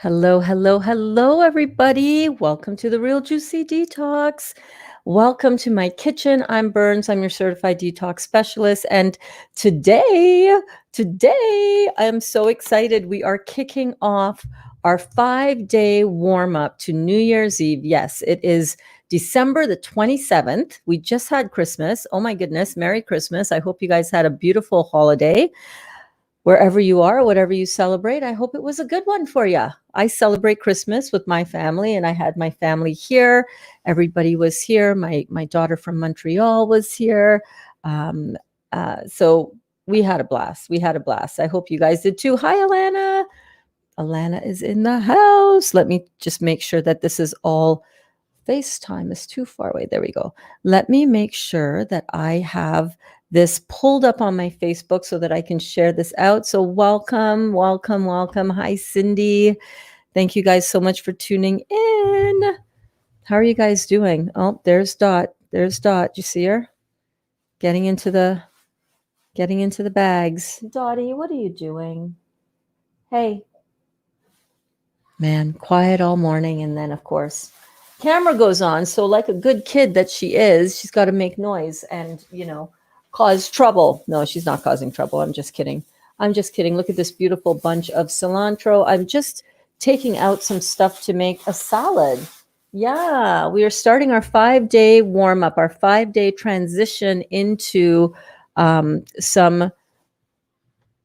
Hello, hello, hello, everybody. Welcome to the Real Juicy Detox. Welcome to my kitchen. I'm Burns. I'm your certified detox specialist. And today, I am so excited. We are kicking off our 5-day warm up to New Year's Eve. Yes, it is December the 27th. We just had Christmas. Oh my goodness. Merry Christmas. I hope you guys had a beautiful holiday. Wherever you are, whatever you celebrate, I hope it was a good one for you. I celebrate Christmas with my family, and I had my family here. Everybody was here. My daughter from Montreal was here. Um, so we had a blast. We had a blast. I hope you guys did too. Hi, Alana. Alana is in the house. Let me just make sure that this is all. FaceTime is too far away. There we go. Let me make sure that I have this pulled up on my Facebook so that I can share this out. So welcome, welcome, welcome. Hi, Cindy. Thank you guys so much for tuning in. How are you guys doing? Oh, there's Dot. There's Dot. You see her? Getting into the bags. Dottie, what are you doing? Hey. Man, quiet all morning, and then of course camera goes on. So like a good kid that she is, she's got to make noise and, cause trouble. No, she's not causing trouble. I'm just kidding. Look at this beautiful bunch of cilantro. I'm just taking out some stuff to make a salad. Yeah, we are starting our 5-day warm up, our 5-day transition into some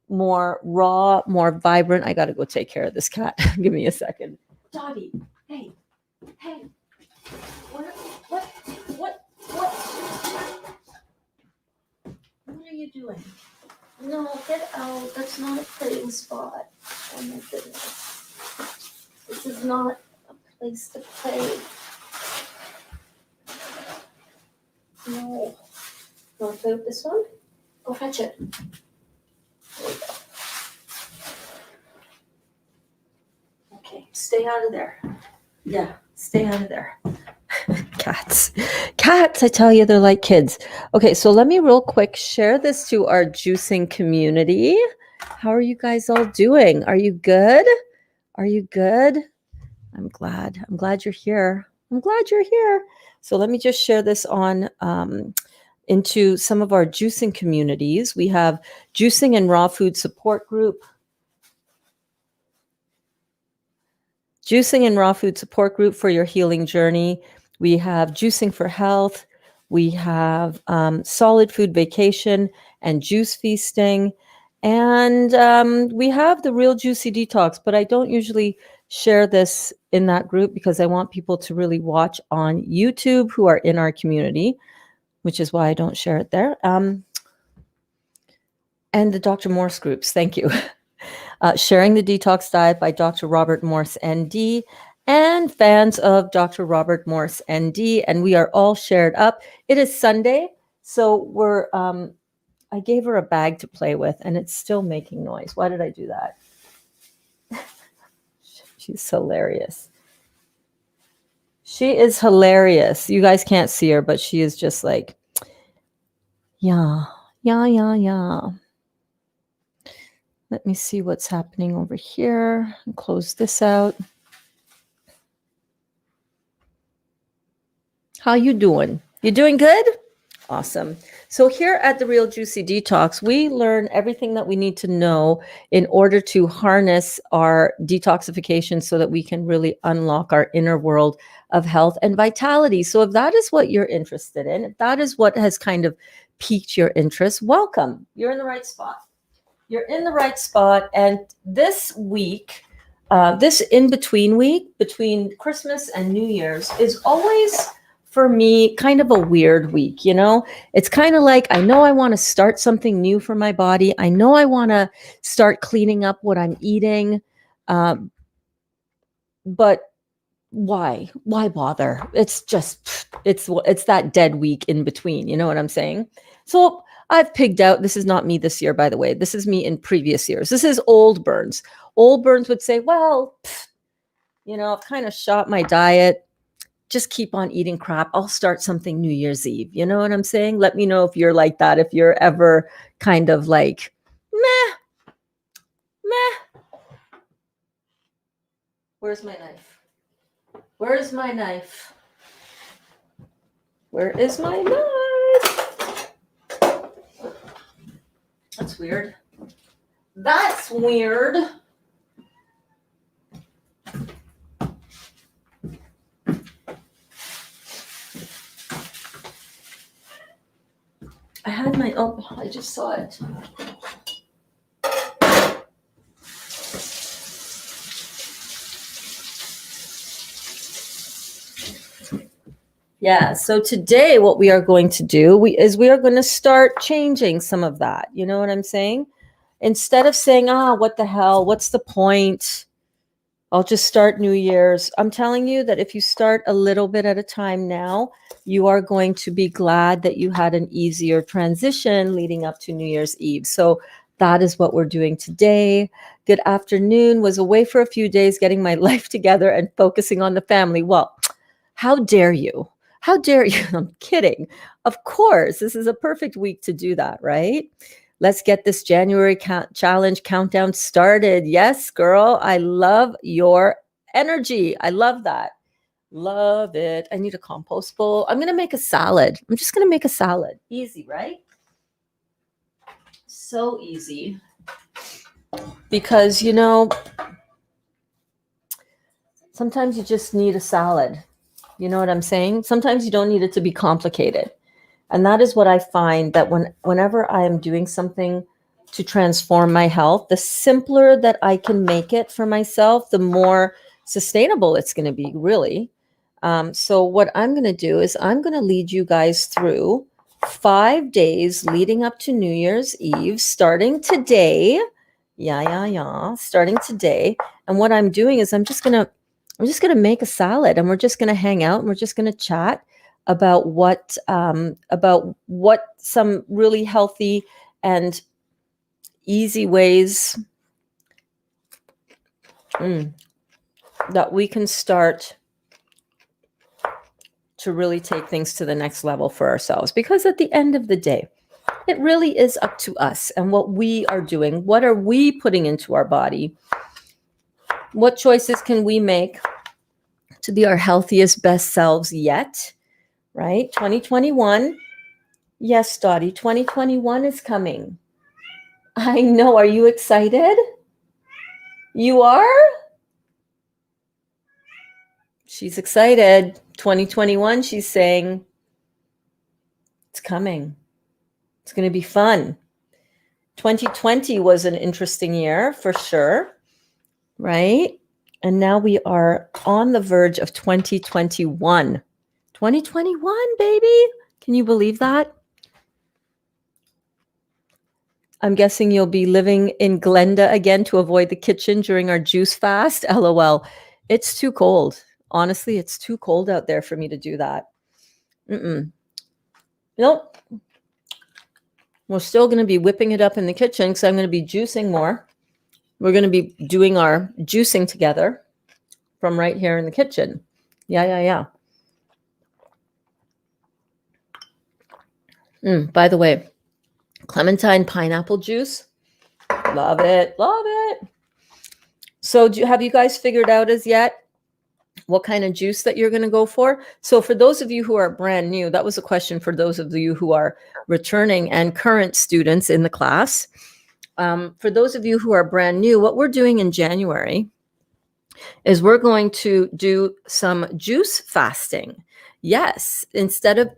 more raw, more vibrant. I got to go take care of this cat. Give me a second. Dottie, hey. What are you doing? No, get out. That's not a playing spot. Oh my goodness. This is not a place to play. No. You want to play with this one? Go fetch it. There we go. Okay, stay out of there. Yeah, stay out of there. Cats, I tell you, they're like kids. Okay, so let me real quick share this to our juicing community. How are you guys all doing? Are you good? I'm glad you're here. So let me just share this on into some of our juicing communities. We have Juicing and Raw Food Support Group. Juicing and Raw Food Support Group for your healing journey. We have Juicing for Health. We have Solid Food Vacation and Juice Feasting. And we have the Real Juicy Detox, but I don't usually share this in that group because I want people to really watch on YouTube who are in our community, which is why I don't share it there. And the Dr. Morse groups, thank you. Sharing the Detox Diet by Dr. Robert Morse, ND, and fans of Dr. Robert Morse, ND, and we are all shared up. It is Sunday, so we're. I gave her a bag to play with, and it's still making noise. Why did I do that? She's hilarious. She is hilarious. You guys can't see her, but she is just like, yeah. Let me see what's happening over here. Close this out. How you doing? You doing good? Awesome. So here at the Real Juicy Detox, we learn everything that we need to know in order to harness our detoxification so that we can really unlock our inner world of health and vitality. So if that is what you're interested in, if that is what has kind of piqued your interest, welcome. You're in the right spot. And this week, this in-between week between Christmas and New Year's is always, for me, kind of a weird week. It's kind of like, I know I want to start something new for my body. I know I want to start cleaning up what I'm eating. But why bother? It's just, it's that dead week in between. You know what I'm saying? So I've pigged out. This is not me this year, by the way. This is me in previous years. This is old Burns. Old Burns would say, well, I've kind of shot my diet. Just keep on eating crap. I'll start something New Year's Eve. You know what I'm saying? Let me know if you're like that, if you're ever kind of like, meh. Where's my knife? Where is my knife? Where is my knife? That's weird. That's weird. I had my, oh, I just saw it. Yeah, so today what we are going to do is we are going to start changing some of that. You know what I'm saying? Instead of saying, what the hell? What's the point? I'll just start New Year's. I'm telling you that if you start a little bit at a time now, you are going to be glad that you had an easier transition leading up to New Year's Eve. So that is what we're doing today. Good afternoon. Was away for a few days getting my life together and focusing on the family. Well, how dare you? How dare you? I'm kidding. Of course, this is a perfect week to do that, right? Let's get this January challenge countdown started. Yes, girl, I love your energy. I love that. Love it. I need a compost bowl. I'm going to make a salad. I'm just going to make a salad. Easy, right? So easy. Because, you know, sometimes you just need a salad. You know what I'm saying? Sometimes you don't need it to be complicated. And that is what I find, that whenever I am doing something to transform my health, the simpler that I can make it for myself, the more sustainable it's going to be, really. So what I'm going to do is I'm going to lead you guys through 5 days leading up to New Year's Eve, starting today. Starting today. And what I'm doing is I'm just going to make a salad, and we're just going to hang out, and we're just going to chat about what some really healthy and easy ways that we can start to really take things to the next level for ourselves. Because at the end of the day, it really is up to us and what we are doing. What are we putting into our body? What choices can we make to be our healthiest, best selves yet? Right? 2021. Yes, Dottie, 2021 is coming. I know. Are you excited? You are? She's excited. 2021, she's saying, it's coming. It's going to be fun. 2020 was an interesting year for sure, right? And now we are on the verge of 2021. 2021, baby. Can you believe that? I'm guessing you'll be living in Glenda again to avoid the kitchen during our juice fast. LOL. It's too cold. Honestly, it's too cold out there for me to do that. Nope. We're still going to be whipping it up in the kitchen because I'm going to be juicing more. We're going to be doing our juicing together from right here in the kitchen. Yeah. By the way, clementine pineapple juice. Love it. So have you guys figured out as yet what kind of juice that you're going to go for? So for those of you who are brand new, that was a question for those of you who are returning and current students in the class. For those of you who are brand new, what we're doing in January is we're going to do some juice fasting. Yes, instead of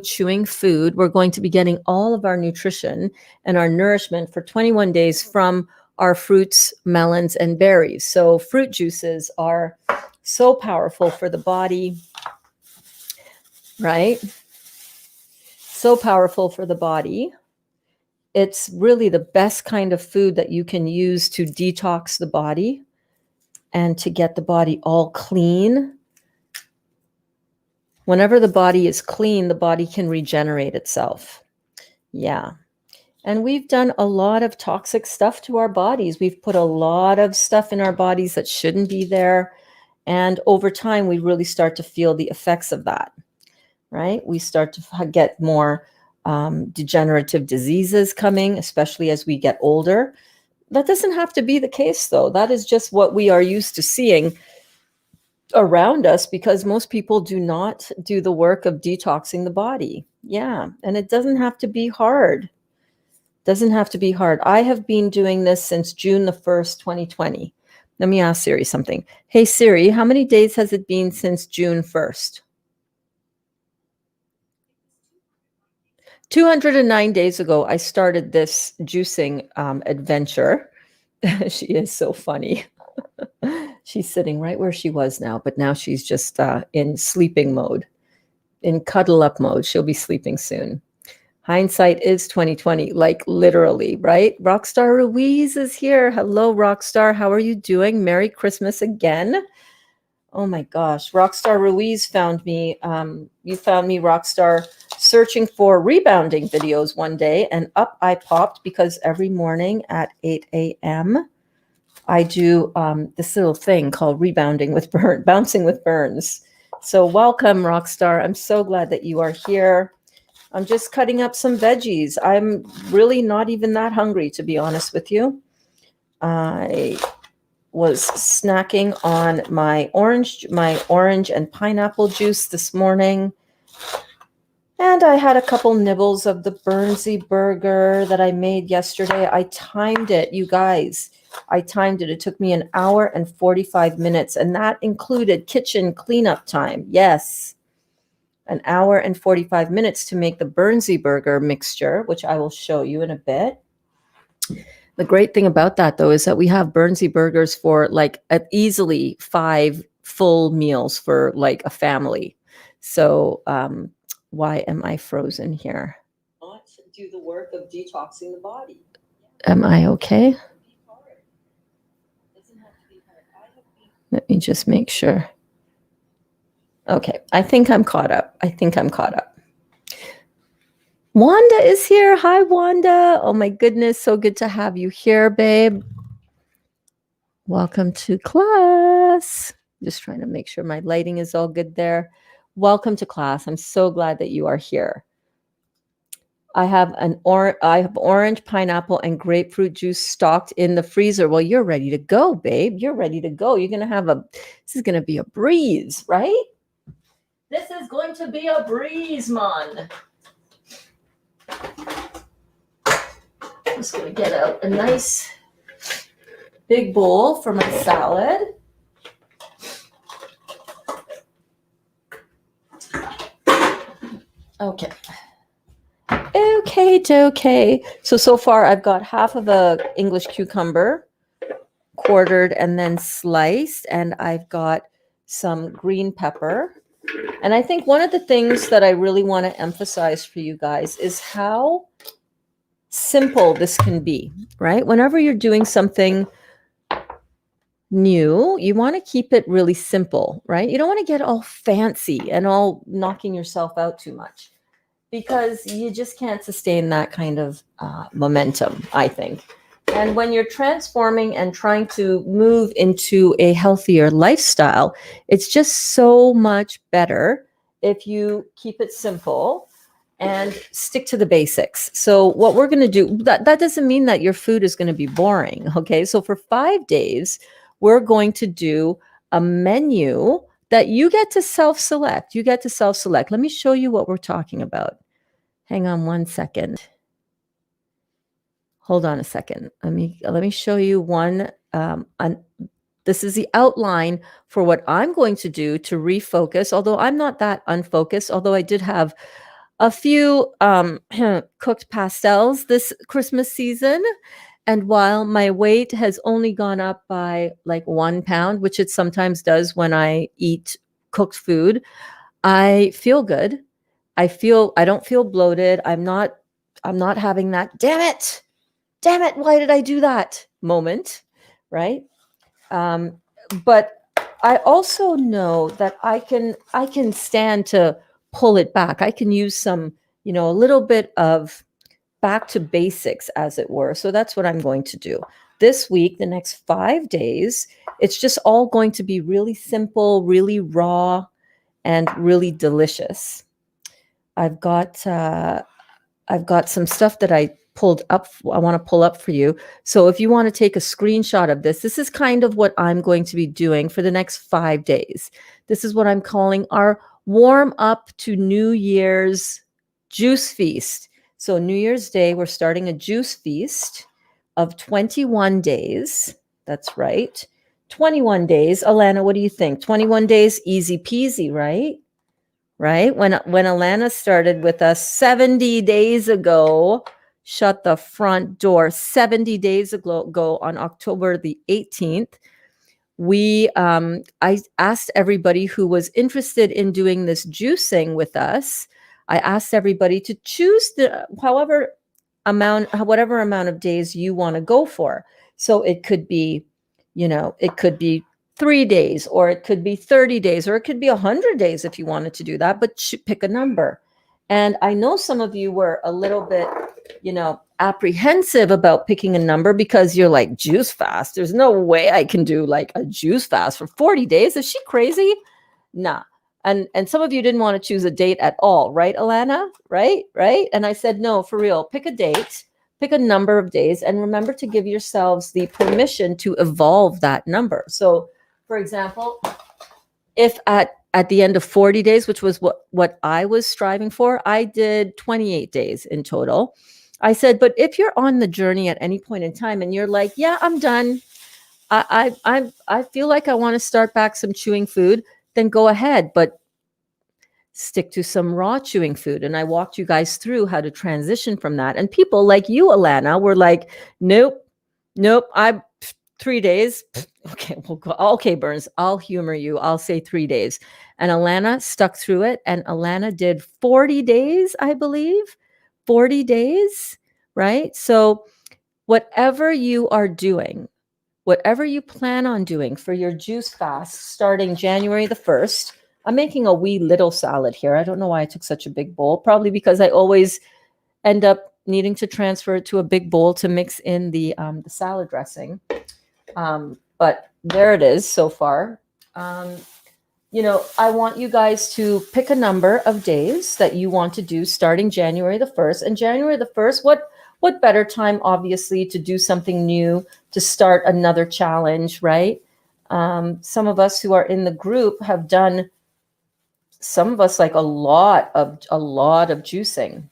chewing food, we're going to be getting all of our nutrition and our nourishment for 21 days from our fruits, melons, and berries. So fruit juices are so powerful for the body, right? So powerful for the body. It's really the best kind of food that you can use to detox the body and to get the body all clean. Whenever the body is clean, the body can regenerate itself. Yeah. And we've done a lot of toxic stuff to our bodies. We've put a lot of stuff in our bodies that shouldn't be there. And over time, we really start to feel the effects of that, right? We start to get more degenerative diseases coming, especially as we get older. That doesn't have to be the case, though. That is just what we are used to seeing around us because most people do not do the work of detoxing the body. Yeah. And it doesn't have to be hard. Doesn't have to be hard. I have been doing this since June the 1st, 2020. Let me ask Siri something. Hey, Siri, how many days has it been since June 1st? 209 days ago, I started this juicing adventure. She is so funny. She's sitting right where she was now, but now she's just in sleeping mode, in cuddle up mode. She'll be sleeping soon. Hindsight is 2020, like literally, right? Rockstar Ruiz is here. Hello, Rockstar. How are you doing? Merry Christmas again. Oh my gosh. Rockstar Ruiz found me. You found me, Rockstar, searching for rebounding videos one day, and up I popped because every morning at 8 a.m., I do this little thing called Rebounding with Burns, Bouncing with Berns. So welcome, Rockstar. I'm so glad that you are here. I'm just cutting up some veggies. I'm really not even that hungry, to be honest with you. I was snacking on my orange and pineapple juice this morning. And I had a couple nibbles of the Burnsie Burger that I made yesterday. I timed it, you guys. I timed it. It took me 1 hour and 45 minutes, and that included kitchen cleanup time. Yes. 1 hour and 45 minutes to make the Burnsie Burger mixture, which I will show you in a bit. The great thing about that, though, is that we have Burnsie Burgers for like easily 5 full meals for like a family. So why am I frozen here? Not do the work of detoxing the body. Am I okay? Let me just make sure. Okay, I think I'm caught up. Wanda is here. Hi, Wanda. Oh my goodness, so good to have you here, babe. Welcome to class. Just trying to make sure my lighting is all good there. Welcome to class. I'm so glad that you are here. I have orange, pineapple, and grapefruit juice stocked in the freezer. Well, you're ready to go, babe. You're ready to go. You're gonna have this is gonna be a breeze, right? This is going to be a breeze, man. I'm just gonna get out a nice big bowl for my salad. Okay. Okay. So far I've got half of a English cucumber quartered and then sliced, and I've got some green pepper. And I think one of the things that I really want to emphasize for you guys is how simple this can be, right? Whenever you're doing something new, you want to keep it really simple, right? You don't want to get all fancy and all knocking yourself out too much, because you just can't sustain that kind of momentum, I think. And when you're transforming and trying to move into a healthier lifestyle, it's just so much better if you keep it simple and stick to the basics. So what we're going to do, that doesn't mean that your food is going to be boring, okay? So for 5 days, we're going to do a menu that you get to self-select. Let me show you what we're talking about. Hang on one second. Hold on a second. Let me show you one. This is the outline for what I'm going to do to refocus, although I'm not that unfocused, although I did have a few cooked pastels this Christmas season. And while my weight has only gone up by like 1 pound, which it sometimes does when I eat cooked food, I feel good. I don't feel bloated. I'm not having that, damn it, why did I do that moment, right? But I also know that I can stand to pull it back. I can use some, a little bit of back to basics, as it were. So that's what I'm going to do. This week, the next 5 days, it's just all going to be really simple, really raw, and really delicious. I've got some stuff that I pulled up. I want to pull up for you. So if you want to take a screenshot of this, this is kind of what I'm going to be doing for the next 5 days. This is what I'm calling our warm up to New Year's juice feast. So New Year's Day, we're starting a juice feast of 21 days. That's right. 21 days. Alana, what do you think? 21 days, easy peasy, right? Right? When Alana started with us 70 days ago, shut the front door 70 days ago on October the 18th, I asked everybody who was interested in doing this juicing with us. I asked everybody to choose whatever amount of days you want to go for. So it could be, it could be 3 days, or it could be 30 days, or it could be 100 days if you wanted to do that, but pick a number. And I know some of you were a little bit, apprehensive about picking a number because you're like, juice fast. There's no way I can do like a juice fast for 40 days. Is she crazy? Nah. And some of you didn't want to choose a date at all, right, Alana? Right? And I said, no, for real, pick a date, pick a number of days, and remember to give yourselves the permission to evolve that number. So, for example, if at the end of 40 days, which was what I was striving for, I did 28 days in total. I said, but if you're on the journey at any point in time and you're like, yeah, I'm done, I feel like I want to start back some chewing food, then go ahead, but stick to some raw chewing food. And I walked you guys through how to transition from that. And people like you, Alana, were like, nope, 3 days. Okay, we'll go. Okay, Burns, I'll humor you. I'll say 3 days. And Alana stuck through it. And Alana did 40 days, I believe. 40 days, right? So whatever you are doing, whatever you plan on doing for your juice fast starting January the 1st, I'm making a wee little salad here. I don't know why I took such a big bowl, probably because I always end up needing to transfer it to a big bowl to mix in the salad dressing. But there it is so far. I want you guys to pick a number of days that you want to do starting January the 1st. And January the 1st, what better time, obviously, to do something new, to start another challenge, right? Some of us who are in the group have done, some of us like a lot of juicing.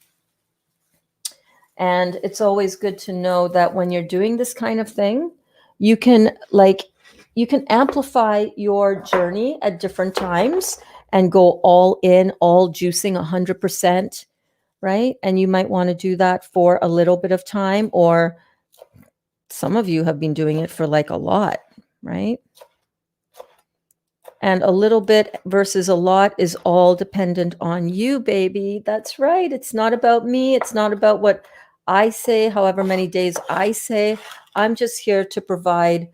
And it's always good to know that when you're doing this kind of thing, you can amplify your journey at different times and go all in, all juicing 100%, right? And you might want to do that for a little bit of time, or some of you have been doing it for like a lot, right? And a little bit versus a lot is all dependent on you, baby. That's right. It's not about me. It's not about what I say, however many days I say. I'm just here to provide,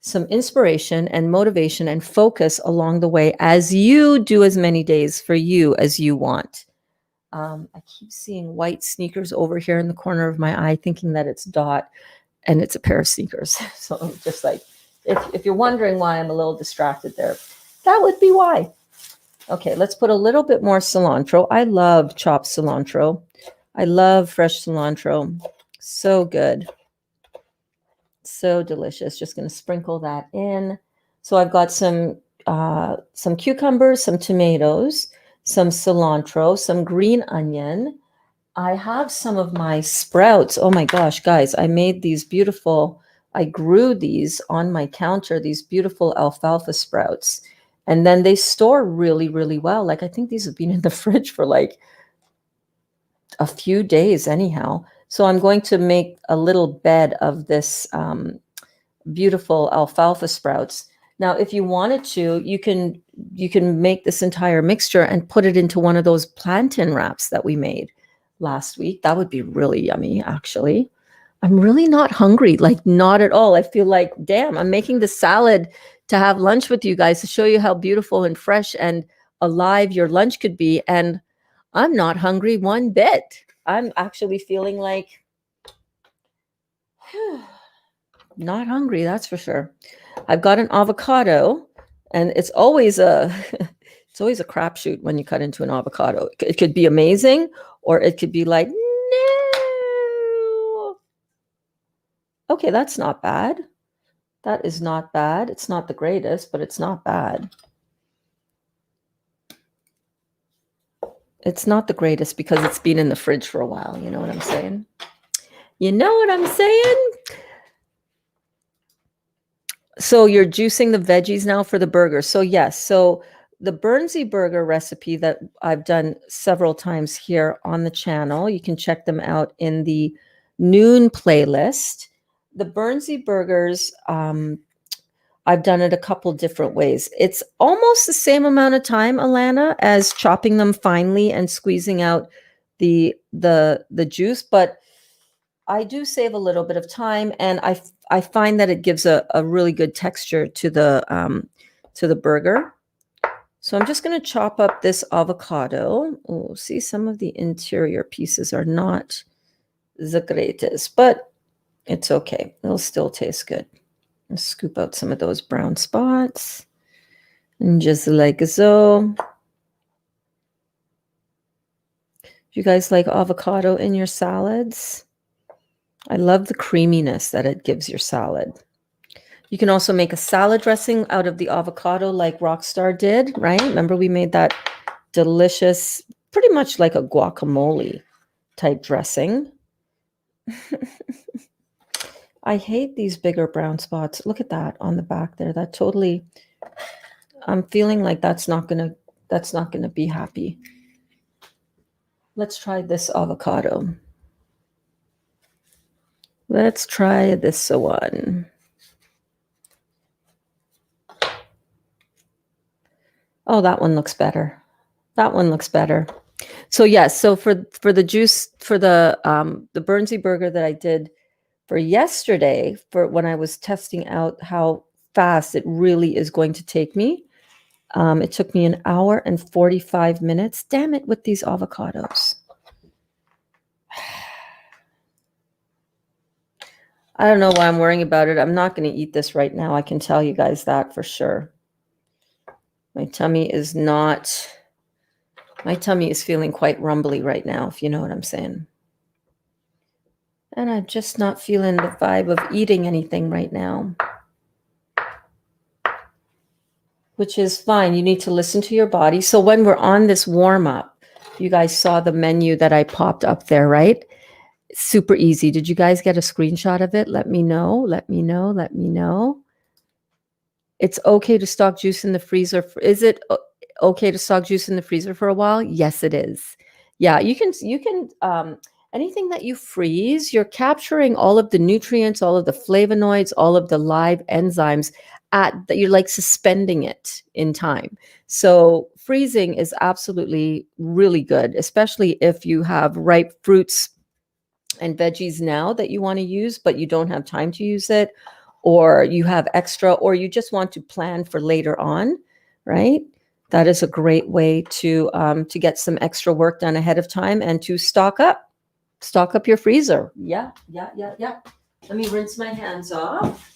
some inspiration and motivation and focus along the way as you do as many days for you as you want. I keep seeing white sneakers over here in the corner of my eye, thinking that it's Dot, and it's a pair of sneakers. So I'm just like, if you're wondering why I'm a little distracted there, that would be why. Okay, let's put a little bit more cilantro. I love chopped cilantro. I love fresh cilantro. So good. So delicious. Just going to sprinkle that in. So I've got some cucumbers, some tomatoes, some cilantro, some green onion. I have some of my sprouts. Oh my gosh, guys, I grew these on my counter, these beautiful alfalfa sprouts. And then they store really, really well. Like, I think these have been in the fridge for like a few days anyhow. So I'm going to make a little bed of this beautiful alfalfa sprouts. Now, if you wanted to, you can make this entire mixture and put it into one of those plantain wraps that we made last week. That would be really yummy, actually. I'm really not hungry, like not at all. I feel like, damn, I'm making the salad to have lunch with you guys to show you how beautiful and fresh and alive your lunch could be. And I'm not hungry one bit. I'm actually feeling like not hungry, that's for sure. I've got an avocado, and it's always a crapshoot when you cut into an avocado. It could be amazing, or it could be like, no. Okay, that's not bad. That is not bad. It's not the greatest, but it's not bad. It's not the greatest because it's been in the fridge for a while. You know what I'm saying? You know what I'm saying? So you're juicing the veggies now for the burger. So yes, so the Burnsie Burger recipe that I've done several times here on the channel, you can check them out in the noon playlist. The Burnsie Burgers, I've done it a couple different ways. It's almost the same amount of time, Alana, as chopping them finely and squeezing out the juice, but I do save a little bit of time, and I find that it gives a really good texture to the burger. So I'm just going to chop up this avocado. Oh, see, some of the interior pieces are not the greatest, but it's okay. It'll still taste good. And scoop out some of those brown spots, and just like so. You guys like avocado in your salads? I love the creaminess that it gives your salad. You can also make a salad dressing out of the avocado like Rockstar did, right? Remember we made that delicious, pretty much like a guacamole type dressing. I hate these bigger brown spots. Look at that on the back there. That totally, I'm feeling like that's not gonna be happy. Let's try this avocado. Let's try this one. Oh, that one looks better. That one looks better. So yes, so for the juice, for the Burnsie burger that I did for yesterday, for when I was testing out how fast it really is going to take me, it took me 1 hour and 45 minutes. Damn it with these avocados. I don't know why I'm worrying about it. I'm not going to eat this right now. I can tell you guys that for sure. My tummy is feeling quite rumbly right now, if you know what I'm saying. And I'm just not feeling the vibe of eating anything right now. Which is fine. You need to listen to your body. So when we're on this warm up, you guys saw the menu that I popped up there, right? Super easy. Did you guys get a screenshot of it? Let me know. Let me know. Let me know. It's okay to stock juice in the freezer. Is it okay to stock juice in the freezer for a while? Yes, it is. Yeah, you can anything that you freeze, you're capturing all of the nutrients, all of the flavonoids, all of the live enzymes that you're like suspending it in time. So freezing is absolutely really good, especially if you have ripe fruits and veggies now that you want to use, but you don't have time to use it, or you have extra, or you just want to plan for later on, right? That is a great way to get some extra work done ahead of time and to stock up your freezer. Yeah. Let me rinse my hands off.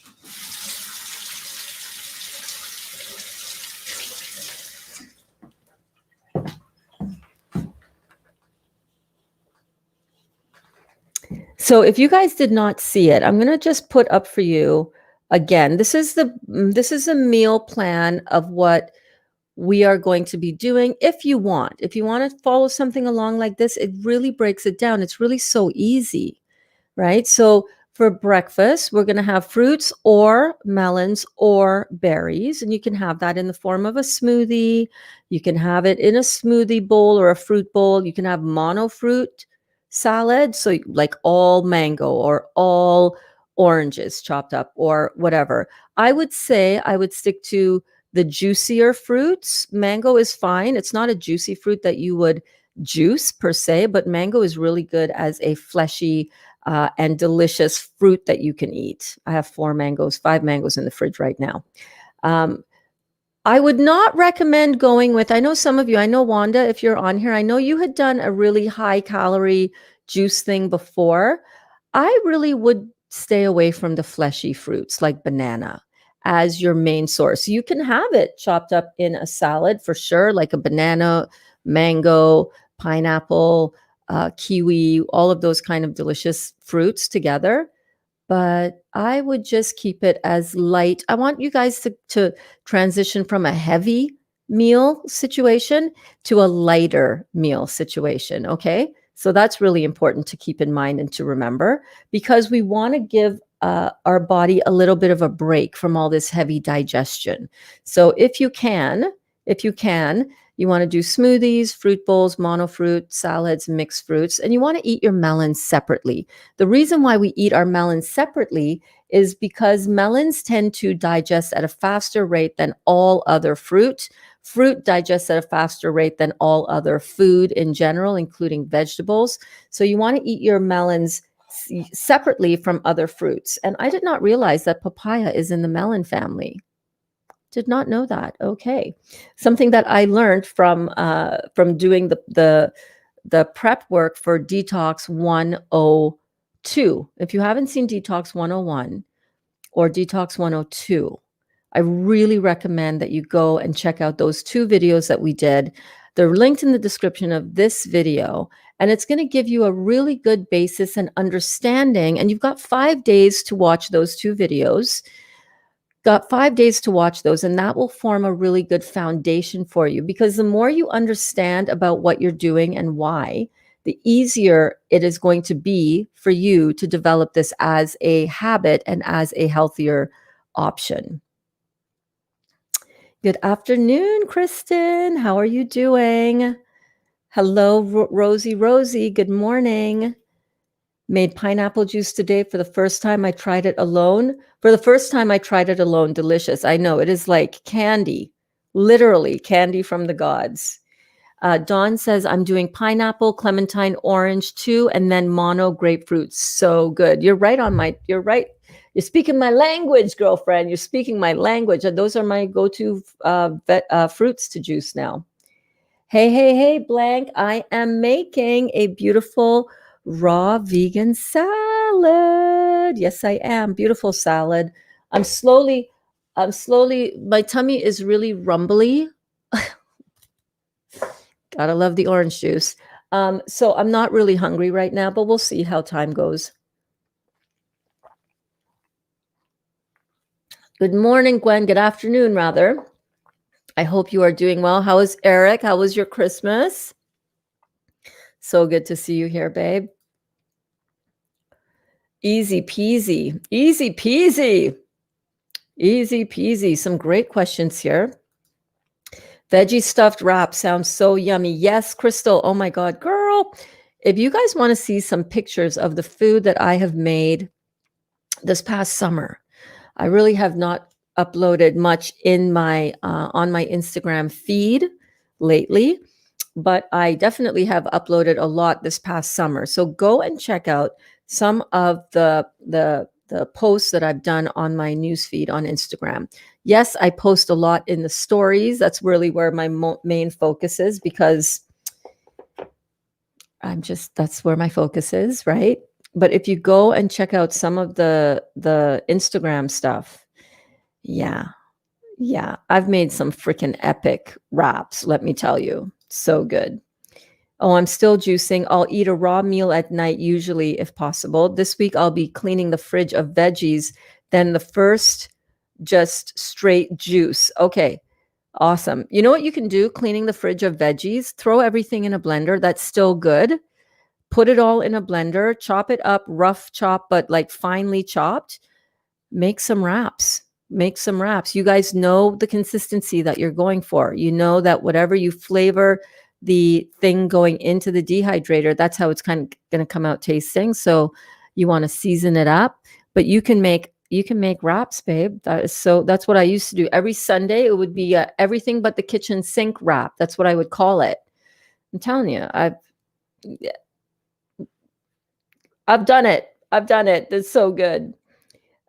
So if you guys did not see it, I'm going to just put up for you again. This is a meal plan of what we are going to be doing. If you want to follow something along like this, it really breaks it down. It's really so easy, right? So for breakfast, we're going to have fruits or melons or berries, and you can have that in the form of a smoothie. You can have it in a smoothie bowl or a fruit bowl. You can have mono fruit salad, so like all mango or all oranges chopped up or whatever. I would say I would stick to the juicier fruits. Mango is fine. It's not a juicy fruit that you would juice per se, but mango is really good as a fleshy and delicious fruit that you can eat. I have 5 mangoes in the fridge right now. I would not recommend going with, I know some of you, I know Wanda, if you're on here, I know you had done a really high calorie juice thing before. I really would stay away from the fleshy fruits like banana as your main source. You can have it chopped up in a salad for sure, like a banana, mango, pineapple, kiwi, all of those kind of delicious fruits together. But I would just keep it as light. I want you guys to transition from a heavy meal situation to a lighter meal situation. Okay. So that's really important to keep in mind and to remember, because we want to give our body a little bit of a break from all this heavy digestion. So if you can, you want to do smoothies, fruit bowls, monofruit, salads, mixed fruits, and you want to eat your melons separately. The reason why we eat our melons separately is because melons tend to digest at a faster rate than all other fruit. Fruit digests at a faster rate than all other food in general, including vegetables. So you want to eat your melons separately from other fruits. And I did not realize that papaya is in the melon family. Did not know that. Okay, something that I learned from doing the prep work for Detox 102. If you haven't seen Detox 101 or Detox 102, I really recommend that you go and check out those two videos that we did. They're linked in the description of this video, and it's going to give you a really good basis and understanding. And you've got 5 days to watch those two videos. Got 5 days to watch those, and that will form a really good foundation for you, because the more you understand about what you're doing and why, the easier it is going to be for you to develop this as a habit and as a healthier option. Good afternoon, Kristen. How are you doing? Hello, Rosie. Good morning. Made pineapple juice today for the first time. I tried it alone. For the first time, I tried it alone. Delicious. I know, it is like candy, literally candy from the gods. Dawn says, I'm doing pineapple, clementine, orange too, and then mono grapefruit. So good. You're right. You're speaking my language, girlfriend. You're speaking my language. And those are my go-to fruits to juice now. Hey, Blank. I am making a beautiful raw vegan salad. Yes, I am. Beautiful salad. I'm slowly, my tummy is really rumbly. Gotta love the orange juice. So I'm not really hungry right now, but we'll see how time goes. Good morning, Gwen. Good afternoon, rather. I hope you are doing well. How is Eric? How was your Christmas? So good to see you here, babe. Easy peasy. Easy peasy. Easy peasy. Some great questions here. Veggie stuffed wrap sounds so yummy. Yes, Crystal. Oh my God, girl. If you guys want to see some pictures of the food that I have made this past summer, I really have not uploaded much in my on my Instagram feed lately, but I definitely have uploaded a lot this past summer. So go and check out some of the posts that I've done on my newsfeed on Instagram. Yes, I post a lot in the stories. That's really where my main focus is, because that's where my focus is, right? But if you go and check out some of the Instagram stuff, yeah, I've made some freaking epic wraps, let me tell you. So good. Oh, I'm still juicing. I'll eat a raw meal at night, usually, if possible. This week, I'll be cleaning the fridge of veggies. Then the first, just straight juice. Okay, awesome. You know what you can do cleaning the fridge of veggies? Throw everything in a blender. That's still good. Put it all in a blender. Chop it up, rough chop, but like finely chopped. Make some wraps. You guys know the consistency that you're going for. You know that whatever you flavor the thing going into the dehydrator, that's how it's kind of going to come out tasting. So you want to season it up, but you can make wraps, babe. That's what I used to do. Every Sunday, it would be everything but the kitchen sink wrap. That's what I would call it. I'm telling you, I've done it. It's so good.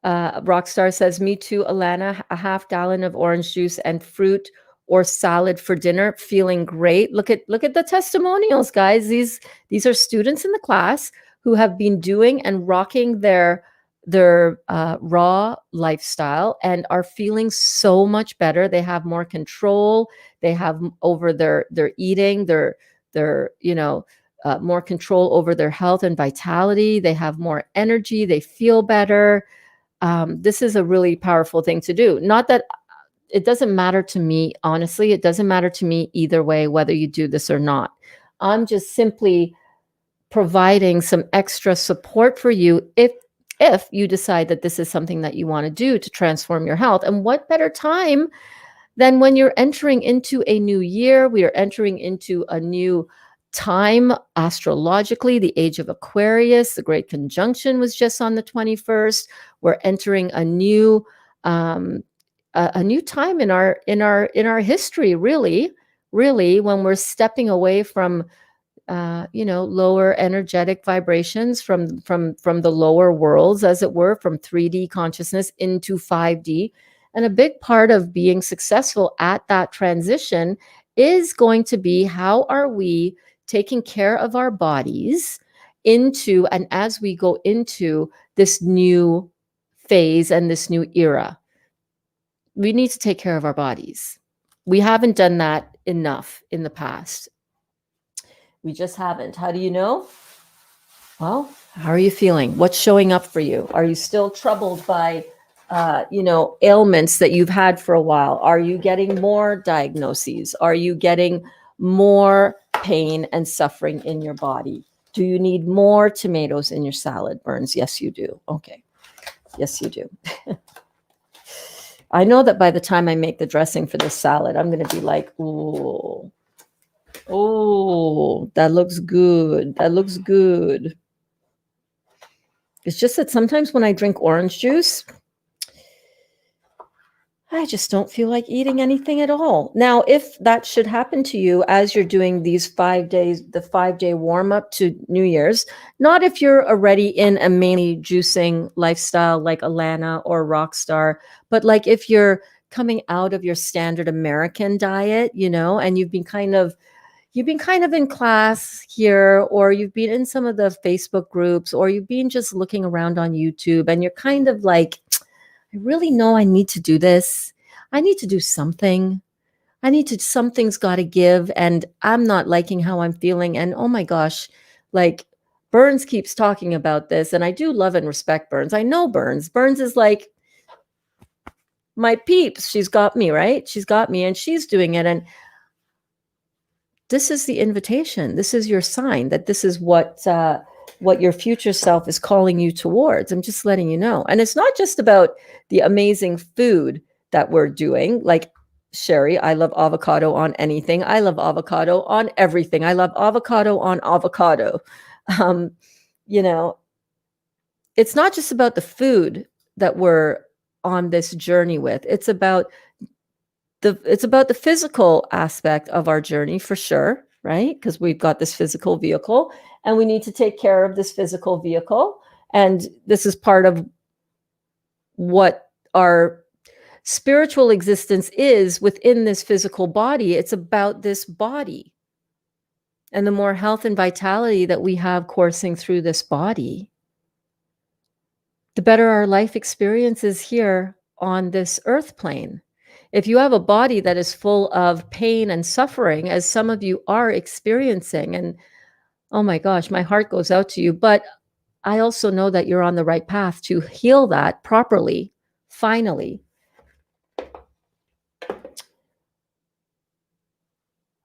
Rockstar says, me too, Alana, a half gallon of orange juice and fruit or salad for dinner, feeling great. Look at the testimonials, guys. These are students in the class who have been doing and rocking their raw lifestyle and are feeling so much better. They have more control. They have over their eating, their more control over their health and vitality. They have more energy. They feel better. This is a really powerful thing to do. Not that it doesn't matter to me, honestly. It doesn't matter to me either way, whether you do this or not. I'm just simply providing some extra support for you if you decide that this is something that you want to do to transform your health. And what better time than when you're entering into a new year? We are entering into a new time astrologically, the age of Aquarius. The great conjunction was just on the 21st. We're entering a new time in our history, really, when we're stepping away from lower energetic vibrations from the lower worlds, as it were, from 3D consciousness into 5D. And a big part of being successful at that transition is going to be, how are we taking care of our bodies into, and as we go into this new phase and this new era, we need to take care of our bodies. We haven't done that enough in the past. We just haven't. How do you know? Well, how are you feeling? What's showing up for you? Are you still troubled by, ailments that you've had for a while? Are you getting more diagnoses? Are you getting more pain and suffering in your body? Do you need more tomatoes in your salad, Burns? Yes, you do. Okay. Yes, you do. I know that by the time I make the dressing for this salad, I'm going to be like, ooh. Oh, that looks good. That looks good. It's just that sometimes when I drink orange juice, I just don't feel like eating anything at all. Now, if that should happen to you as you're doing these 5 days, the 5-day warm up to New Year's, not if you're already in a mainly juicing lifestyle like Alana or Rockstar, but like if you're coming out of your standard American diet, and you've been kind of in class here, or you've been in some of the Facebook groups, or you've been just looking around on YouTube, and you're kind of like, I really know I need to do this. I need to do something. Something's got to give. And I'm not liking how I'm feeling. And oh my gosh, like Burns keeps talking about this. And I do love and respect Burns. I know Burns. Burns is like my peeps. She's got me, right? She's got me and she's doing it. And this is the invitation. This is your sign that this is what your future self is calling you towards. I'm just letting you know. And it's not just about the amazing food that we're doing. Like Sherry, I love avocado on anything. I love avocado on everything. I love avocado on avocado. It's not just about the food that we're on this journey with. It's about the physical aspect of our journey, for sure, right? Because we've got this physical vehicle and we need to take care of this physical vehicle. And this is part of what our spiritual existence is within this physical body. It's about this body. And the more health and vitality that we have coursing through this body, the better our life experience is here on this earth plane. If you have a body that is full of pain and suffering, as some of you are experiencing, and oh my gosh, my heart goes out to you, but I also know that you're on the right path to heal that properly, finally.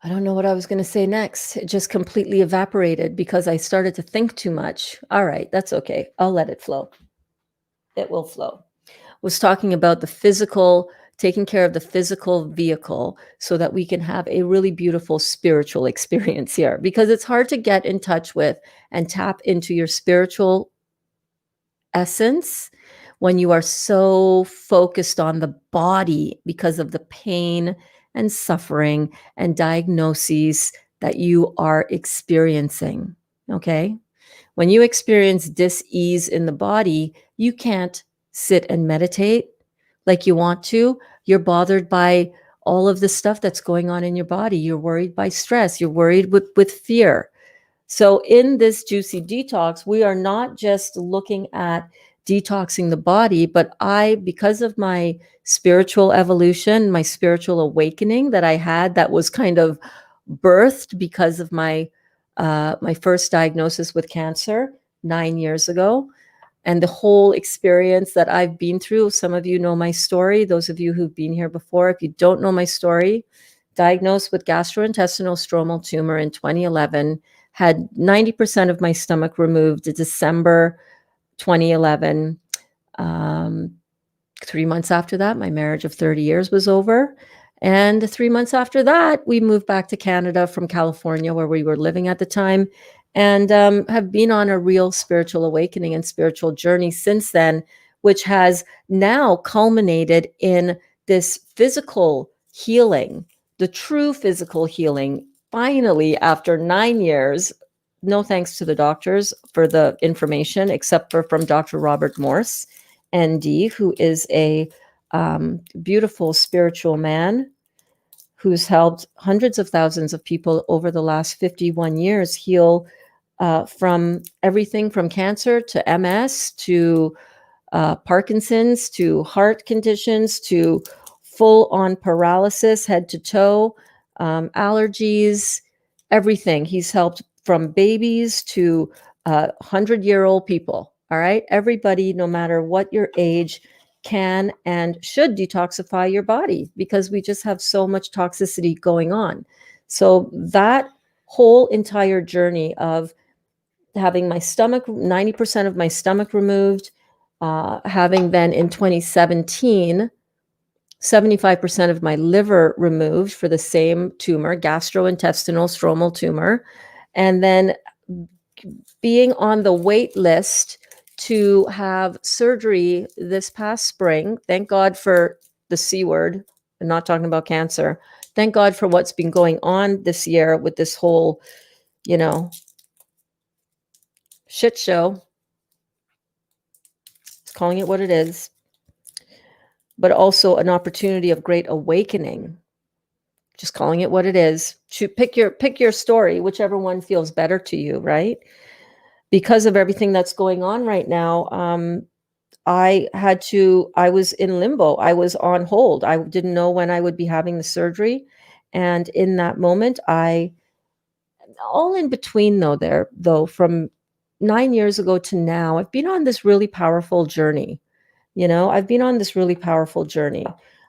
I don't know what I was going to say next. It just completely evaporated because I started to think too much. All right, that's okay. I'll let it flow. It will flow. Was talking about the physical, taking care of the physical vehicle so that we can have a really beautiful spiritual experience here, because it's hard to get in touch with and tap into your spiritual essence when you are so focused on the body because of the pain and suffering and diagnoses that you are experiencing. Okay. When you experience dis-ease in the body, you can't sit and meditate like you want to. You're bothered by all of the stuff that's going on in your body. You're worried by stress. You're worried with fear. So in this juicy detox, we are not just looking at detoxing the body, but because of my spiritual evolution, my spiritual awakening that I had, that was kind of birthed because of my my first diagnosis with cancer 9 years ago, and the whole experience that I've been through. Some of you know my story. Those of you who've been here before, if you don't know my story, diagnosed with gastrointestinal stromal tumor in 2011, had 90% of my stomach removed in December 2011. 3 months after that, my marriage of 30 years was over. And 3 months after that, we moved back to Canada from California, where we were living at the time, and have been on a real spiritual awakening and spiritual journey since then, which has now culminated in this physical healing, the true physical healing. Finally, after 9 years, no thanks to the doctors for the information, except for from Dr. Robert Morse, ND, who is a beautiful spiritual man who's helped hundreds of thousands of people over the last 51 years heal from everything from cancer to MS to Parkinson's to heart conditions to full on paralysis, head to toe, allergies, everything. He's helped from babies to 100-year-old people. All right. Everybody, no matter what your age, can and should detoxify your body because we just have so much toxicity going on. So that whole entire journey of having my stomach, 90% of my stomach removed, having then in 2017, 75% of my liver removed for the same tumor, gastrointestinal stromal tumor, and then being on the wait list to have surgery this past spring. Thank God for the C word. I'm not talking about cancer. Thank God for what's been going on this year with this whole, shit show. Just calling it what it is. But also an opportunity of great awakening. Just calling it what it is. Pick your story, whichever one feels better to you, right? Because of everything that's going on right now, I was in limbo. I was on hold. I didn't know when I would be having the surgery. And in that moment, all in between though, from 9 years ago to now, I've been on this really powerful journey. I've been on this really powerful journey.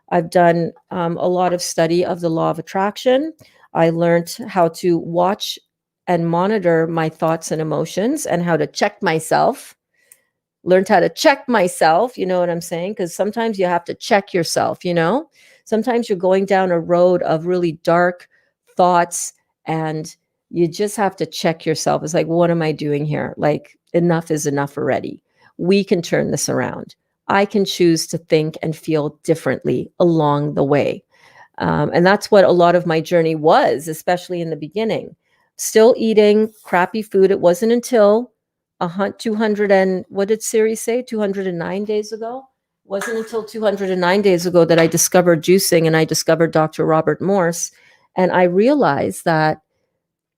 I've done a lot of study of the law of attraction. I learned how to watch and monitor my thoughts and emotions and how to check myself. Learned how to check myself, you know what I'm saying? Because sometimes you have to check yourself, Sometimes you're going down a road of really dark thoughts and you just have to check yourself. It's like, what am I doing here? Like, enough is enough already. We can turn this around. I can choose to think and feel differently along the way. And that's what a lot of my journey was, especially in the beginning. Still eating crappy food. It wasn't until 200 and what did Siri say? 209 days ago? Wasn't until 209 days ago that I discovered juicing and I discovered Dr. Robert Morse. And I realized that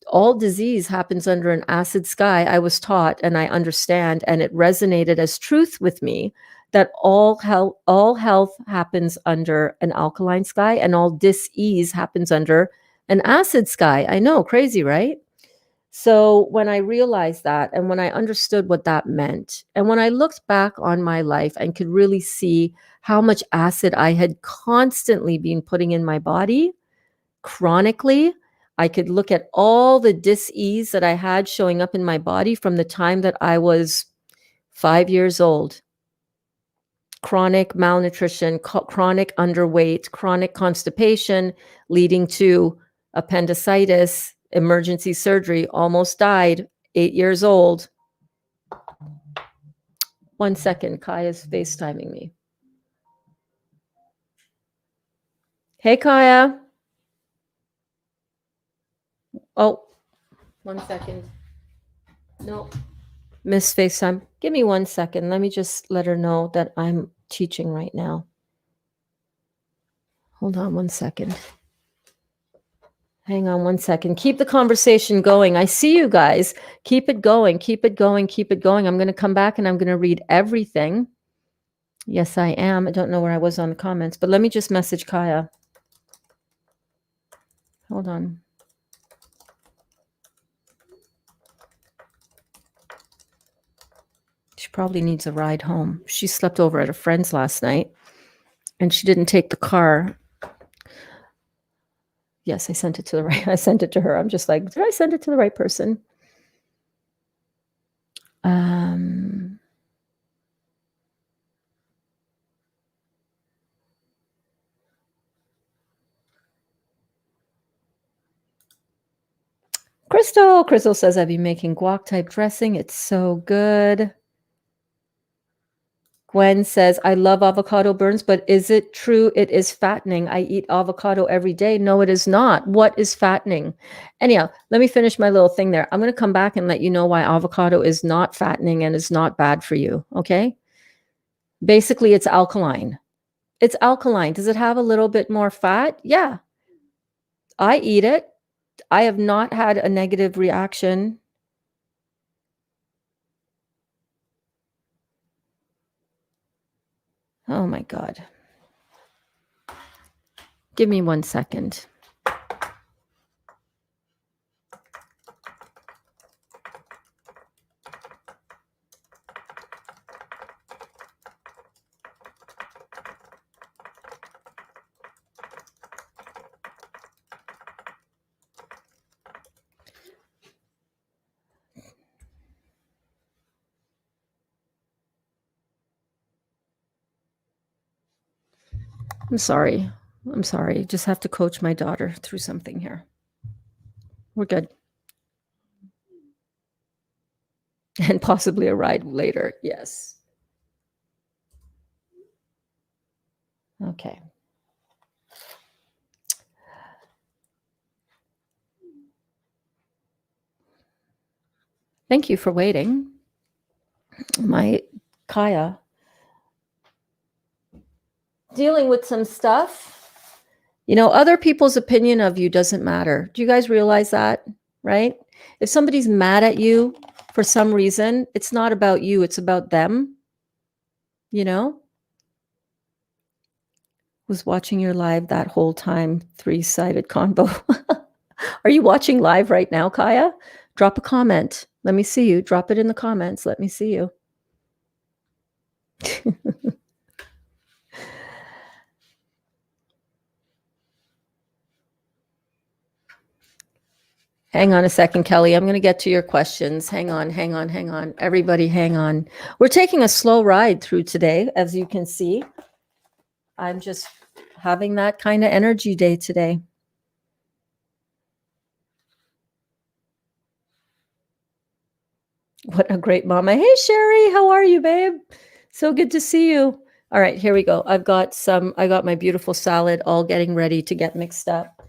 all disease happens under an acid sky. I was taught and I understand, and it resonated as truth with me that all health happens under an alkaline sky and all dis-ease happens under an acid sky. I know, crazy, right? So when I realized that and when I understood what that meant, and when I looked back on my life and could really see how much acid I had constantly been putting in my body chronically, I could look at all the dis-ease that I had showing up in my body from the time that I was 5 years old. Chronic malnutrition, chronic underweight, chronic constipation, leading to appendicitis, emergency surgery, almost died, 8 years old. 1 second, Kaya's FaceTiming me. Hey, Kaya. Oh, 1 second. No, Miss FaceTime. Give me 1 second. Let me just let her know that I'm teaching right now. Hold on 1 second. Hang on 1 second. Keep the conversation going. I see you guys. Keep it going. Keep it going. Keep it going. I'm going to come back and I'm going to read everything. Yes, I am. I don't know where I was on the comments, but let me just message Kaya. Hold on. She probably needs a ride home. She slept over at a friend's last night and she didn't take the car. Yes, I sent it to the right. I sent it to her. I'm just like, did I send it to the right person? Crystal says, I've been making guac type dressing. It's so good. Gwen says, I love avocado burns, but is it true it is fattening? I eat avocado every day. No, it is not. What is fattening? Anyhow, let me finish my little thing there. I'm going to come back and let you know why avocado is not fattening and is not bad for you. Okay. Basically, it's alkaline. It's alkaline. Does it have a little bit more fat? Yeah. I eat it. I have not had a negative reaction. Oh my God. Give me 1 second. I'm sorry. Just have to coach my daughter through something here. We're good. And possibly a ride later. Yes. Okay. Thank you for waiting. My Kaya dealing with some stuff. You know, other people's opinion of you doesn't matter. Do you guys realize that? Right? If somebody's mad at you for some reason, it's not about you, it's about them. You know? Was watching your live that whole time, 3-sided combo. Are you watching live right now, Kaya? Drop a comment. Let me see you. Drop it in the comments. Let me see you. Hang on a second, Kelly. I'm going to get to your questions. Hang on. Everybody, hang on. We're taking a slow ride through today, as you can see. I'm just having that kind of energy day today. What a great mama. Hey, Sherry, how are you, babe? So good to see you. All right, here we go. I got my beautiful salad all getting ready to get mixed up.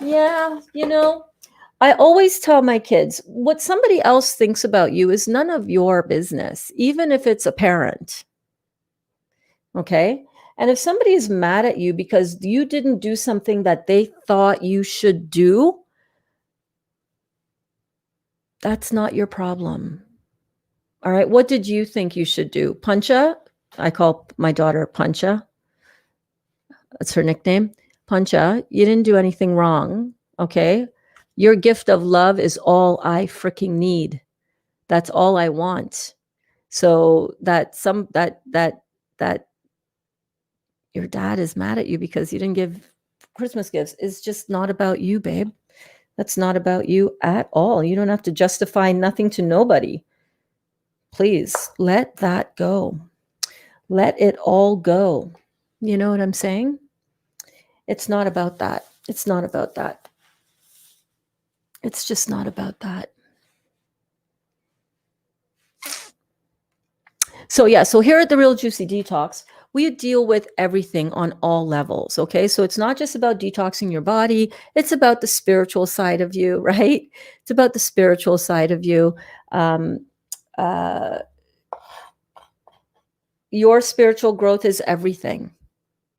Yeah, you know, I always tell my kids, what somebody else thinks about you is none of your business, even if it's a parent. Okay? And if somebody is mad at you because you didn't do something that they thought you should do, that's not your problem. All right. What did you think you should do? Puncha? I call my daughter Puncha. That's her nickname. Puncha, you didn't do anything wrong. Okay. Your gift of love is all I freaking need. That's all I want. So that your dad is mad at you because you didn't give Christmas gifts is just not about you, babe. That's not about you at all. You don't have to justify nothing to nobody. Please let that go. Let it all go. You know what I'm saying? It's not about that. It's not about that. It's just not about that. So yeah, so here at the Real Juicy Detox, we deal with everything on all levels, okay? So it's not just about detoxing your body, it's about the spiritual side of you, right? It's about the spiritual side of you. Your spiritual growth is everything.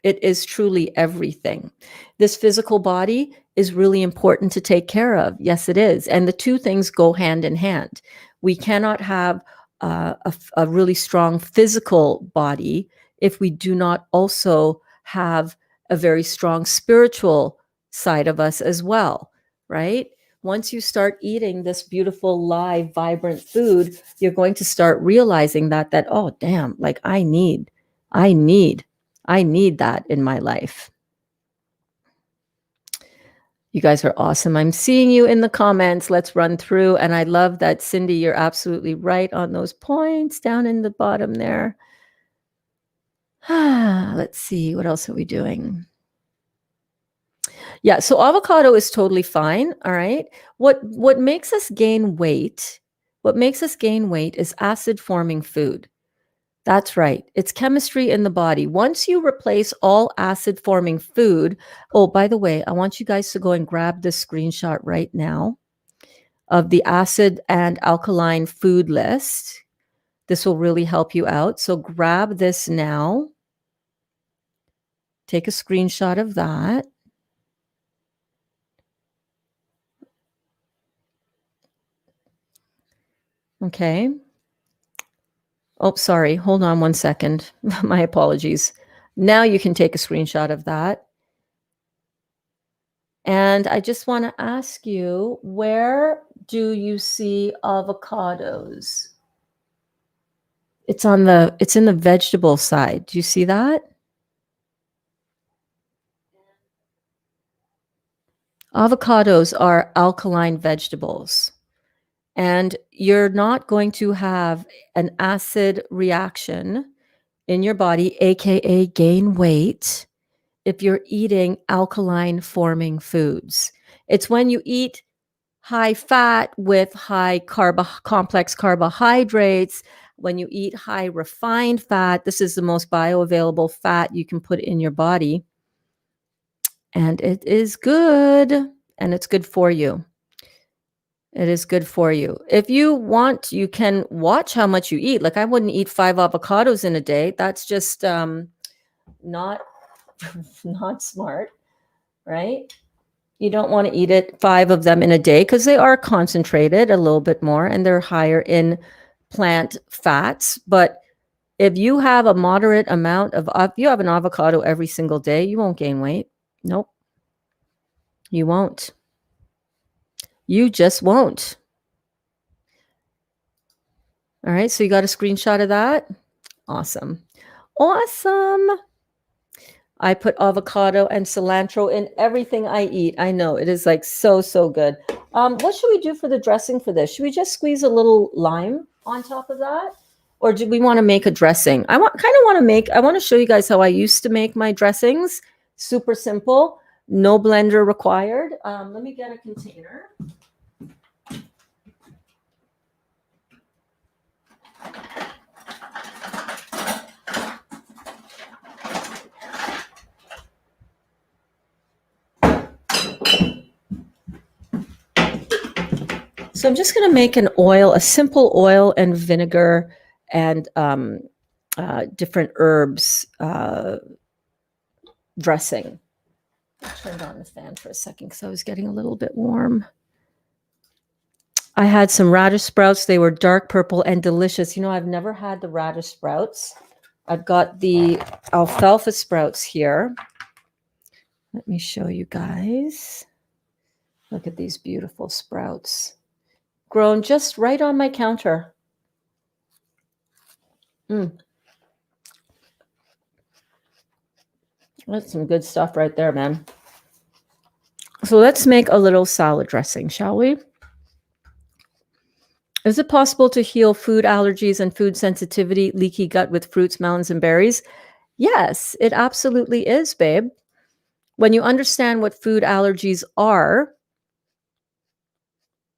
It is truly everything. This physical body is really important to take care of. Yes, it is. And the two things go hand in hand. We cannot have a really strong physical body if we do not also have a very strong spiritual side of us as well, right? once you start eating this beautiful, live, vibrant food, you're going to start realizing that, oh, damn, like I need that in my life. You guys are awesome. I'm seeing you in the comments. Let's run through. And I love that, Cindy, you're absolutely right on those points down in the bottom there. Let's see. What else are we doing? Yeah, so avocado is totally fine. All right. What makes us gain weight? What makes us gain weight is acid forming food. That's right. It's chemistry in the body. Once you replace all acid forming food, oh, by the way, I want you guys to go and grab this screenshot right now of the acid and alkaline food list. This will really help you out. So grab this now. Take a screenshot of that. Okay. Oh, sorry. Hold on one second. My apologies. Now you can take a screenshot of that. And I just want to ask you, where do you see avocados? It's in the vegetable side. Do you see that? Avocados are alkaline vegetables. And you're not going to have an acid reaction in your body, aka gain weight, if you're eating alkaline forming foods. It's when you eat high fat with high complex carbohydrates, when you eat high refined fat. This is the most bioavailable fat you can put in your body. And it is good, and it's good for you. It is good for you. If you want, you can watch how much you eat. Like I wouldn't eat 5 avocados in a day. That's just not not smart, right? You don't want to eat 5 of them in a day because they are concentrated a little bit more and they're higher in plant fats. But if you have a moderate amount of, if you have an avocado every single day, you won't gain weight. Nope. You won't. You just won't. All right. So you got a screenshot of that? Awesome. Awesome. I put avocado and cilantro in everything I eat. I know it is like so good. What should we do for the dressing for this? Should we just squeeze a little lime on top of that? Or do we want to make a dressing? I want to show you guys how I used to make my dressings. Super simple, no blender required. Let me get a container. So I'm just going to make a simple oil and vinegar and different herbs dressing. I turned on the fan for a second because I was getting a little bit warm. I had some radish sprouts. They were dark purple and delicious. You know, I've never had the radish sprouts. I've got the alfalfa sprouts here. Let me show you guys. Look at these beautiful sprouts. Grown just right on my counter. That's some good stuff right there, man. So let's make a little salad dressing, shall we? Is it possible to heal food allergies and food sensitivity, leaky gut with fruits, melons, and berries? Yes, it absolutely is, babe. When you understand what food allergies are,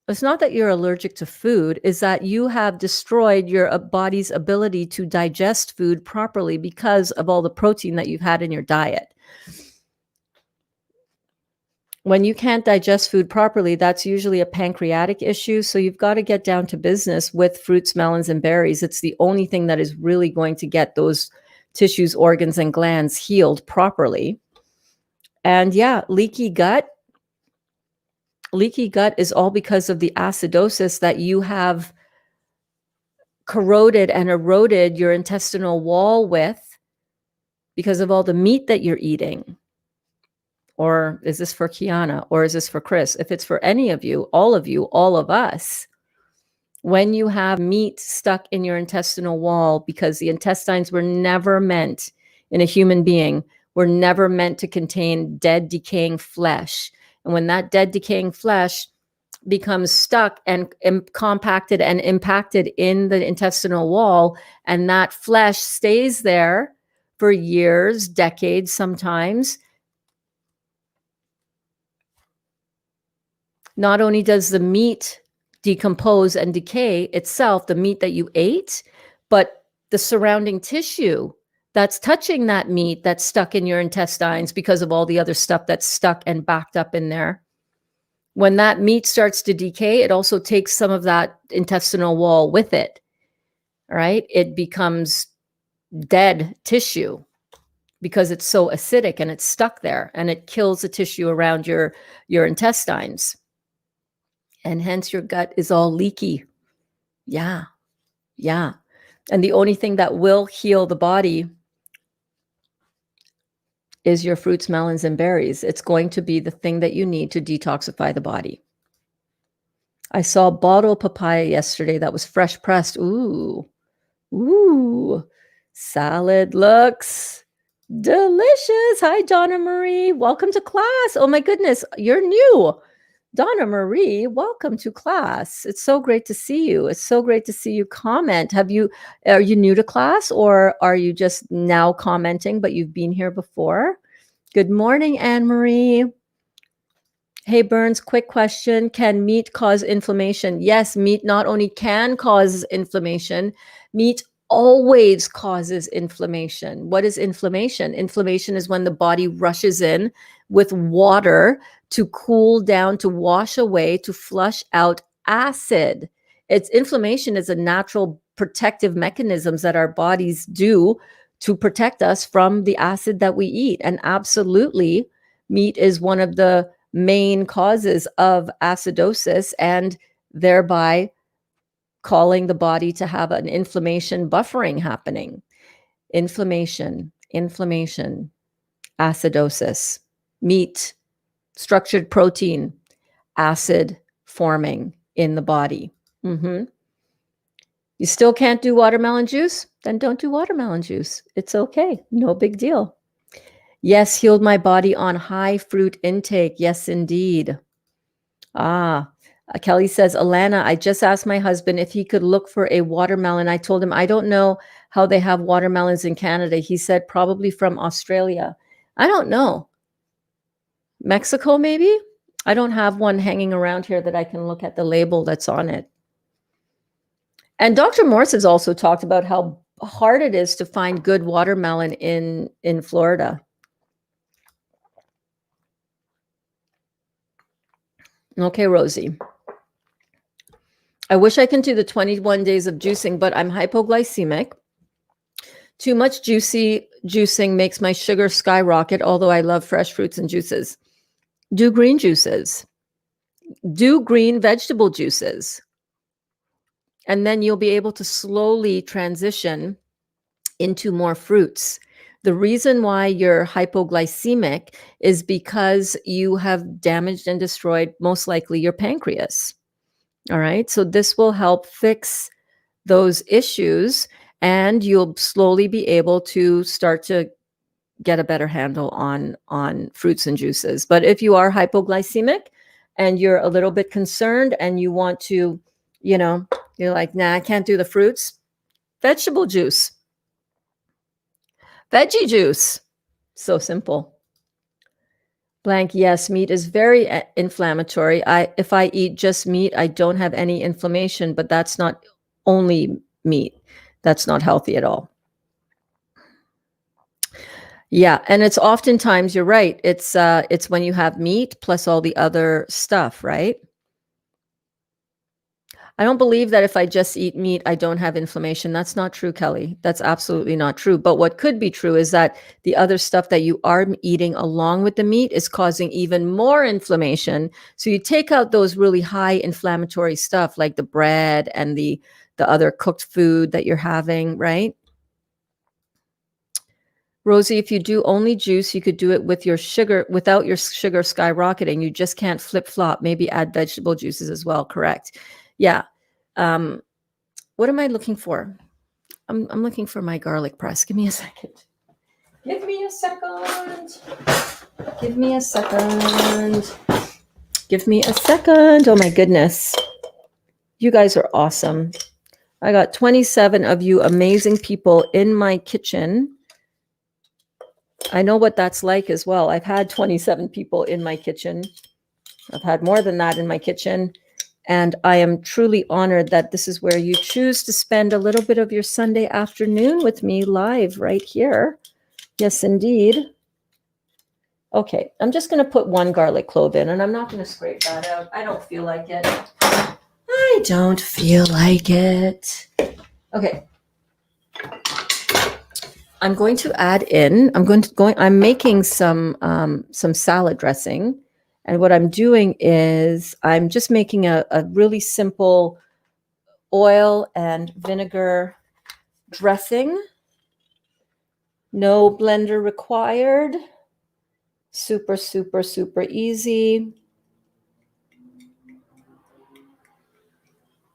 it's not that you're allergic to food, is that you have destroyed your body's ability to digest food properly because of all the protein that you've had in your diet. When you can't digest food properly, that's usually a pancreatic issue. So you've got to get down to business with fruits, melons, and berries. It's the only thing that is really going to get those tissues, organs, and glands healed properly. And yeah, leaky gut is all because of the acidosis that you have corroded and eroded your intestinal wall with because of all the meat that you're eating. Or is this for Kiana? Or is this for Chris? If it's for any of you, all of us, when you have meat stuck in your intestinal wall, because the intestines were never meant in a human being, were never meant to contain dead, decaying flesh. And when that dead, decaying flesh becomes stuck and compacted and impacted in the intestinal wall, and that flesh stays there for years, decades sometimes, not only does the meat decompose and decay itself, the meat that you ate, but the surrounding tissue that's touching that meat that's stuck in your intestines because of all the other stuff that's stuck and backed up in there. When that meat starts to decay, it also takes some of that intestinal wall with it. All right. It becomes dead tissue because it's so acidic and it's stuck there, and it kills the tissue around your intestines. And hence your gut is all leaky. Yeah. Yeah. And the only thing that will heal the body is your fruits, melons, and berries. It's going to be the thing that you need to detoxify the body. I saw bottled papaya yesterday that was fresh pressed. Ooh. Salad looks delicious. Hi, Donna Marie. Welcome to class. Oh my goodness, you're new. Donna Marie, welcome to class. It's so great to see you. It's so great to see you comment. Are you new to class, or are you just now commenting, but you've been here before? Good morning, Anne Marie. Hey, Burns, quick question. Can meat cause inflammation? Yes, meat not only can cause inflammation, meat always causes inflammation. What is inflammation? Inflammation is when the body rushes in with water to cool down, to wash away, to flush out acid. Inflammation is a natural protective mechanisms that our bodies do to protect us from the acid that we eat. And absolutely, meat is one of the main causes of acidosis, and thereby calling the body to have an inflammation buffering happening. Inflammation, acidosis, meat, structured protein, acid forming in the body. You still can't do watermelon juice? Then don't do watermelon juice. It's okay. No big deal. Yes, healed my body on high fruit intake. Yes, indeed. Kelly says, Alana, I just asked my husband if he could look for a watermelon. I told him, I don't know how they have watermelons in Canada. He said, probably from Australia. I don't know. Mexico, maybe? I don't have one hanging around here that I can look at the label that's on it. And Dr. Morse has also talked about how hard it is to find good watermelon in Florida. Okay, Rosie. I wish I can do the 21 days of juicing, but I'm hypoglycemic. Too much juicing makes my sugar skyrocket, although I love fresh fruits and juices. Do green juices. Do green vegetable juices. And then you'll be able to slowly transition into more fruits. The reason why you're hypoglycemic is because you have damaged and destroyed, most likely, your pancreas. All right. So this will help fix those issues, and you'll slowly be able to start to get a better handle on fruits and juices. But if you are hypoglycemic and you're a little bit concerned and you want to, you're like, nah, I can't do the fruits, vegetable juice, veggie juice. So simple. Blank, yes, meat is very inflammatory. If I eat just meat, I don't have any inflammation, but that's not only meat. That's not healthy at all. Yeah, and it's oftentimes, you're right, it's when you have meat plus all the other stuff, right? I don't believe that if I just eat meat, I don't have inflammation. That's not true, Kelly. That's absolutely not true. But what could be true is that the other stuff that you are eating along with the meat is causing even more inflammation. So you take out those really high inflammatory stuff like the bread and the other cooked food that you're having, right? Rosie, if you do only juice, you could do it with your sugar, without your sugar skyrocketing. You just can't flip flop. Maybe add vegetable juices as well. Correct. Yeah. What am I looking for? I'm looking for my garlic press. Give me a second. Give me a second. Give me a second. Give me a second. Oh my goodness. You guys are awesome. I got 27 of you amazing people in my kitchen. I know what that's like as well. I've had 27 people in my kitchen. I've had more than that in my kitchen. And I am truly honored that this is where you choose to spend a little bit of your Sunday afternoon with me live right here. Yes, indeed. Okay, I'm just going to put one garlic clove in, and I'm not going to scrape that out. I don't feel like it. I don't feel like it. Okay. I'm going to add in, I'm making some salad dressing. And what I'm doing is I'm just making a really simple oil and vinegar dressing. No blender required. Super, super, super easy.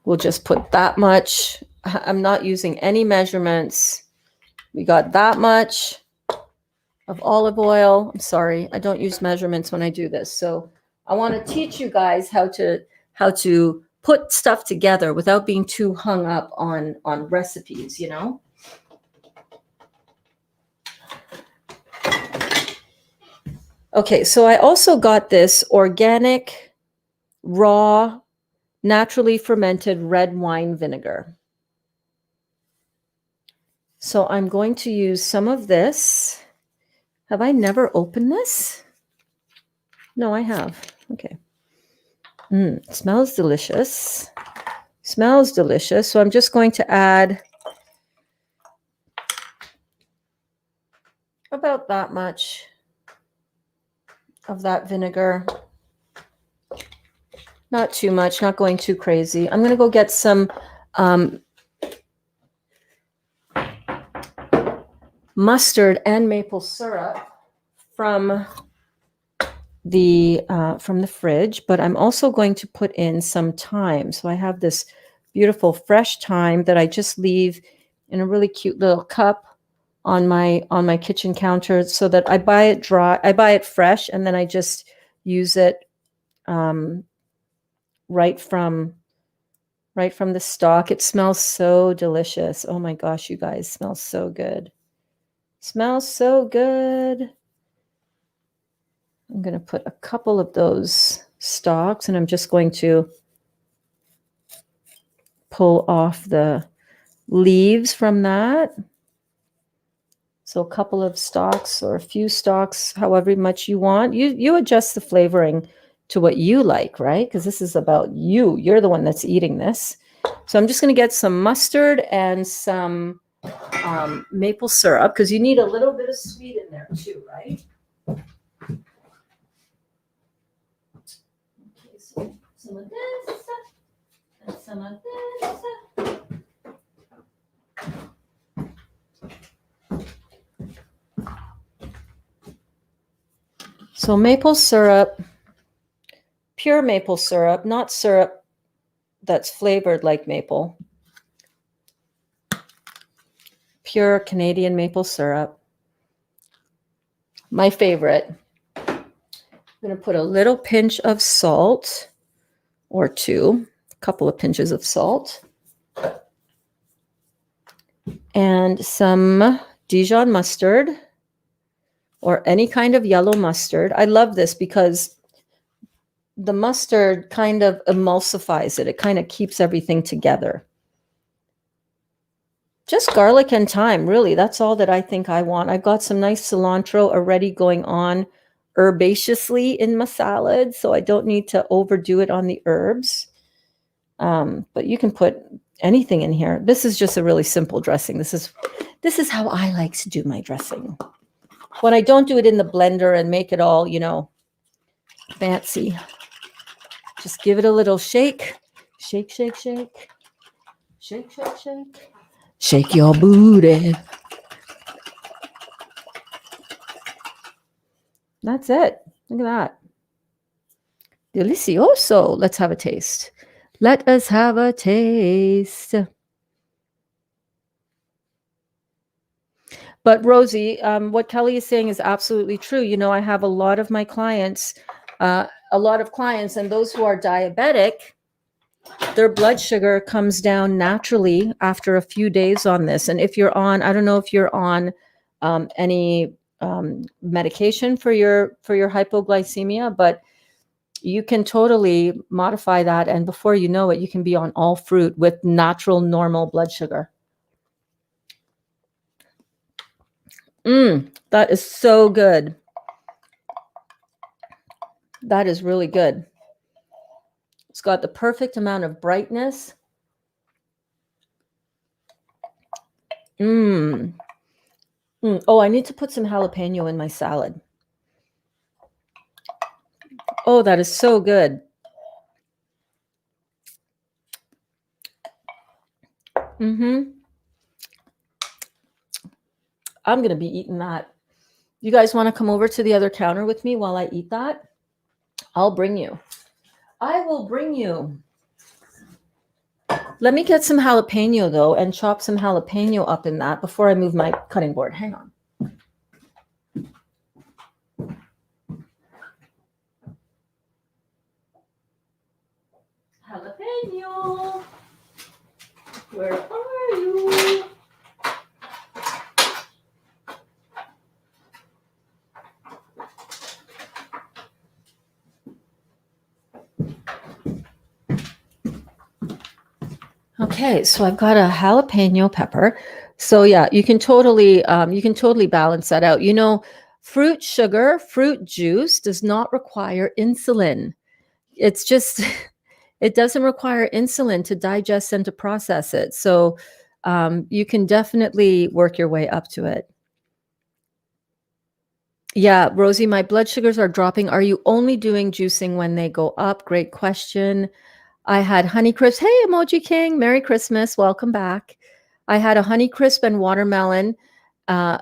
We'll just put that much. I'm not using any measurements. We got that much of olive oil. I'm sorry, I don't use measurements when I do this. So I want to teach you guys how to put stuff together without being too hung up on recipes, you know? Okay, so I also got this organic, raw, naturally fermented red wine vinegar. So I'm going to use some of this. Have I never opened this? No, I have. Okay. It smells delicious. Smells delicious. So I'm just going to add about that much of that vinegar. Not too much, not going too crazy. I'm going to go get some mustard and maple syrup from the fridge, but I'm also going to put in some thyme. So I have this beautiful fresh thyme that I just leave in a really cute little cup on my kitchen counter, so that I buy it dry. I buy it fresh, and then I just use it right from the stalk. It smells so delicious. Oh my gosh, you guys, smells so good. Smells so good. I'm going to put a couple of those stalks, and I'm just going to pull off the leaves from that. So a couple of stalks or a few stalks, however much you want. You adjust the flavoring to what you like, right? Because this is about you. You're the one that's eating this. So I'm just going to get some mustard and some maple syrup, because you need a little bit of sweet in there too, right? Okay, so some of this and some of this. So maple syrup, pure maple syrup, not syrup that's flavored like maple. Pure Canadian maple syrup. My favorite. I'm going to put a little pinch of salt, or two, a couple of pinches of salt, and some Dijon mustard, or any kind of yellow mustard. I love this because the mustard kind of emulsifies it. It kind of keeps everything together. Just garlic and thyme, really. That's all that I think I want. I've got some nice cilantro already going on herbaceously in my salad, so I don't need to overdo it on the herbs. But you can put anything in here. This is just a really simple dressing. This is how I like to do my dressing. When I don't do it in the blender and make it all, fancy, just give it a little shake. Shake, shake, shake. Shake, shake, shake. Shake your booty. That's it. Look at that. Delicioso. Let's have a taste. Let us have a taste. But Rosie, what Kelly is saying is absolutely true. You know, I have a lot of my clients, and those who are diabetic, their blood sugar comes down naturally after a few days on this. And if you're on, I don't know if you're on any medication for your hypoglycemia, but you can totally modify that, and before you know it, you can be on all fruit with natural, normal blood sugar. That is so good. That is really good. It's got the perfect amount of brightness. Oh, I need to put some jalapeno in my salad. Oh, that is so good. I'm going to be eating that. You guys want to come over to the other counter with me while I eat that? I'll bring you. I will bring you. Let me get some jalapeno, though, and chop some jalapeno up in that before I move my cutting board. Hang on. Jalapeno. Where are you? Okay, so I've got a jalapeno pepper. So yeah, you can totally balance that out. You know, fruit juice does not require insulin. It's just it doesn't require insulin to digest and to process it. So you can definitely work your way up to it. Yeah, Rosie, my blood sugars are dropping. Are you only doing juicing when they go up? Great question. I had Honeycrisp. Hey, Emoji King, Merry Christmas. Welcome back. I had a Honeycrisp and watermelon and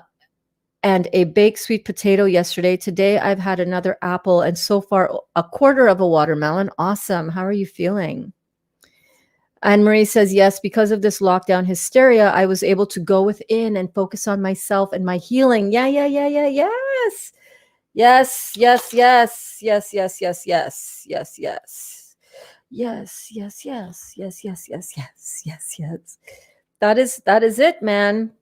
a baked sweet potato yesterday. Today, I've had another apple and so far a quarter of a watermelon. Awesome. How are you feeling? Anne Marie says, yes, because of this lockdown hysteria, I was able to go within and focus on myself and my healing. Yeah. Yes. Yes. Yes. Yes. Yes. Yes. Yes. Yes. Yes. Yes. Yes. Yes. Yes. Yes. Yes. Yes. Yes. Yes. Yes. That is it, man.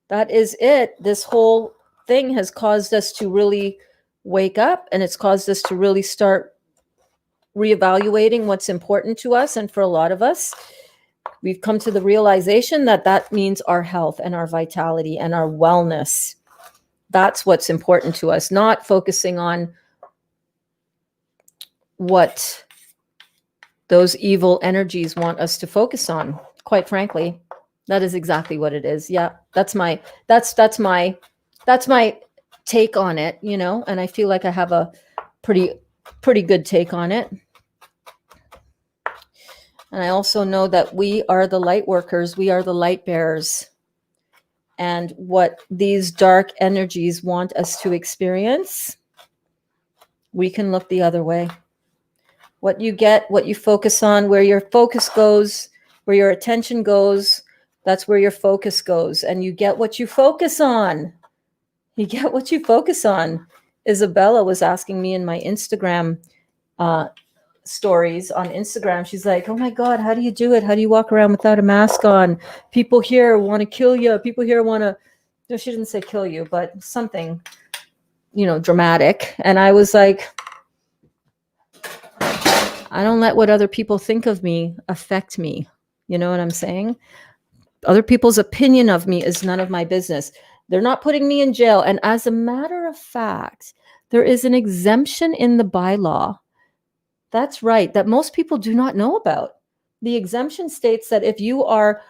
That is it. This whole thing has caused us to really wake up, and it's caused us to really start reevaluating what's important to us. And for a lot of us, we've come to the realization that that means our health and our vitality and our wellness. That's what's important to us, not focusing on what those evil energies want us to focus on. Quite frankly, that is exactly what it is. Yeah, that's my take on it, you know, and I feel like I have a pretty good take on it. And I also know that we are the light workers, we are the light bearers. And what these dark energies want us to experience, we can look the other way. What you get, what you focus on, where your focus goes, where your attention goes, that's where your focus goes. And you get what you focus on. You get what you focus on. Isabella was asking me in my Instagram stories on Instagram. She's like, oh my God, how do you do it? How do you walk around without a mask on? People here want to kill you. People here want to, no, she didn't say kill you, but something, you know, dramatic. And I was like, I don't let what other people think of me affect me. You know what I'm saying? Other people's opinion of me is none of my business. They're not putting me in jail. And as a matter of fact, there is an exemption in the bylaw. That's right, that most people do not know about. The exemption states that if you are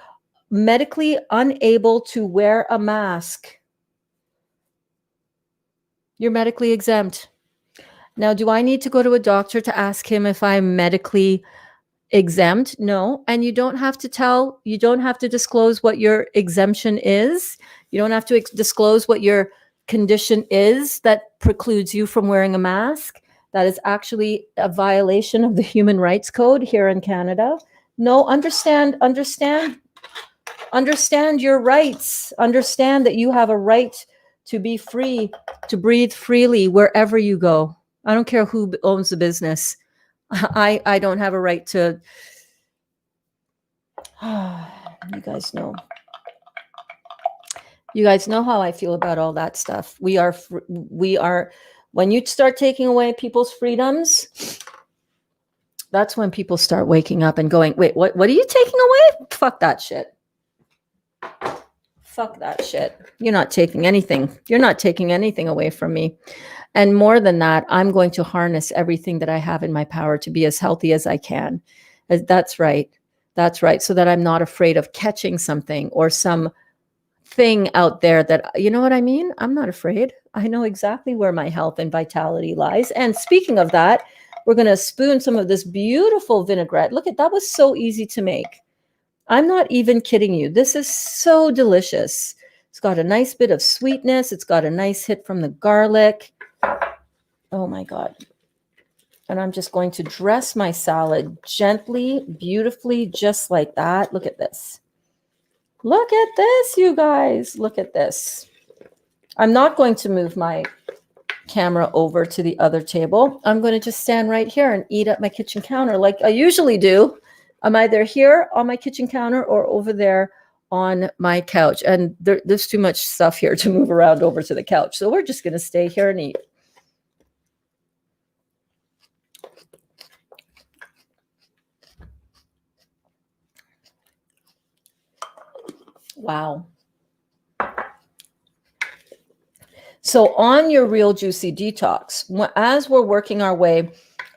medically unable to wear a mask, you're medically exempt. Now, do I need to go to a doctor to ask him if I'm medically exempt? No. And you don't have to disclose what your exemption is. You don't have to disclose what your condition is that precludes you from wearing a mask, that is actually a violation of the Human Rights Code here in Canada. No, understand your rights. Understand that you have a right to be free, to breathe freely wherever you go. I don't care who owns the business. I don't have a right to. You guys know. You guys know how I feel about all that stuff. We are, when you start taking away people's freedoms, that's when people start waking up and going, wait, what are you taking away? Fuck that shit. Fuck that shit. You're not taking anything. You're not taking anything away from me. And more than that, I'm going to harness everything that I have in my power to be as healthy as I can. That's right. That's right. So that I'm not afraid of catching something or some thing out there that, you know what I mean? I'm not afraid. I know exactly where my health and vitality lies. And speaking of that, we're going to spoon some of this beautiful vinaigrette. Look at that. Was so easy to make. I'm not even kidding you. This is so delicious. It's got a nice bit of sweetness. It's got a nice hit from the garlic. Oh my God. And I'm just going to dress my salad gently, beautifully, just like that. Look at this. Look at this, you guys. Look at this. I'm not going to move my camera over to the other table. I'm going to just stand right here and eat at my kitchen counter like I usually do. I'm either here on my kitchen counter or over there on my couch. And there's too much stuff here to move around over to the couch. So we're just going to stay here and eat. Wow. So on your Real Juicy Detox, as we're working our way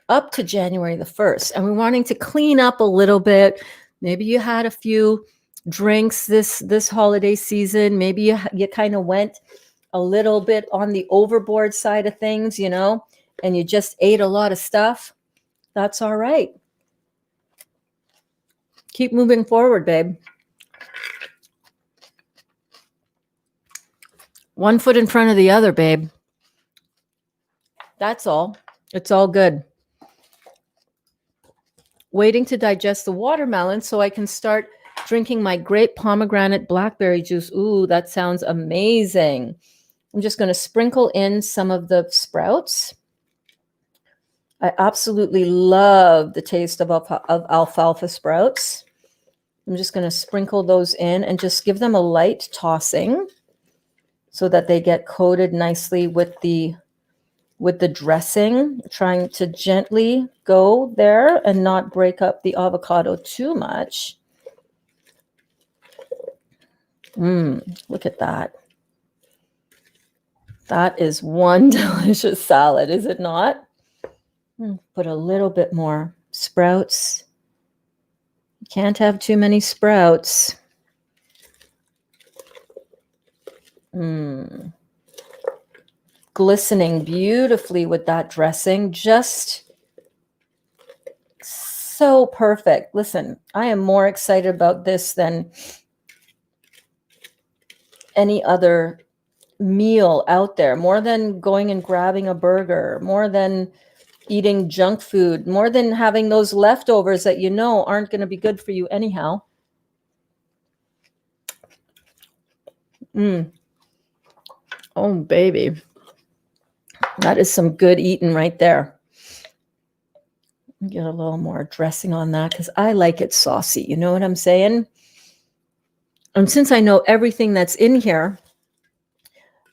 up to January the 1st, and we're wanting to clean up a little bit, maybe you had a few drinks this holiday season, maybe you kind of went a little bit on the overboard side of things, you know, and you just ate a lot of stuff. That's all right. Keep moving forward, babe. One foot in front of the other, babe. That's all. It's all good. Waiting to digest the watermelon so I can start drinking my grape pomegranate blackberry juice. Ooh, that sounds amazing. I'm just going to sprinkle in some of the sprouts. I absolutely love the taste of alfalfa sprouts. I'm just going to sprinkle those in and just give them a light tossing so that they get coated nicely with the dressing, trying to gently go there and not break up the avocado too much. Look at that. That is one delicious salad, is it not? Put a little bit more sprouts. You can't have too many sprouts. Glistening beautifully with that dressing. Just so perfect. Listen, I am more excited about this than any other meal out there, more than going and grabbing a burger, more than eating junk food, more than having those leftovers that you know aren't going to be good for you anyhow. Oh, baby. That is some good eating right there. Get a little more dressing on that because I like it saucy. You know what I'm saying? And since I know everything that's in here,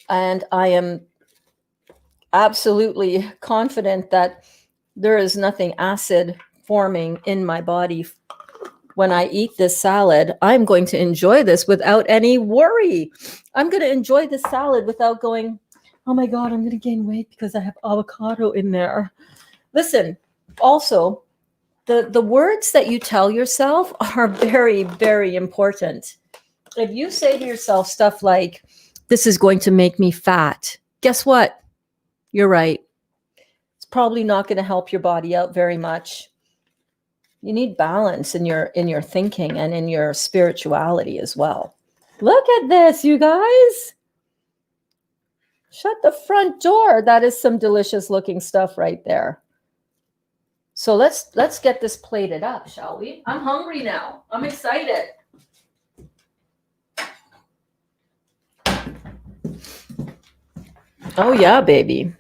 and I am absolutely confident that there is nothing acid forming in my body when I eat this salad, I'm going to enjoy this without any worry. I'm going to enjoy this salad without going, oh my God, I'm going to gain weight because I have avocado in there. Listen, also, the words that you tell yourself are very, very important. If you say to yourself stuff like, this is going to make me fat, guess what? You're right. It's probably not going to help your body out very much. You need balance in your thinking and in your spirituality as well. Look at this, you guys. Shut the front door. That is some delicious looking stuff right there. So let's get this plated up, shall we? I'm hungry now. I'm excited. Oh yeah, baby.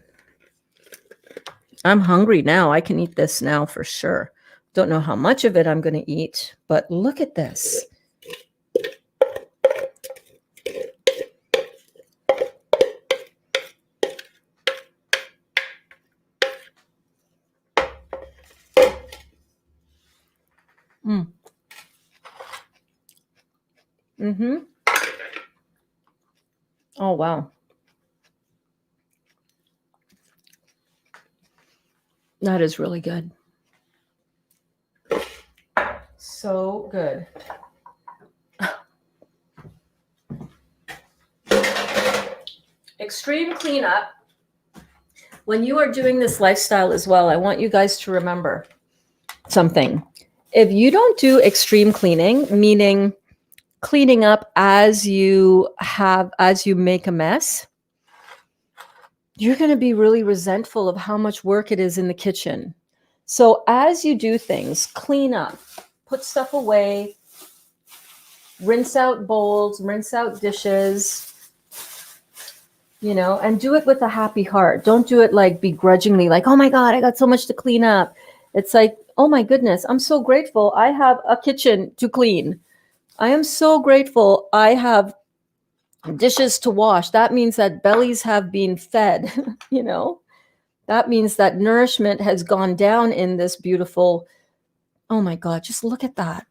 I'm hungry now. I can eat this now for sure. Don't know how much of it I'm going to eat, but look at this. Mm. Mm-hmm. Oh, wow. That is really good. So good. Extreme cleanup. When you are doing this lifestyle as well, I want you guys to remember something. If you don't do extreme cleaning, meaning cleaning up as you make a mess, you're going to be really resentful of how much work it is in the kitchen. So as you do things, clean up, put stuff away, rinse out bowls, rinse out dishes, and do it with a happy heart. Don't do it like begrudgingly, like, oh my God, I got so much to clean up. It's like, oh my goodness, I'm so grateful I have a kitchen to clean. I am so grateful I have dishes to wash. That means that bellies have been fed, That means that nourishment has gone down in this beautiful, oh my God, just look at that.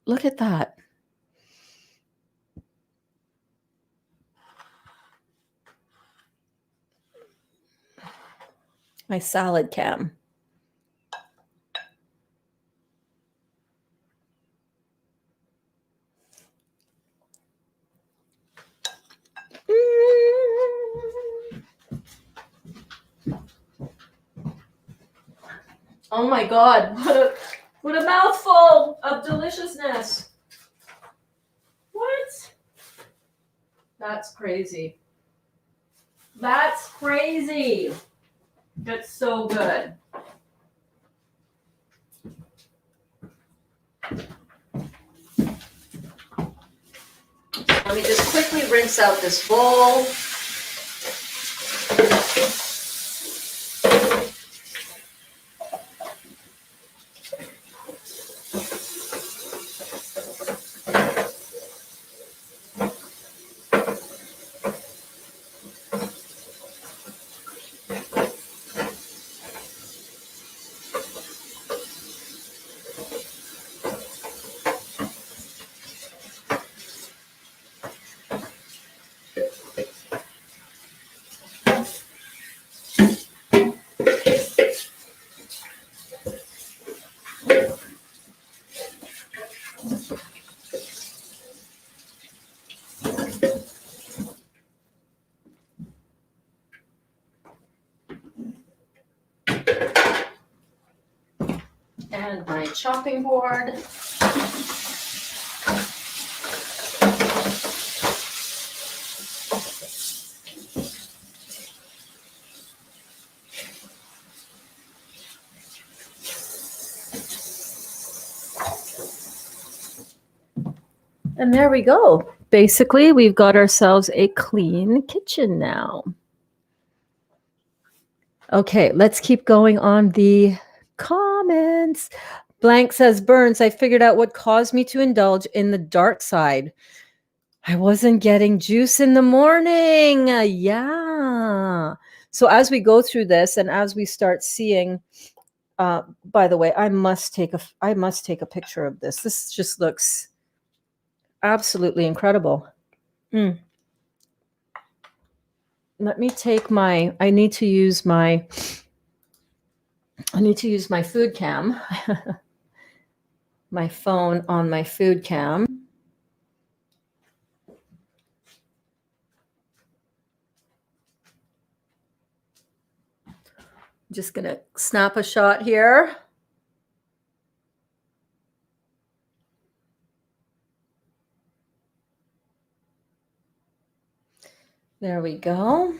Look at that. My salad cam. Oh my God, what a mouthful of deliciousness. What? That's crazy. That's crazy. That's so good. Let me just quickly rinse out this bowl. And my chopping board. And there we go. Basically, we've got ourselves a clean kitchen now. Okay, let's keep going on the comments. Blank says, Burns, I figured out what caused me to indulge in the dark side. I wasn't getting juice in the morning. Yeah. So as we go through this and as we start seeing, by the way, I must take a picture of this. This just looks absolutely incredible. Let me take I need to use my food cam. My phone on my food cam. Just going to snap a shot here. There we go.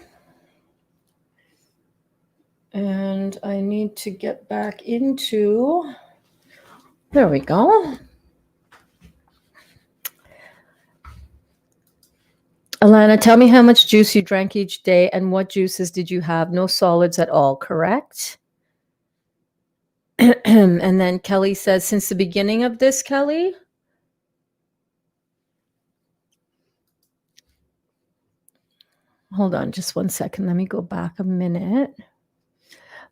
And I need to get back into, there we go. Alana, tell me how much juice you drank each day and what juices did you have? No solids at all, correct? And then Kelly says, since the beginning of this, Kelly? Hold on just one second. Let me go back a minute.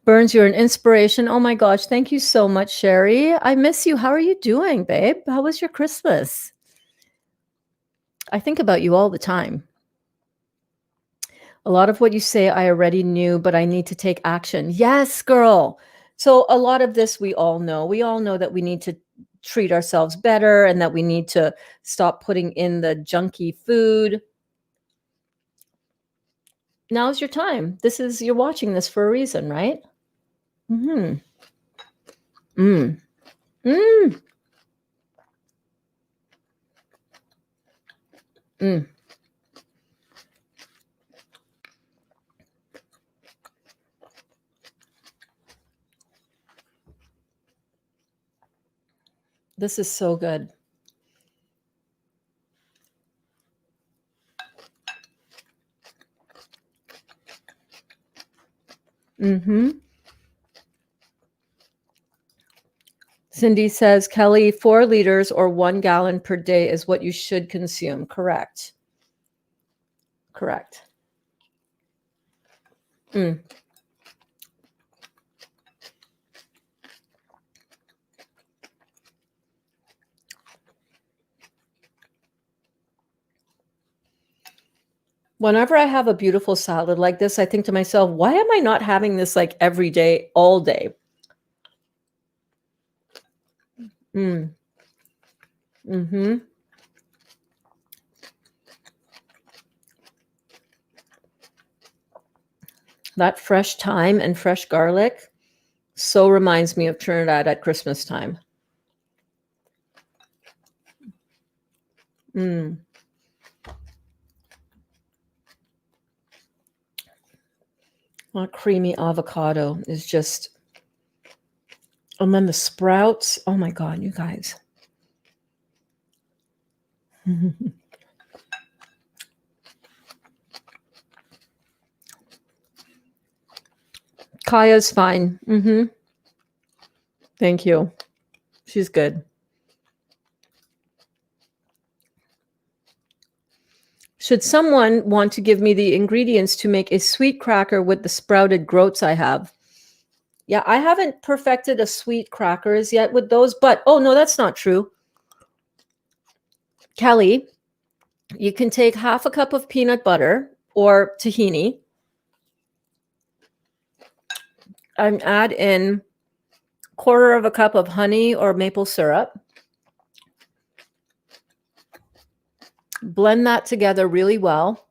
Burns, you're an inspiration. Oh my gosh. Thank you so much, Sherry. I miss you. How are you doing, babe? How was your Christmas? I think about you all the time. A lot of what you say I already knew, but I need to take action. Yes, girl. So a lot of this we all know. We all know that we need to treat ourselves better and that we need to stop putting in the junky food. Now's your time. You're watching this for a reason, right? Mm-hmm. Mm. Mm. Mm. This is so good. Mm-hmm. Cindy says, Kelly, 4 liters or 1 gallon per day is what you should consume. Correct. Correct. Mm. Whenever I have a beautiful salad like this, I think to myself, why am I not having this like every day, all day? Mm. Mm-hmm. That fresh thyme and fresh garlic so reminds me of Trinidad at Christmas time. Mm. That creamy avocado is just, and then the sprouts. Oh my God, you guys. Kaya's fine. Mm-hmm. Thank you. She's good. Should someone want to give me the ingredients to make a sweet cracker with the sprouted groats I have? Yeah, I haven't perfected a sweet crackers yet with those, but oh no, that's not true. Kelly, you can take half a cup of peanut butter or tahini and add in quarter of a cup of honey or maple syrup. Blend that together really well.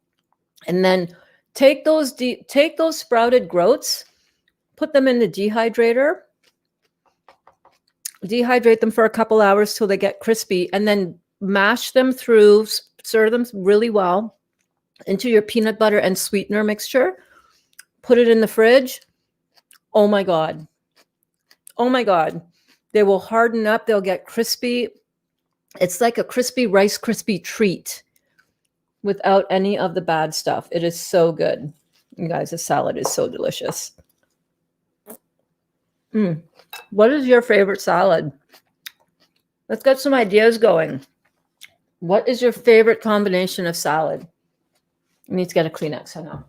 And then take those sprouted groats, put them in the dehydrator, dehydrate them for a couple hours till they get crispy, and then mash them through, stir them really well into your peanut butter and sweetener mixture. Put it in the fridge. Oh my God. Oh my God. They will harden up. They'll get crispy. It's like a crispy Rice Krispie treat without any of the bad stuff. It is so good. You guys, the salad is so delicious. What is your favorite salad? Let's get some ideas going. What is your favorite combination of salad? I need to get a Kleenex. Hang on.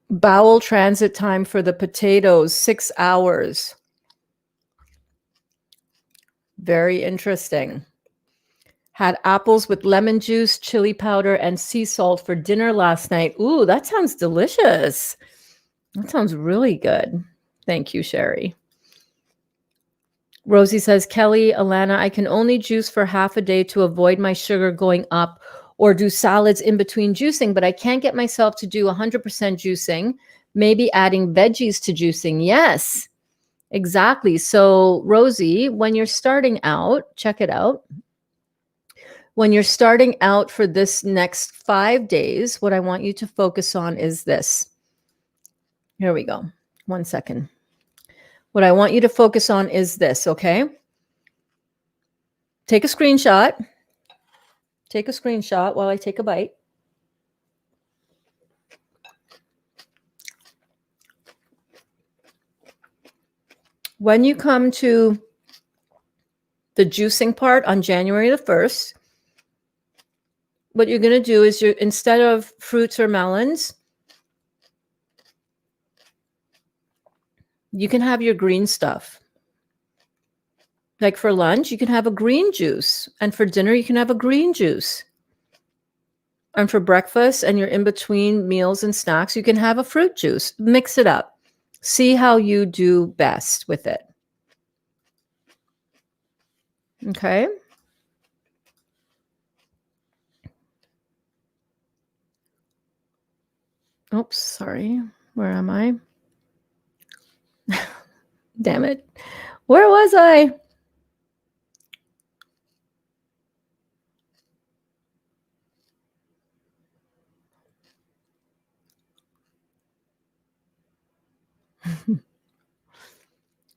Bowel transit time for the potatoes, 6 hours. Very interesting. Had apples with lemon juice, chili powder, and sea salt for dinner last night. Ooh, that sounds delicious. That sounds really good. Thank you, Sherry. Rosie says, Kelly, Alana, I can only juice for half a day to avoid my sugar going up or do salads in between juicing, but I can't get myself to do 100% juicing. Maybe adding veggies to juicing. Yes, exactly. So, Rosie, when you're starting out, check it out. When you're starting out for this next 5 days, what I want you to focus on is this. Here we go. 1 second. What I want you to focus on is this, okay? Take a screenshot. Take a screenshot while I take a bite. When you come to the juicing part on January the 1st, what you're going to do is instead of fruits or melons, you can have your green stuff. Like for lunch, you can have a green juice. And for dinner, you can have a green juice. And for breakfast and you're in between meals and snacks, you can have a fruit juice. Mix it up. See how you do best with it. Okay. Oops, sorry. Where am I? Damn it. Where was I?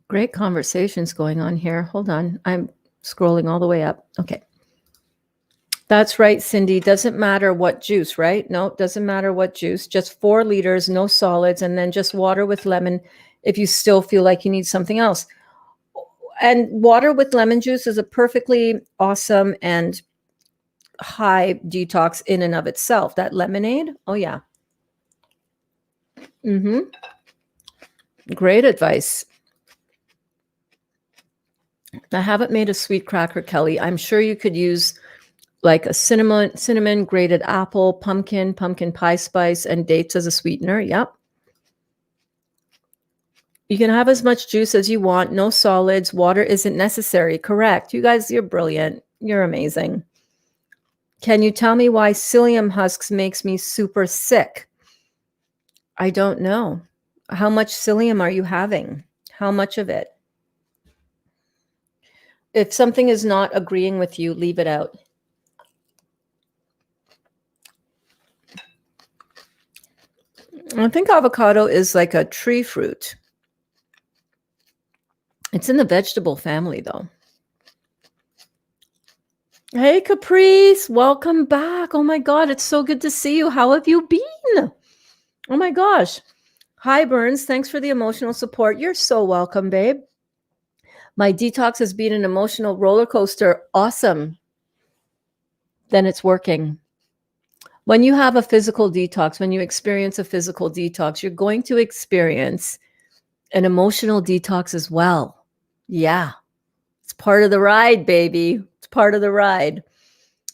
Great conversations going on here. Hold on. I'm scrolling all the way up. Okay. That's right, Cindy. Doesn't matter what juice, right? No, doesn't matter what juice. Just 4 liters, no solids, and then just water with lemon if you still feel like you need something else. And water with lemon juice is a perfectly awesome and high detox in and of itself. That lemonade, oh yeah. Great advice. I haven't made a sweet cracker, Kelly. I'm sure you could use like a cinnamon, grated apple, pumpkin pie spice, and dates as a sweetener. Yep. You can have as much juice as you want. No solids. Water isn't necessary. Correct. You guys, you're brilliant. You're amazing. Can you tell me why psyllium husks makes me super sick? I don't know. How much psyllium are you having? How much of it? If something is not agreeing with you, leave it out. I think avocado is like a tree fruit. It's in the vegetable family, though. Hey, Caprice, welcome back. Oh my God, it's so good to see you. How have you been? Oh my gosh. Hi, Burns. Thanks for the emotional support. You're so welcome, babe. My detox has been an emotional roller coaster. Awesome. Then it's working. When you have a physical detox, when you experience a physical detox, you're going to experience an emotional detox as well. Yeah. It's part of the ride, baby. It's part of the ride.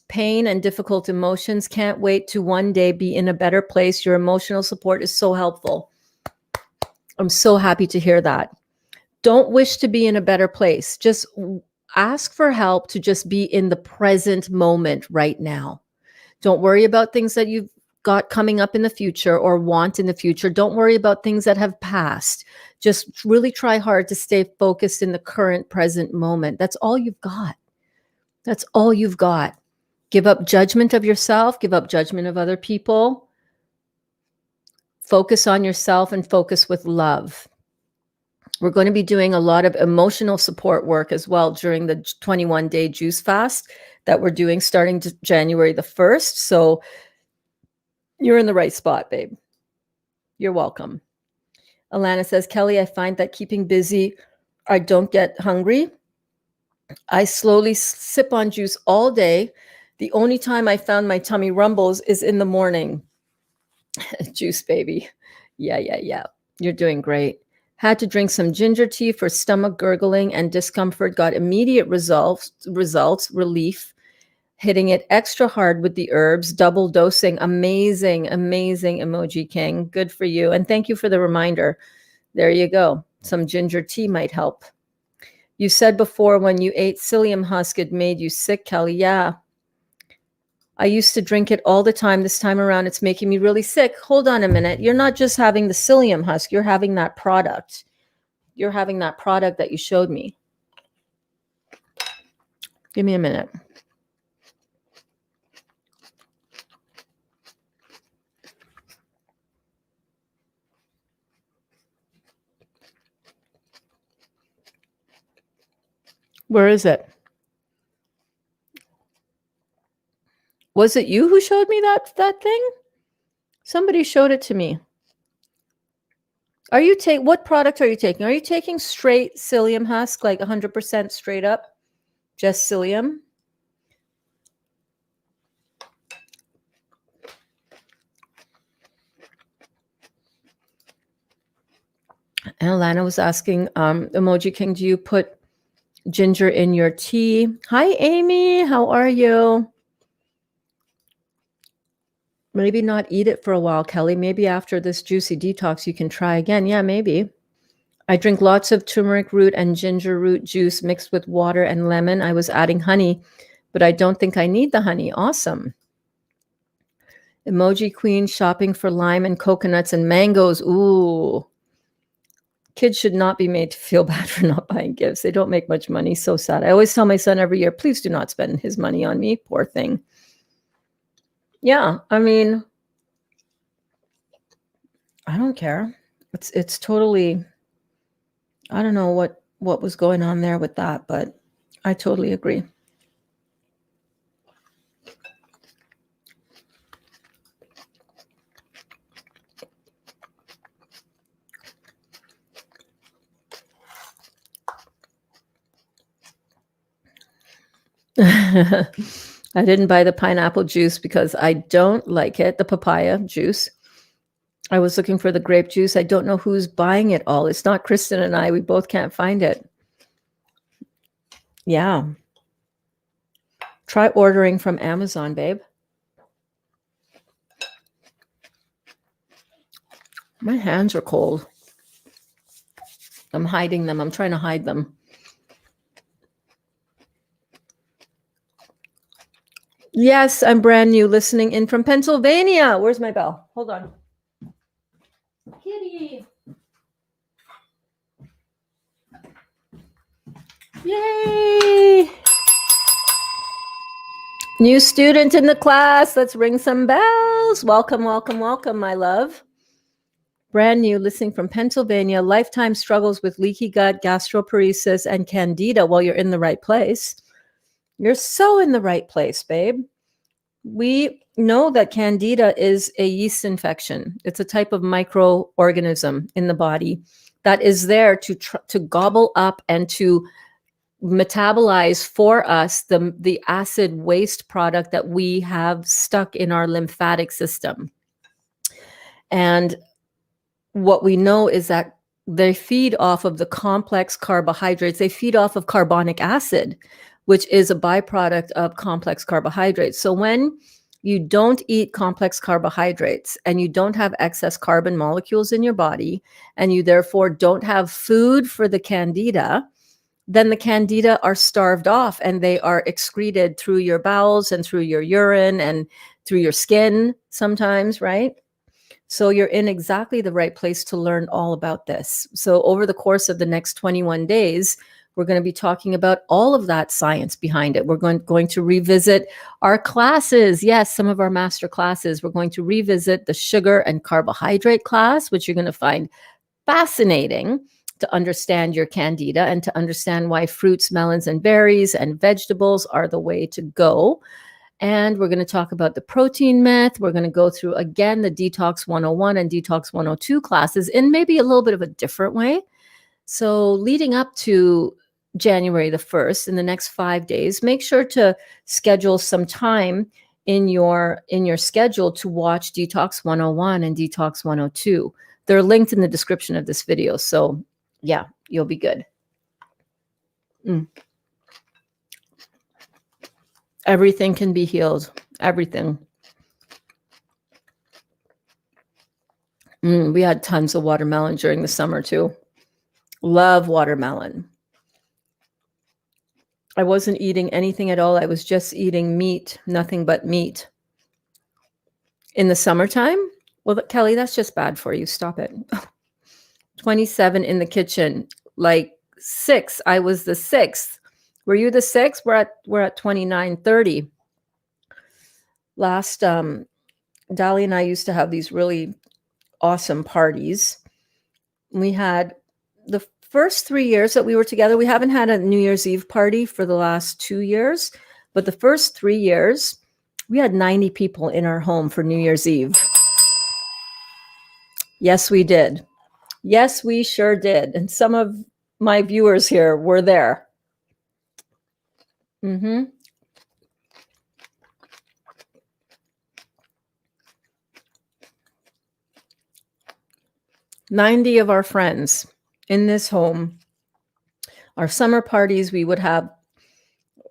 Pain and difficult emotions. Can't wait to one day be in a better place. Your emotional support is so helpful. I'm so happy to hear that. Don't wish to be in a better place. Just ask for help to just be in the present moment right now. Don't worry about things that you've got coming up in the future or want in the future. Don't worry about things that have passed. Just really try hard to stay focused in the current present moment. That's all you've got. That's all you've got. Give up judgment of yourself. Give up judgment of other people. Focus on yourself and focus with love. We're going to be doing a lot of emotional support work as well during the 21-day juice fast that we're doing starting January the 1st. So you're in the right spot, babe. You're welcome. Alana says, Kelly, I find that keeping busy, I don't get hungry. I slowly sip on juice all day. The only time I found my tummy rumbles is in the morning. Juice, baby. Yeah. You're doing great. Had to drink some ginger tea for stomach gurgling and discomfort. Got immediate results, relief. Hitting it extra hard with the herbs, double dosing. Amazing emoji king. Good for you. And thank you for the reminder. There you go. Some ginger tea might help. You said before when you ate psyllium husk, it made you sick, Kelly. Yeah. I used to drink it all the time. This time around, it's making me really sick. Hold on a minute. You're not just having the psyllium husk. You're having that product. You're having that product that you showed me. Give me a minute. Where is it? Was it you who showed me that thing? Somebody showed it to me. What product are you taking? Are you taking straight psyllium husk, like 100% straight up? Just psyllium? And Alana was asking, Emoji King, do you put ginger in your tea? Hi, Amy. How are you? Maybe not eat it for a while, Kelly. Maybe after this juicy detox, you can try again. Yeah, maybe. I drink lots of turmeric root and ginger root juice mixed with water and lemon. I was adding honey, but I don't think I need the honey. Awesome. Emoji Queen shopping for lime and coconuts and mangoes. Ooh. Kids should not be made to feel bad for not buying gifts. They don't make much money. So sad. I always tell my son every year, please do not spend his money on me. Poor thing. Yeah, I mean, I don't care. It's totally, I don't know what was going on there with that, but I totally agree. I didn't buy the pineapple juice because I don't like it, the papaya juice. I was looking for the grape juice. I don't know who's buying it all. It's not Kristen and I. We both can't find it. Yeah. Try ordering from Amazon, babe. My hands are cold. I'm hiding them. I'm trying to hide them. Yes, I'm brand new, listening in from Pennsylvania. Where's my bell? Hold on. Kitty. Yay. New student in the class. Let's ring some bells. Welcome, welcome, welcome, my love. Brand new, listening from Pennsylvania. Lifetime struggles with leaky gut, gastroparesis, and candida. Well, you're in the right place. You're so in the right place, babe. We know that candida is a yeast infection. It's a type of microorganism in the body that is there to gobble up and to metabolize for us the acid waste product that we have stuck in our lymphatic system. And what we know is that they feed off of the complex carbohydrates. They feed off of carbonic acid, which is a byproduct of complex carbohydrates. So when you don't eat complex carbohydrates and you don't have excess carbon molecules in your body, and you therefore don't have food for the candida, then the candida are starved off and they are excreted through your bowels and through your urine and through your skin sometimes, right? So you're in exactly the right place to learn all about this. So over the course of the next 21 days, we're going to be talking about all of that science behind it. We're going to revisit our classes. Yes, some of our master classes. We're going to revisit the sugar and carbohydrate class, which you're going to find fascinating to understand your candida and to understand why fruits, melons, and berries and vegetables are the way to go. And we're going to talk about the protein myth. We're going to go through, again, the Detox 101 and Detox 102 classes in maybe a little bit of a different way. So leading up to January the 1st, in the next 5 days, make sure to schedule some time in your schedule to watch Detox 101 and Detox 102. They're linked in the description of this video. So yeah, you'll be good. Everything can be healed. Everything. We had tons of watermelon during the summer too. Love watermelon. I wasn't eating anything at all. I was just eating meat, nothing but meat. In the summertime? Well, Kelly, that's just bad for you. Stop it. 27 in the kitchen, like 6. I was the 6th. Were you the 6th? We're at 29, 30. Last Dali and I used to have these really awesome parties. We had the first 3 years that we were together. We haven't had a New Year's Eve party for the last 2 years, but the first 3 years, we had 90 people in our home for New Year's Eve. Yes, we did. Yes, we sure did. And some of my viewers here were there. 90 of our friends in this home. Our summer parties, we would have,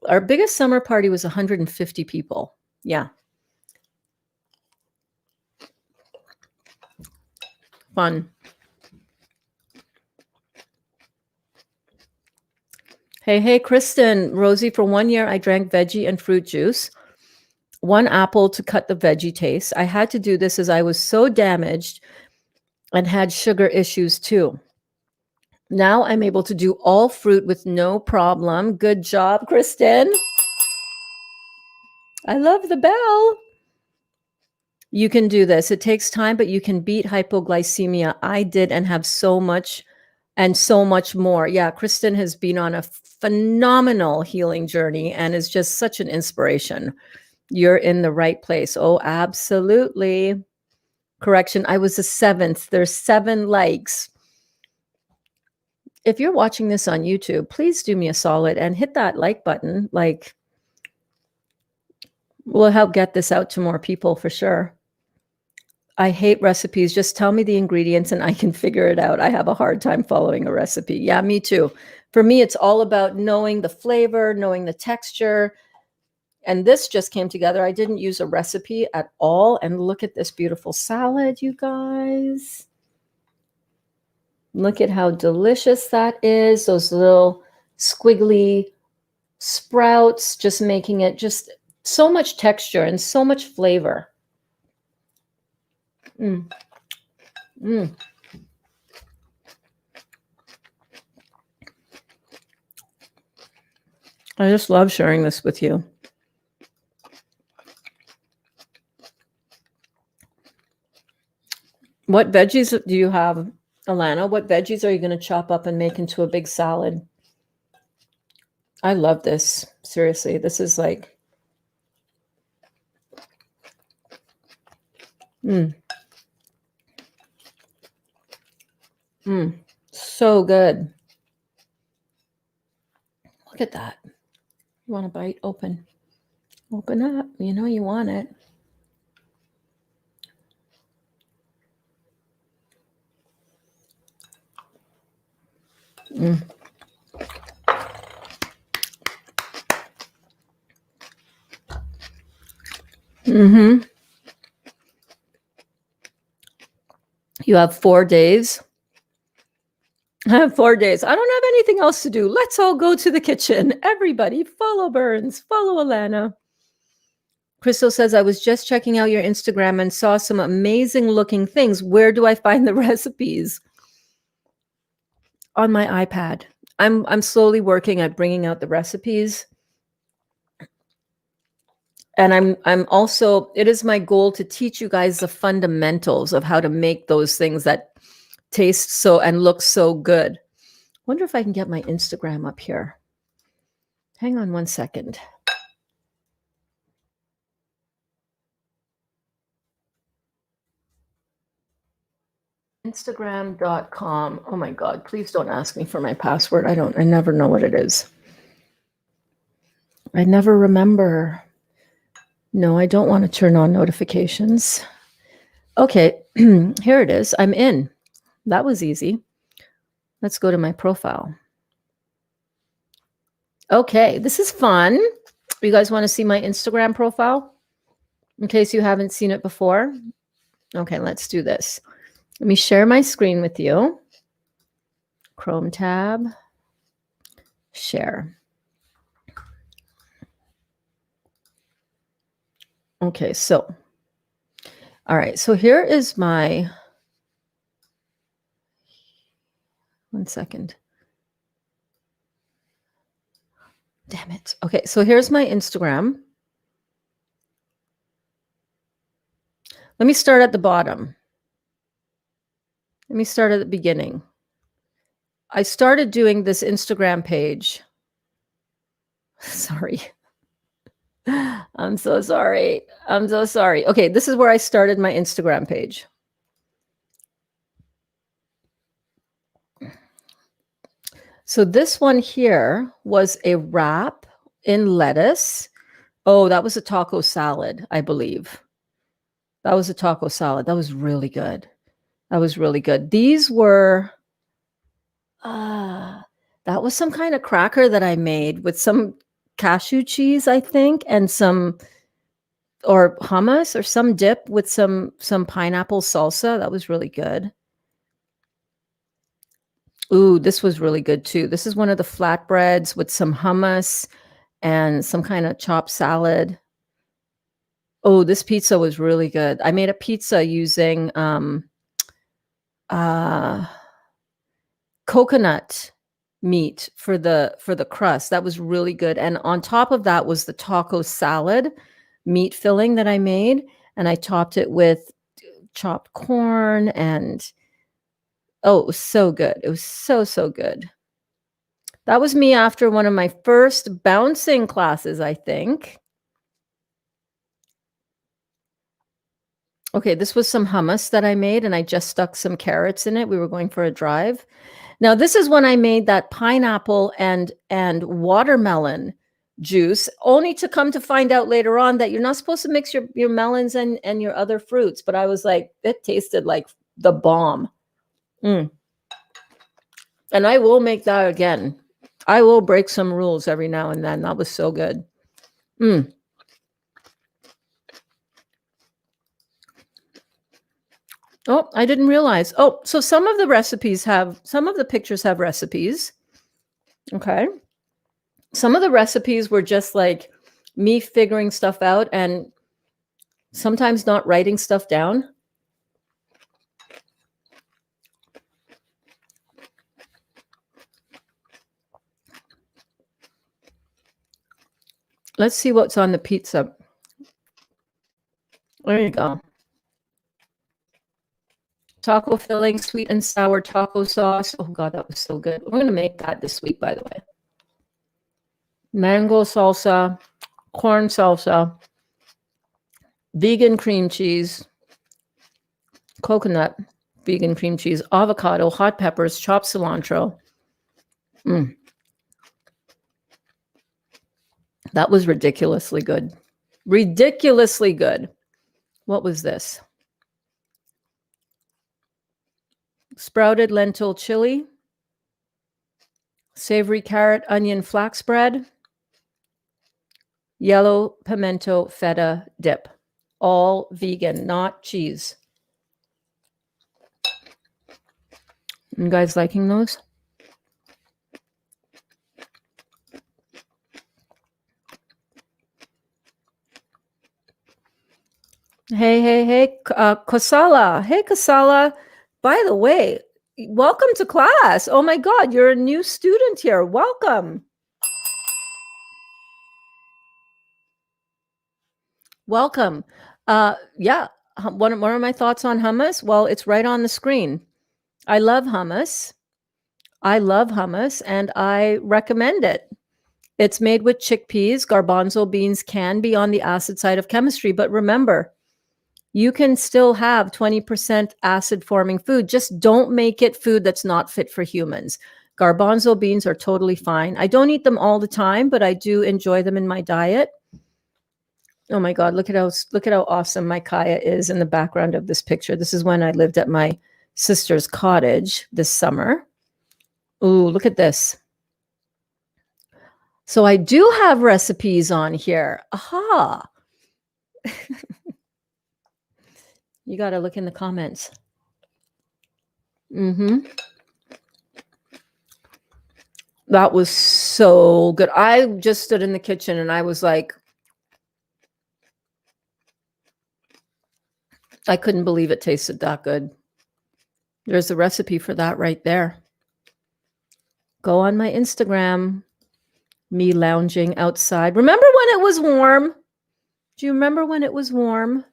our biggest summer party was 150 people. Yeah. Fun. Hey, Kristen, Rosie, for 1 year, I drank veggie and fruit juice, 1 apple to cut the veggie taste. I had to do this as I was so damaged and had sugar issues too. Now I'm able to do all fruit with no problem. Good job, Kristen. I love the bell. You can do this. It takes time, but you can beat hypoglycemia. I did and have so much and so much more. Yeah, Kristen has been on a phenomenal healing journey and is just such an inspiration. You're in the right place. Oh, absolutely. Correction, I was the 7th. There's 7 likes. If you're watching this on YouTube, please do me a solid and hit that like button. Like, we'll help get this out to more people for sure. I hate recipes. Just tell me the ingredients and I can figure it out. I have a hard time following a recipe. Yeah, me too. For me, it's all about knowing the flavor, knowing the texture. And this just came together. I didn't use a recipe at all. And look at this beautiful salad, you guys. Look at how delicious that is. Those little squiggly sprouts, just making it just so much texture and so much flavor. I just love sharing this with you. What veggies do you have, Alana? What veggies are you going to chop up and make into a big salad? I love this. Seriously, this is like... So good. Look at that. You want a bite? Open up. You know you want it. You have 4 days. I have 4 days. I don't have anything else to do. Let's all go to the kitchen. Everybody follow Burns. Follow Alana. Crystal says, I was just checking out your Instagram and saw some amazing looking things. Where do I find the recipes? On my iPad. I'm slowly working at bringing out the recipes. And I'm also, it is my goal to teach you guys the fundamentals of how to make those things that taste so and look so good. Wonder if I can get my Instagram up here. Hang on one second. Instagram.com. Oh my God, please don't ask me for my password. I never know what it is. I never remember. No, I don't want to turn on notifications. Okay, here it is. I'm in. That was easy. Let's go to my profile. Okay, this is fun. You guys want to see my Instagram profile? In case you haven't seen it before. Okay, let's do this. Let me share my screen with you. Chrome tab. Share. Okay, so, all right. So here is my, 1 second. Damn it. Okay, so here's my Instagram. Let me start at the bottom. Let me start at the beginning. I started doing this Instagram page. Sorry. I'm so sorry. I'm so sorry. Okay, this is where I started my Instagram page. So this one here was a wrap in lettuce. Oh, that was a taco salad, I believe. That was a taco salad. That was really good. That was really good. These were, that was some kind of cracker that I made with some cashew cheese, I think, and some, or hummus or some dip with some pineapple salsa. That was really good. Ooh, this was really good too. This is one of the flatbreads with some hummus and some kind of chopped salad. Oh, this pizza was really good. I made a pizza using coconut meat for the crust. That was really good. And on top of that was the taco salad meat filling that I made, and I topped it with chopped corn, and oh, it was so good. It was so good. That was me after one of my first bouncing classes, I think. Okay, this was some hummus that I made, and I just stuck some carrots in it. We were going for a drive. Now, this is when I made that pineapple and watermelon juice, only to come to find out later on that you're not supposed to mix your melons and your other fruits. But I was like, it tasted like the bomb. And I will make that again. I will break some rules every now and then. That was so good. Oh, I didn't realize. Oh, so some of the pictures have recipes. Okay. Some of the recipes were just like me figuring stuff out and sometimes not writing stuff down. Let's see what's on the pizza. There you go. Taco filling, sweet and sour taco sauce. Oh God, that was so good. We're going to make that this week, by the way. Mango salsa, corn salsa, vegan cream cheese, coconut, vegan cream cheese, avocado, hot peppers, chopped cilantro. That was ridiculously good. Ridiculously good. What was this? Sprouted lentil chili, savory carrot, onion flax bread, yellow pimento feta dip. All vegan, not cheese. You guys liking those? Hey, Kosala. Hey, Kosala. By the way, welcome to class. Oh my God, you're a new student here. Welcome. Welcome. Yeah, one of my thoughts on hummus. Well, it's right on the screen. I love hummus. And I recommend it. It's made with chickpeas. Garbanzo beans can be on the acid side of chemistry, but remember, you can still have 20% acid forming food. Just don't make it food that's not fit for humans. Garbanzo beans are totally fine. I don't eat them all the time, but I do enjoy them in my diet. Oh my God, look at how awesome my Kaya is in the background of this picture. This is when I lived at my sister's cottage this summer. Ooh, look at this. So I do have recipes on here. Aha. You got to look in the comments. That was so good. I just stood in the kitchen and I was like, I couldn't believe it tasted that good. There's the recipe for that right there. Go on my Instagram, me lounging outside. Remember when it was warm? Do you remember when it was warm?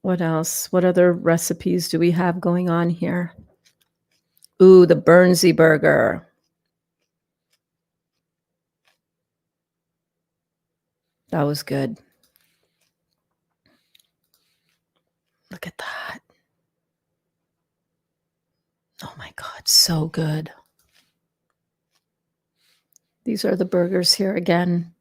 What else? What other recipes do we have going on here? Ooh, the Burnsie Burger. That was good. Look at that. Oh my God, so good. These are the burgers here again.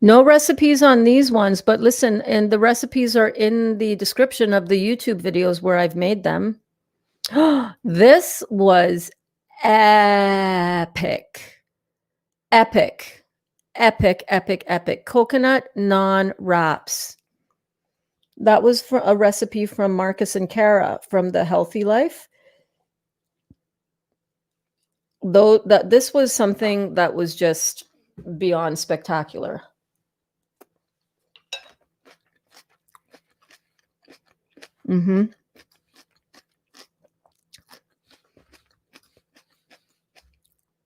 No recipes on these ones, but listen, and the recipes are in the description of the YouTube videos where I've made them. This was epic. Epic. Epic, epic, epic. Coconut naan wraps. That was for a recipe from Marcus and Kara from The Healthy Life. Though that this was something that was just beyond spectacular.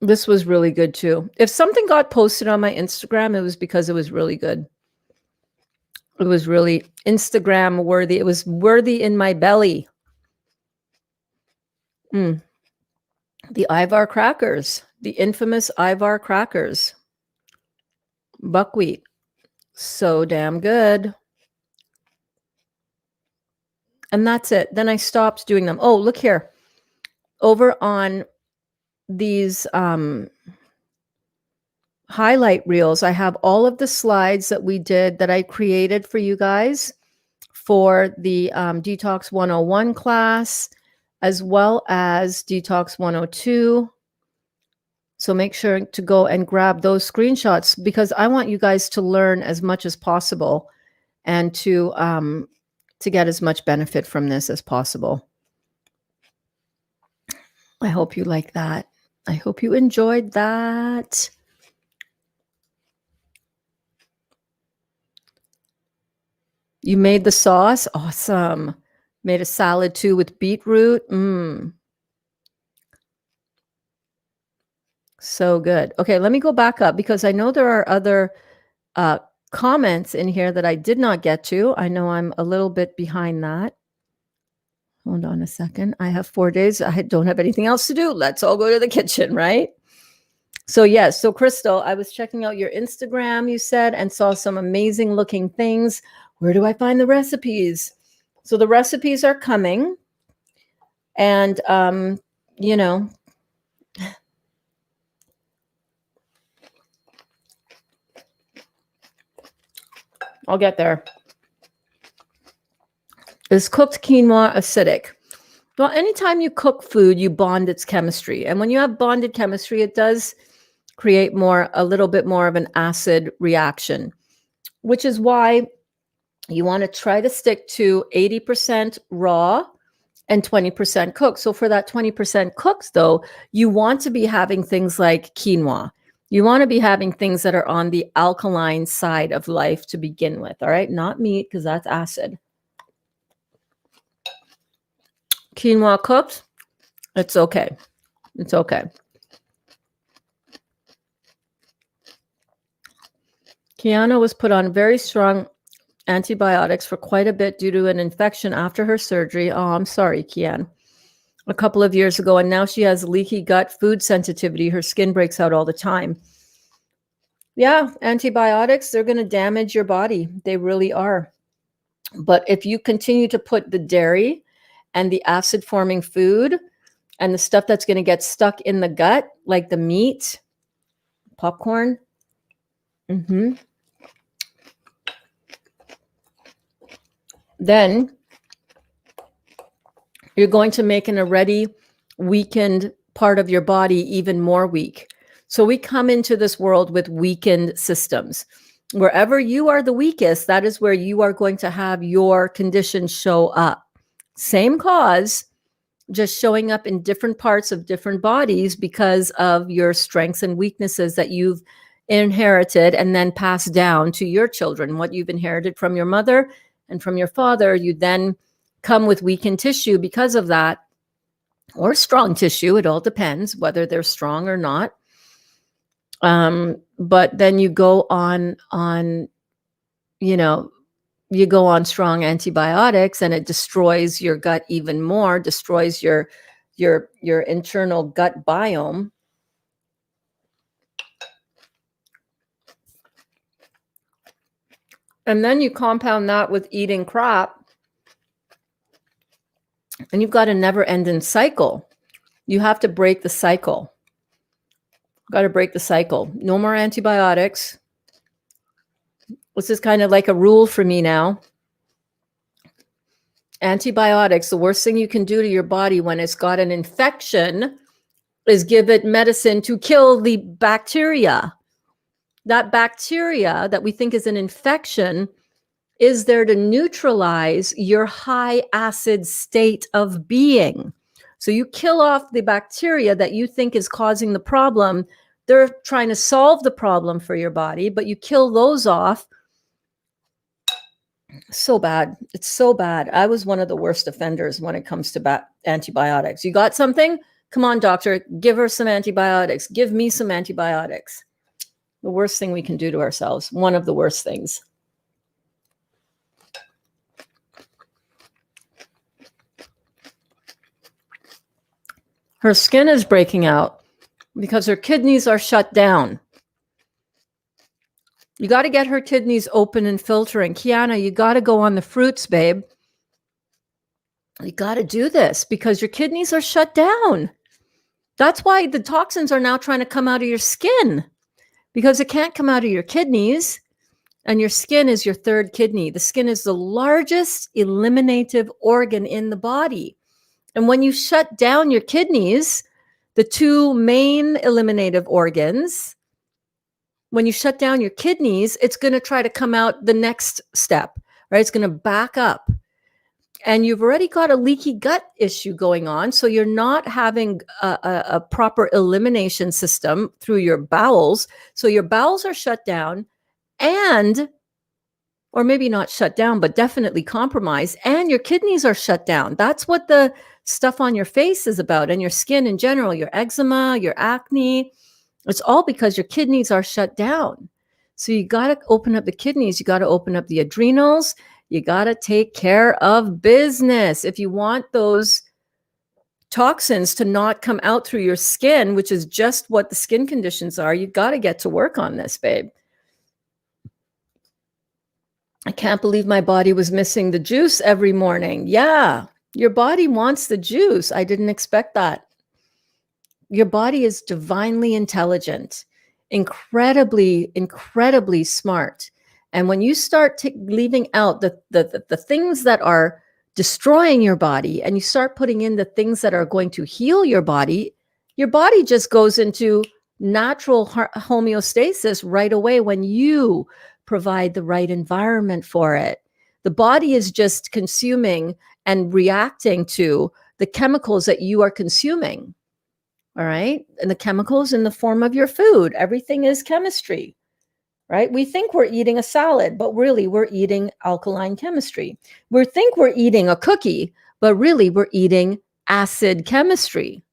This was really good too. If something got posted on my Instagram, it was because it was really good. It was really Instagram worthy. It was worthy in my belly. The Ivar crackers, the infamous Ivar crackers. Buckwheat. So damn good. And that's it. Then I stopped doing them. Oh, look here. Over on these highlight reels, I have all of the slides that we did that I created for you guys for the Detox 101 class, as well as Detox 102. So make sure to go and grab those screenshots because I want you guys to learn as much as possible and to get as much benefit from this as possible. I hope you like that. I hope you enjoyed that. You made the sauce? Awesome. Made a salad too with beetroot. So good. Okay, let me go back up because I know there are other comments in here that I did not get to. I know I'm a little bit behind that. Hold on a second. I have 4 days. I don't have anything else to do. Let's all go to the kitchen, right? So yes. So Crystal, I was checking out your Instagram, you said, and saw some amazing looking things. Where do I find the recipes? So the recipes are coming. And, you know, I'll get there. Is cooked quinoa acidic? Well, anytime you cook food, you bond its chemistry. And when you have bonded chemistry, it does create a little bit more of an acid reaction, which is why you want to try to stick to 80% raw and 20% cooked. So for that 20% cooked, though, you want to be having things like quinoa. You want to be having things that are on the alkaline side of life to begin with, all right? Not meat, because that's acid. Quinoa cooked, it's okay. It's okay. Kiana was put on very strong antibiotics for quite a bit due to an infection after her surgery. Oh, I'm sorry, Kian. A couple of years ago, and now she has leaky gut, food sensitivity. Her skin breaks out all the time. Yeah, antibiotics, they're going to damage your body. They really are. But if you continue to put the dairy and the acid-forming food and the stuff that's going to get stuck in the gut, like the meat, popcorn, then you're going to make an already weakened part of your body even more weak. So we come into this world with weakened systems. Wherever you are the weakest, that is where you are going to have your condition show up. Same cause, just showing up in different parts of different bodies because of your strengths and weaknesses that you've inherited and then passed down to your children. What you've inherited from your mother and from your father, you then come with weakened tissue because of that, or strong tissue. It all depends whether they're strong or not. But then you go on, you go on strong antibiotics, and it destroys your gut even more, destroys your internal gut biome. And then you compound that with eating crap, and you've got a never-ending cycle. You have to break the cycle. Got to break the cycle. No more antibiotics. This is kind of like a rule for me now. Antibiotics, the worst thing you can do to your body when it's got an infection is give it medicine to kill the bacteria. That bacteria that we think is an infection is there to neutralize your high acid state of being. So you kill off the bacteria that you think is causing the problem. They're trying to solve the problem for your body, but you kill those off. So bad. It's so bad. I was one of the worst offenders when it comes to antibiotics. You got something? Come on, doctor, give her some antibiotics. Give me some antibiotics. The worst thing we can do to ourselves. One of the worst things. Her skin is breaking out because her kidneys are shut down. You got to get her kidneys open and filtering. Kiana, you got to go on the fruits, babe. You got to do this because your kidneys are shut down. That's why the toxins are now trying to come out of your skin, because it can't come out of your kidneys. And your skin is your third kidney. The skin is the largest eliminative organ in the body. And when you shut down your kidneys, the two main eliminative organs, when you shut down your kidneys, it's going to try to come out the next step, right? It's going to back up. And you've already got a leaky gut issue going on. So you're not having a proper elimination system through your bowels. So your bowels are shut down, or maybe not shut down, but definitely compromised. And your kidneys are shut down. That's what the stuff on your face is about, and your skin in general, your eczema, your acne. It's all because your kidneys are shut down. So you got to open up the kidneys. You got to open up the adrenals. You got to take care of business. If you want those toxins to not come out through your skin, which is just what the skin conditions are, you got to get to work on this, babe. I can't believe my body was missing the juice every morning. Yeah, your body wants the juice. I didn't expect that. Your body is divinely intelligent, incredibly, incredibly smart. And when you start leaving out the things that are destroying your body, and you start putting in the things that are going to heal your body just goes into natural homeostasis right away when you provide the right environment for it. The body is just consuming and reacting to the chemicals that you are consuming. All right. And the chemicals in the form of your food. Everything is chemistry, right? We think we're eating a salad, but really we're eating alkaline chemistry. We think we're eating a cookie, but really we're eating acid chemistry.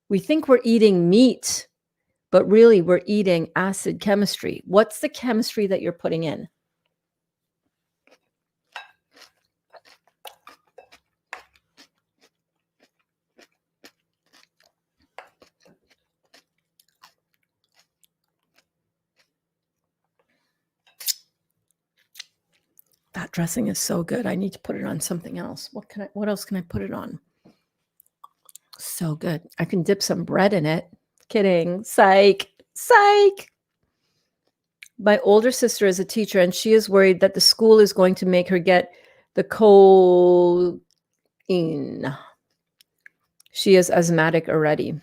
We think we're eating meat, but really we're eating acid chemistry. What's the chemistry that you're putting in? That dressing is so good. I need to put it on something else. What else can I put it on? So good. I can dip some bread in it. Kidding. Psych. My older sister is a teacher, and she is worried that the school is going to make her get the codeine. She is asthmatic already.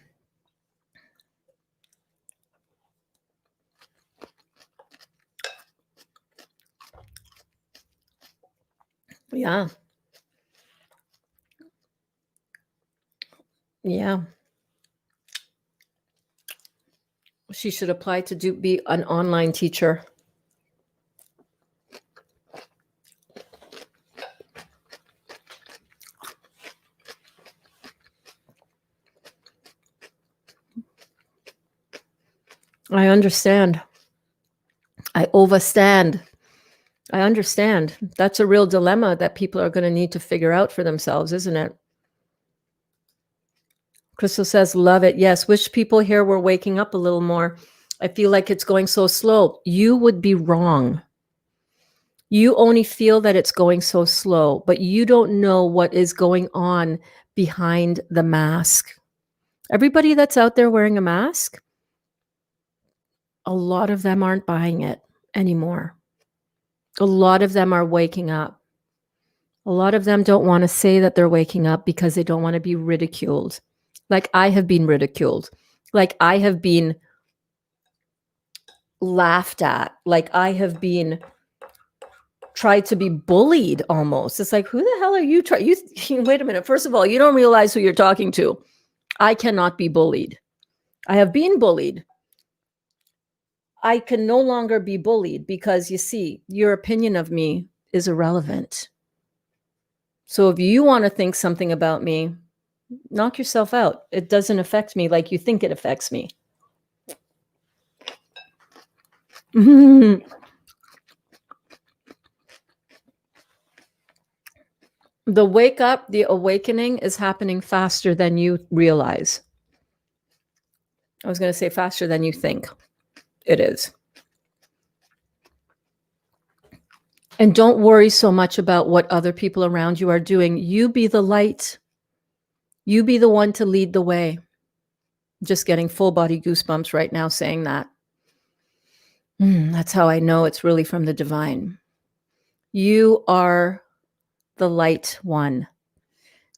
Yeah. Yeah. She should apply to be an online teacher. I understand. I overstand. I understand. That's a real dilemma that people are going to need to figure out for themselves, isn't it? Crystal says, love it. Yes. Wish people here were waking up a little more. I feel like it's going so slow. You would be wrong. You only feel that it's going so slow, but you don't know what is going on behind the mask. Everybody that's out there wearing a mask, a lot of them aren't buying it anymore. A lot of them are waking up. A lot of them don't want to say that they're waking up because they don't want to be ridiculed. Like I have been ridiculed. Like I have been laughed at. Like I have been tried to be bullied almost. It's like, who the hell are you trying? Wait a minute. First of all, you don't realize who you're talking to. I cannot be bullied. I have been bullied. I can no longer be bullied because you see, your opinion of me is irrelevant. So if you want to think something about me, knock yourself out. It doesn't affect me like you think it affects me. The wake up, the awakening is happening faster than you realize. I was going to say faster than you think. It is. And don't worry so much about what other people around you are doing. You be the light. You be the one to lead the way. Just getting full body goosebumps right now saying that. That's how I know it's really from the divine. You are the light one.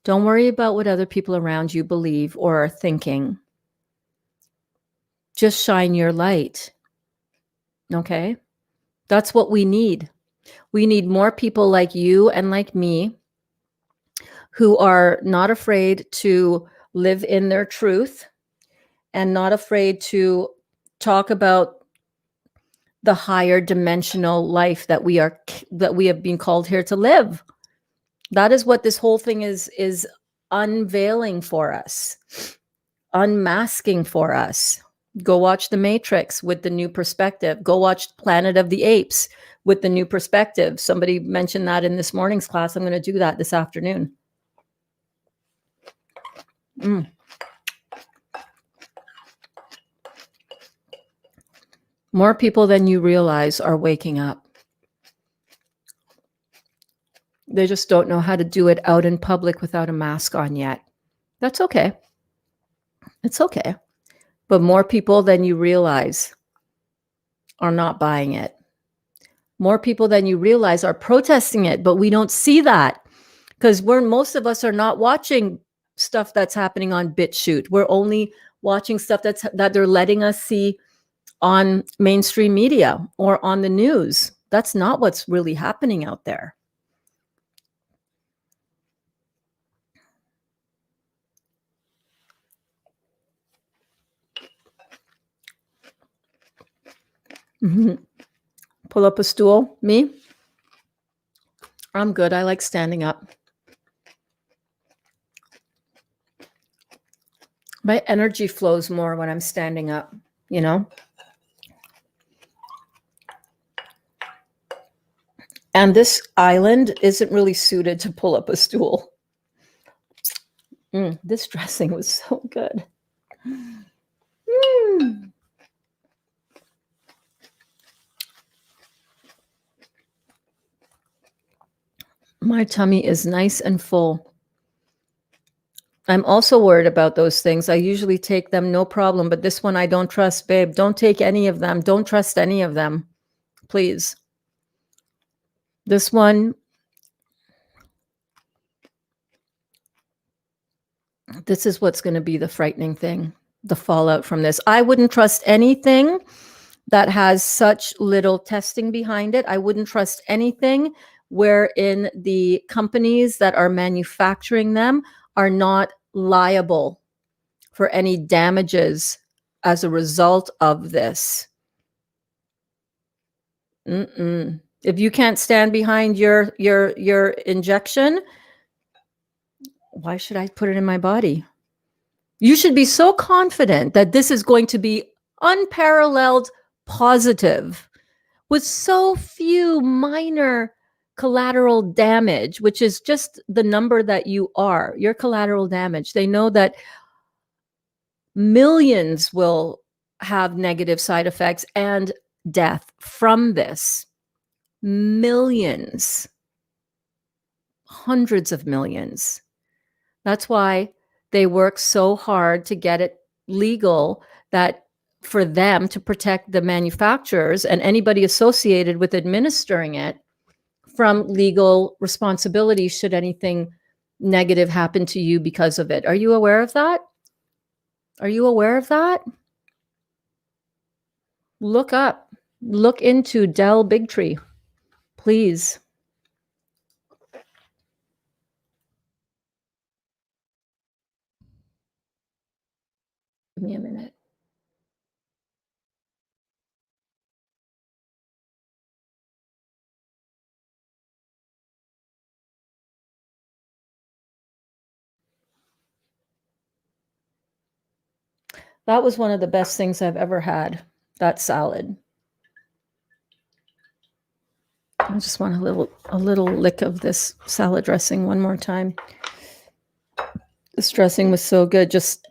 Don't worry about what other people around you believe or are thinking. Just shine your light. Okay? That's what we need. We need more people like you and like me who are not afraid to live in their truth and not afraid to talk about the higher dimensional life that we have been called here to live. That is what this whole thing is unveiling for us, unmasking for us. Go watch The Matrix with the new perspective. Go watch Planet of the Apes with the new perspective. Somebody mentioned that in this morning's class. I'm going to do that this afternoon. More people than you realize are waking up. They just don't know how to do it out in public without a mask on yet. That's okay. It's okay. But more people than you realize are not buying it. More people than you realize are protesting it, but we don't see that because most of us are not watching stuff that's happening on BitChute. We're only watching stuff that they're letting us see on mainstream media or on the news. That's not what's really happening out there. Pull up a stool. Me? I'm good. I like standing up. My energy flows more when I'm standing up, you know? And this island isn't really suited to pull up a stool. This dressing was so good. My tummy is nice and full. I'm also worried about those things. I usually take them, no problem. But this one I don't trust, babe. Don't take any of them. Don't trust any of them, please. This one, this is what's going to be the frightening thing, the fallout from this. I wouldn't trust anything that has such little testing behind it. I wouldn't trust anything wherein the companies that are manufacturing them are not liable for any damages as a result of this. If you can't stand behind your injection, why should I put it in my body? You should be so confident that this is going to be unparalleled positive with so few minor collateral damage, which is just the number that you are, your collateral damage. They know that millions will have negative side effects and death from this. Millions, hundreds of millions. That's why they work so hard to get it legal, that for them to protect the manufacturers and anybody associated with administering it from legal responsibility should anything negative happen to you because of it. Are you aware of that? Are you aware of that? Look into Del Bigtree, please. Give me a minute. That was one of the best things I've ever had, that salad. I just want a little lick of this salad dressing one more time. This dressing was so good. Just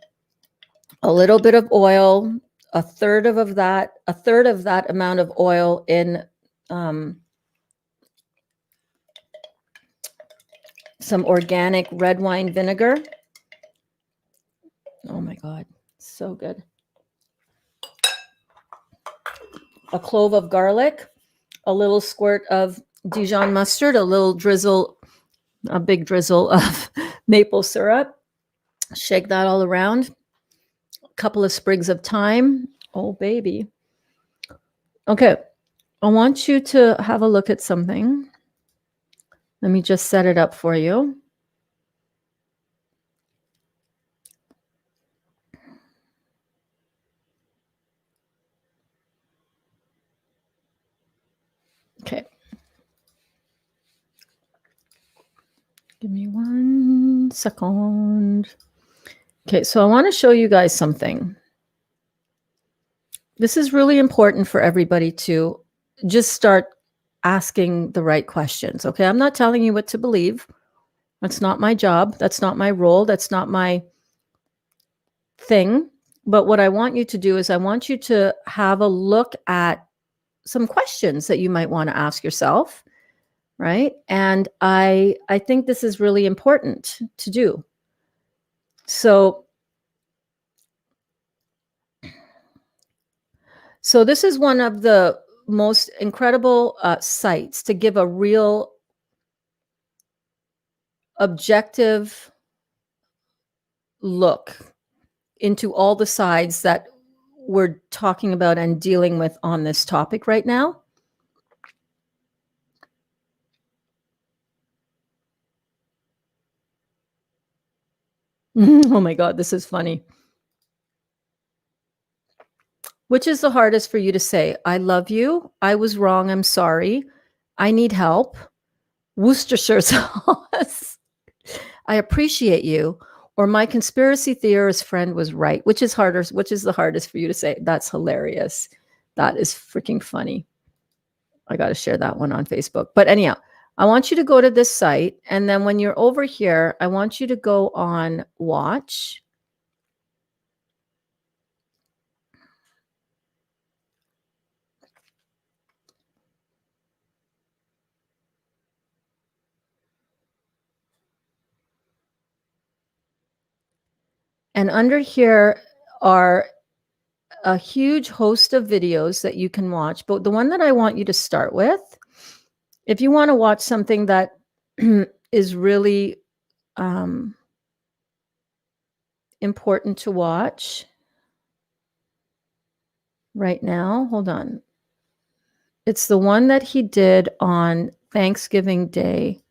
a little bit of oil, a third of that amount of oil in some organic red wine vinegar. Oh my God, so good. A clove of garlic, a little squirt of Dijon mustard, a big drizzle of maple syrup. Shake that all around. A couple of sprigs of thyme. Oh, baby. Okay, I want you to have a look at something. Let me just set it up for you. Okay. Give me 1 second. Okay, so I want to show you guys something. This is really important for everybody to just start asking the right questions. Okay, I'm not telling you what to believe. That's not my job. That's not my role. That's not my thing. But what I want you to do is I want you to have a look at some questions that you might want to ask yourself, right? And I think this is really important to do. So this is one of the most incredible sites to give a real objective look into all the sides that we're talking about and dealing with on this topic right now. Oh my God, this is funny. Which is the hardest for you to say? I love you. I was wrong. I'm sorry. I need help. Worcestershire sauce. I appreciate you. Or my conspiracy theorist friend was right. Which is harder? Which is the hardest for you to say? That's hilarious. That is freaking funny. I got to share that one on Facebook. But anyhow, I want you to go to this site. And then when you're over here, I want you to go on watch. And under here are a huge host of videos that you can watch. But the one that I want you to start with, if you want to watch something that is really important to watch right now, hold on. It's the one that he did on Thanksgiving Day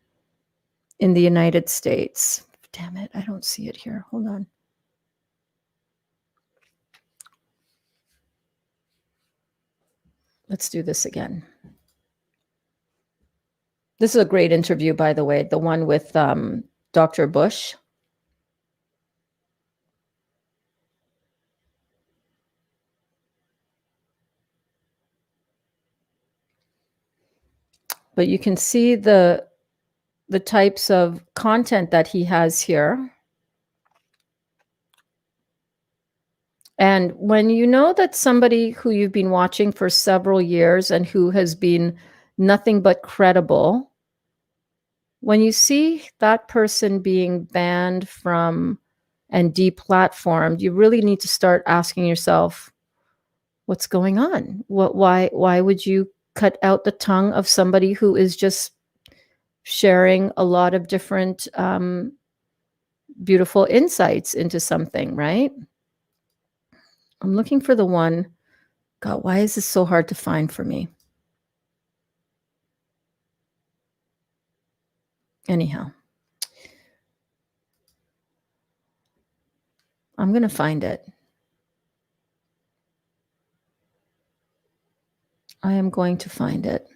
in the United States. Damn it, I don't see it here. Hold on. Let's do this again. This is a great interview, by the way, the one with Dr. Bush. But you can see the types of content that he has here. And when you know that somebody who you've been watching for several years and who has been nothing but credible, when you see that person being banned from and deplatformed, you really need to start asking yourself, what's going on? Why would you cut out the tongue of somebody who is just sharing a lot of different beautiful insights into something, right? I'm looking for the one. God, why is this so hard to find for me? Anyhow, I'm going to find it. I am going to find it.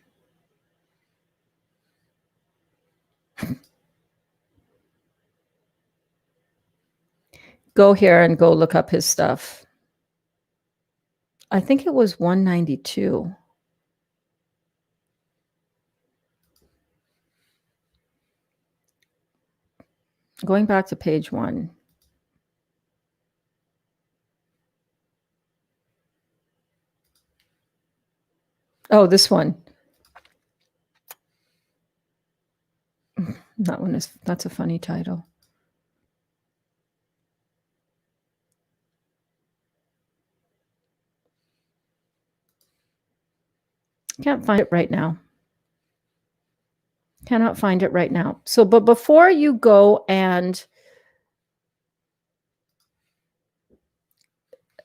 Go here and go look up his stuff. I think it was 192. Going back to page 1. Oh, this one. That's a funny title. Can't find it right now. Cannot find it right now. So, but before you go and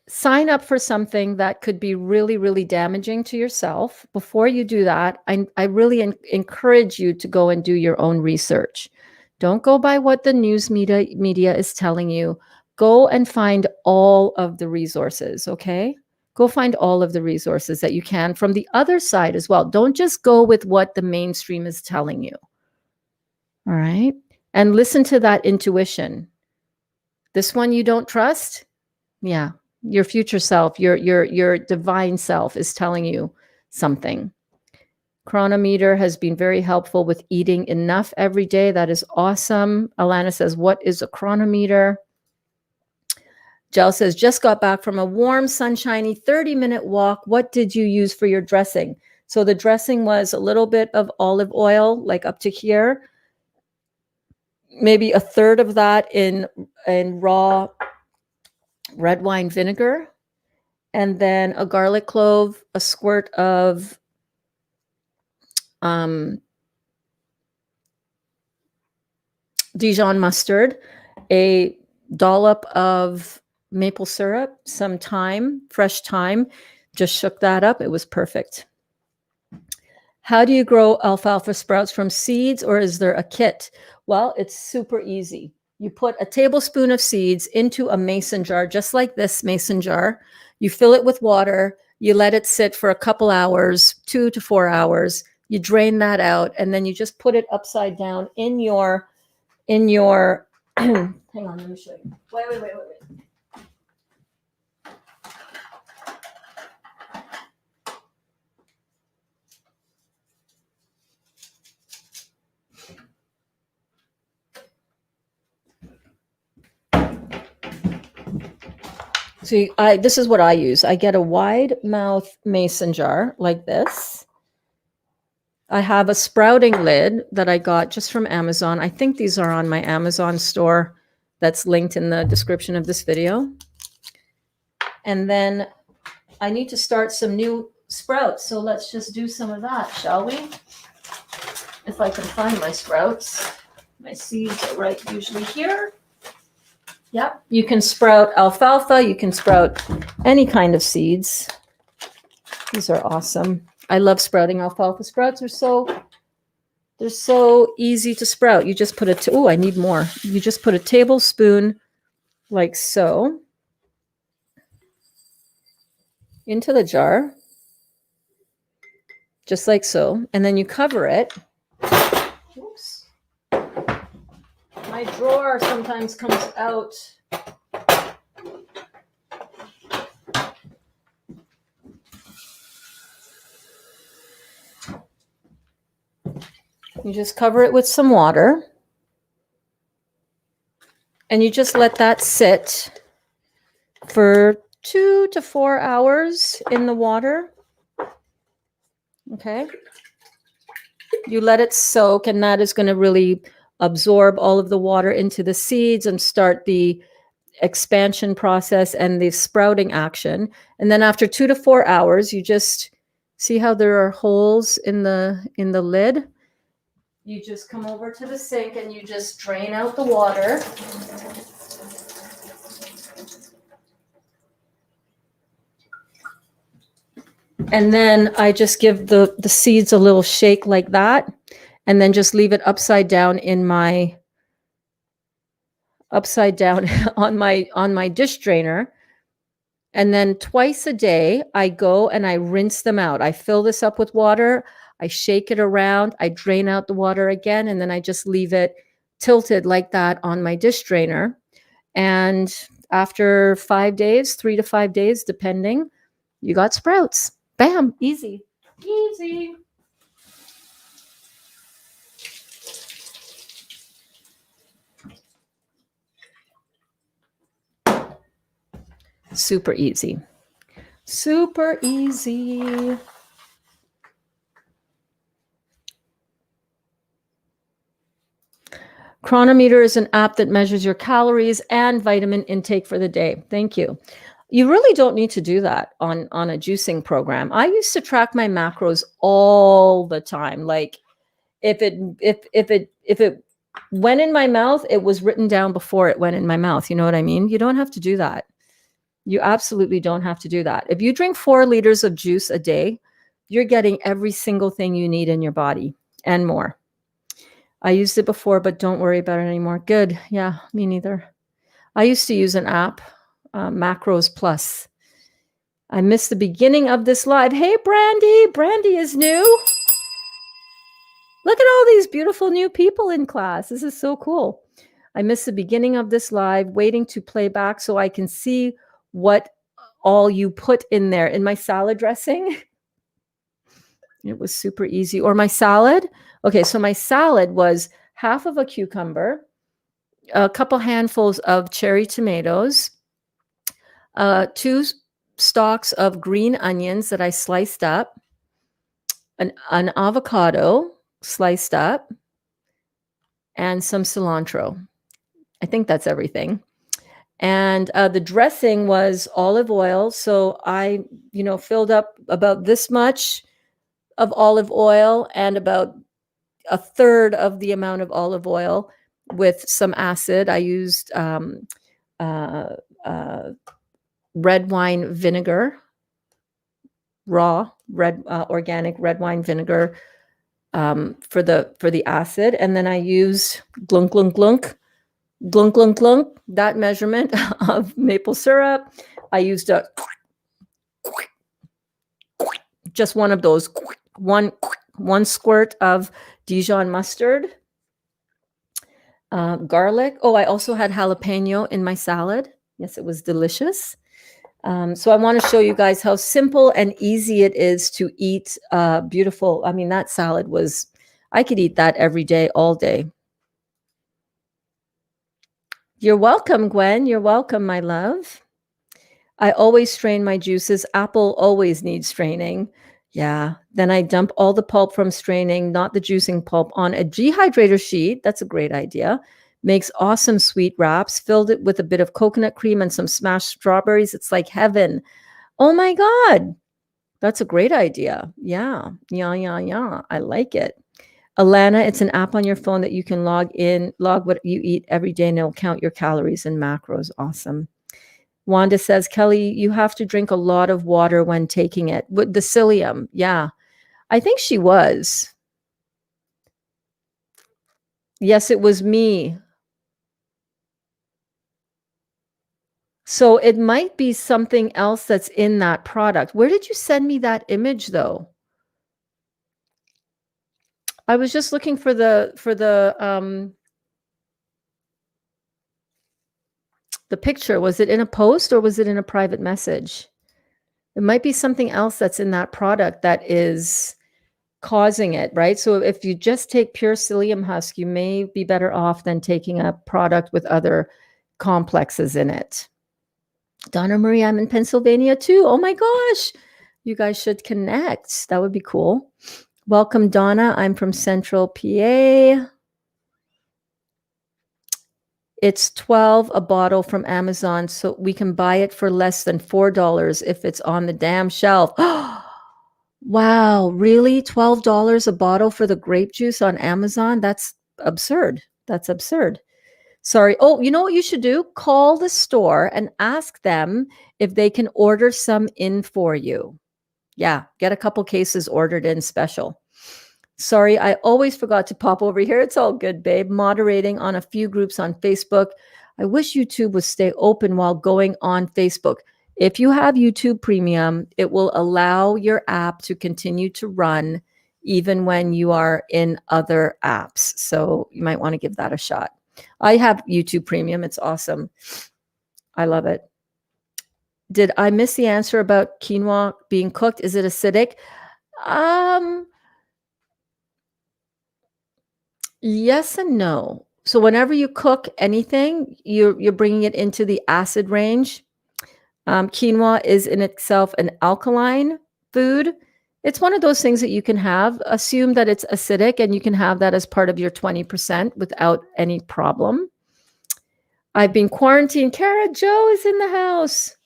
sign up for something that could be really, really damaging to yourself, before you do that, I really encourage you to go and do your own research. Don't go by what the news media is telling you. Go and find all of the resources, okay? Go find all of the resources that you can from the other side as well. Don't just go with what the mainstream is telling you. All right? And listen to that intuition. This one you don't trust? Yeah. Your future self, your divine self is telling you something. Chronometer has been very helpful with eating enough every day. That is awesome. Alana says, what is a chronometer? Jel says, just got back from a warm, sunshiny 30-minute walk. What did you use for your dressing? So the dressing was a little bit of olive oil, like up to here. Maybe a third of that in raw red wine vinegar. And then a garlic clove, a squirt of Dijon mustard, a dollop of maple syrup, some thyme, fresh thyme. Just shook that up. It was perfect. How do you grow alfalfa sprouts from seeds, or is there a kit? Well, it's super easy. You put a tablespoon of seeds into a mason jar, just like this mason jar. You fill it with water. You let it sit for a couple hours, 2 to 4 hours. You drain that out, and then you just put it upside down in your hang on, let me show you. Wait. See, this is what I use. I get a wide mouth mason jar like this. I have a sprouting lid that I got just from Amazon. I think these are on my Amazon store that's linked in the description of this video. And then I need to start some new sprouts. So let's just do some of that, shall we? If I can find my sprouts. My seeds are right usually here. Yep, you can sprout alfalfa. You can sprout any kind of seeds. These are awesome. I love sprouting alfalfa. Sprouts are they're so easy to sprout. You just put I need more. You just put a tablespoon like so into the jar. just like so. And then you cover it. Oops. My drawer sometimes comes out. You just cover it with some water. And you just let that sit for 2 to 4 hours in the water. Okay. You let it soak, and that is going to really absorb all of the water into the seeds and start the expansion process and the sprouting action. And then after 2 to 4 hours, you just see how there are holes in the lid. You just come over to the sink and you just drain out the water. And then I just give the seeds a little shake like that, and then just leave it upside down on my dish drainer. And then twice a day, I go and I rinse them out. I fill this up with water, I shake it around, I drain out the water again, and then I just leave it tilted like that on my dish drainer. And after 5 days, 3 to 5 days, depending, you got sprouts. Bam, easy. Easy. Super easy. Super easy. Chronometer is an app that measures your calories and vitamin intake for the day. Thank you. You really don't need to do that on a juicing program. I used to track my macros all the time. Like if it went in my mouth, it was written down before it went in my mouth. You know what I mean? You don't have to do that. You absolutely don't have to do that. If you drink 4 liters of juice a day, you're getting every single thing you need in your body and more. I used it before, but don't worry about it anymore. Good. Yeah, me neither. I used to use an app, Macros Plus. I missed the beginning of this live. Hey, Brandy. Brandy is new. Look at all these beautiful new people in class. This is so cool. I missed the beginning of this live, waiting to play back so I can see what all you put in there. In my salad dressing, it was super easy. Or my salad. Okay, so my salad was half of a cucumber, a couple handfuls of cherry tomatoes, 2 stalks of green onions that I sliced up, an avocado sliced up, and some cilantro. I think that's everything. And the dressing was olive oil. So I, filled up about this much of olive oil and about a third of the amount of olive oil with some acid. I used red wine vinegar, raw organic red wine vinegar for the acid, and then I used glunk glunk glunk glunk glunk glunk, that measurement of maple syrup. I used just one of those, one squirt of Dijon mustard, garlic. Oh, I also had jalapeno in my salad. Yes, it was delicious. So I want to show you guys how simple and easy it is to eat beautiful. I mean, that salad was, I could eat that every day, all day. You're welcome, Gwen. You're welcome, my love. I always strain my juices. Apple always needs straining. Yeah. Then I dump all the pulp from straining, not the juicing pulp, on a dehydrator sheet. That's a great idea. Makes awesome sweet wraps. Filled it with a bit of coconut cream and some smashed strawberries. It's like heaven. Oh my God. That's a great idea. Yeah. Yeah. I like it. Alana, it's an app on your phone that you can log what you eat every day, and it'll count your calories and macros. Awesome. Wanda says, Kelly, you have to drink a lot of water when taking it. With the psyllium. Yeah. I think she was. Yes, it was me. So it might be something else that's in that product. Where did you send me that image, though? I was just looking for the picture. Was it in a post or was it in a private message? It might be something else that's in that product that is causing it, right? So if you just take pure psyllium husk, you may be better off than taking a product with other complexes in it. Donna Marie, I'm in Pennsylvania too. Oh my gosh. You guys should connect. That would be cool. Welcome, Donna. I'm from Central PA. It's $12 a bottle from Amazon, so we can buy it for less than $4 if it's on the damn shelf. Wow, really? $12 a bottle for the grape juice on Amazon? That's absurd. That's absurd. Sorry. Oh, you know what you should do? Call the store and ask them if they can order some in for you. Yeah, get a couple cases ordered in special. Sorry, I always forgot to pop over here. It's all good, babe. Moderating on a few groups on Facebook. I wish YouTube would stay open while going on Facebook. If you have YouTube Premium, it will allow your app to continue to run even when you are in other apps. So you might want to give that a shot. I have YouTube Premium. It's awesome. I love it. Did I miss the answer about quinoa being cooked? Is it acidic? Yes and no. So whenever you cook anything, you're bringing it into the acid range. Quinoa is in itself an alkaline food. It's one of those things that you can have. Assume that it's acidic, and you can have that as part of your 20% without any problem. I've been quarantined. Kara Joe is in the house.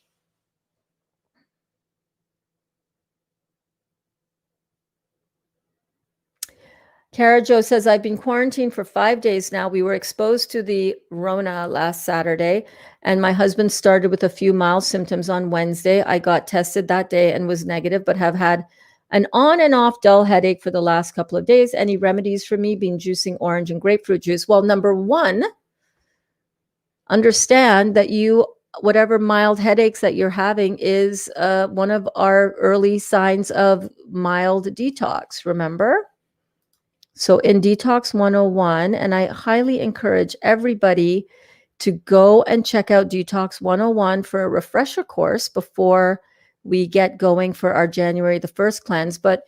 Kara Jo says, I've been quarantined for 5 days now. We were exposed to the Rona last Saturday, and my husband started with a few mild symptoms on Wednesday. I got tested that day and was negative, but have had an on and off dull headache for the last couple of days. Any remedies for me? Been juicing orange and grapefruit juice. Well, number one, understand that whatever mild headaches that you're having is one of our early signs of mild detox, remember? So in Detox 101, and I highly encourage everybody to go and check out Detox 101 for a refresher course before we get going for our January the 1st cleanse. But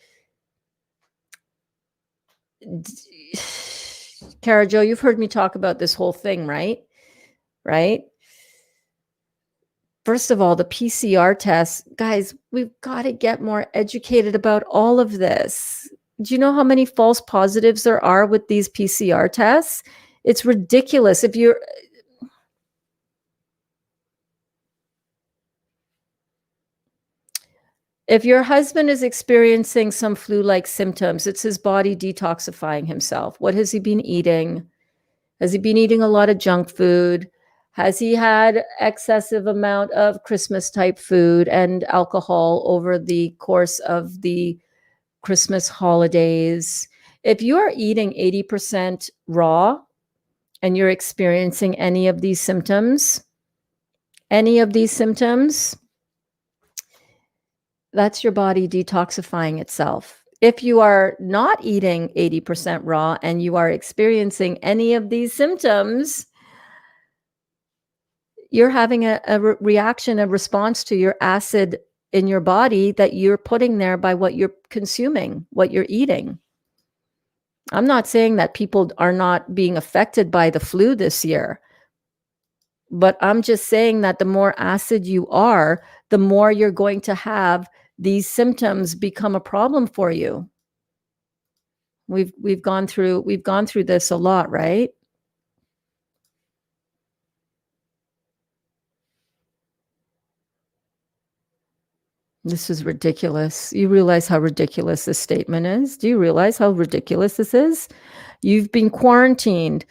Kara Jo, you've heard me talk about this whole thing, right? Right? First of all, the PCR tests, guys, we've got to get more educated about all of this. Do you know how many false positives there are with these PCR tests? It's ridiculous. If your husband is experiencing some flu-like symptoms, it's his body detoxifying himself. What has he been eating? Has he been eating a lot of junk food? Has he had excessive amount of Christmas type food and alcohol over the course of the Christmas holidays? If you are eating 80% raw and you're experiencing any of these symptoms, that's your body detoxifying itself. If you are not eating 80% raw and you are experiencing any of these symptoms, you're having a reaction, a response to your acid in your body that you're putting there by what you're consuming, what you're eating. I'm not saying that people are not being affected by the flu this year, but I'm just saying that the more acid you are, the more you're going to have these symptoms become a problem for you. We've gone through this a lot, right? This is ridiculous. You realize how ridiculous this statement is? Do you realize how ridiculous this is? You've been quarantined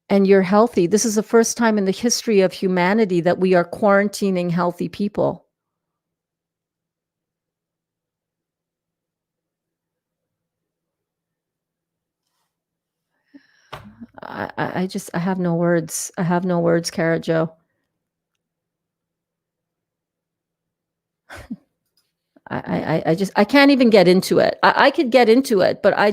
and you're healthy. This is the first time in the history of humanity that we are quarantining healthy people. I have no words. I have no words, Kara Jo. I can't even get into it. I could get into it, but I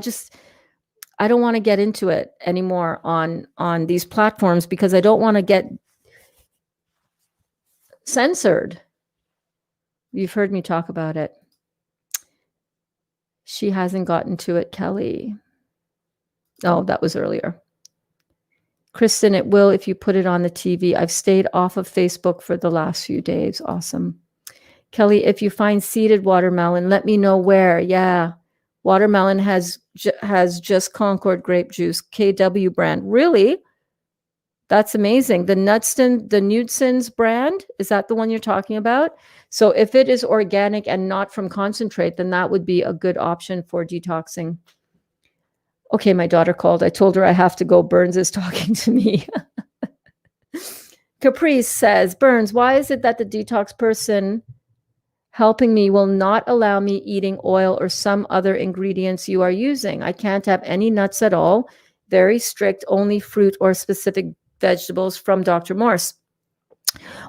don't want to get into it anymore on these platforms because I don't want to get censored. You've heard me talk about it. She hasn't gotten to it, Kelly. Oh, that was earlier. Kristen, it will if you put it on the TV. I've stayed off of Facebook for the last few days. Awesome. Kelly, if you find seeded watermelon, let me know where. Yeah. Watermelon has just Concord grape juice, KW brand. Really? That's amazing. The Knudson's brand, is that the one you're talking about? So if it is organic and not from concentrate, then that would be a good option for detoxing. Okay, my daughter called. I told her I have to go. Burns is talking to me. Caprice says, Burns, why is it that the detox person helping me will not allow me eating oil or some other ingredients you are using? I can't have any nuts at all. Very strict, only fruit or specific vegetables from Dr. Morse.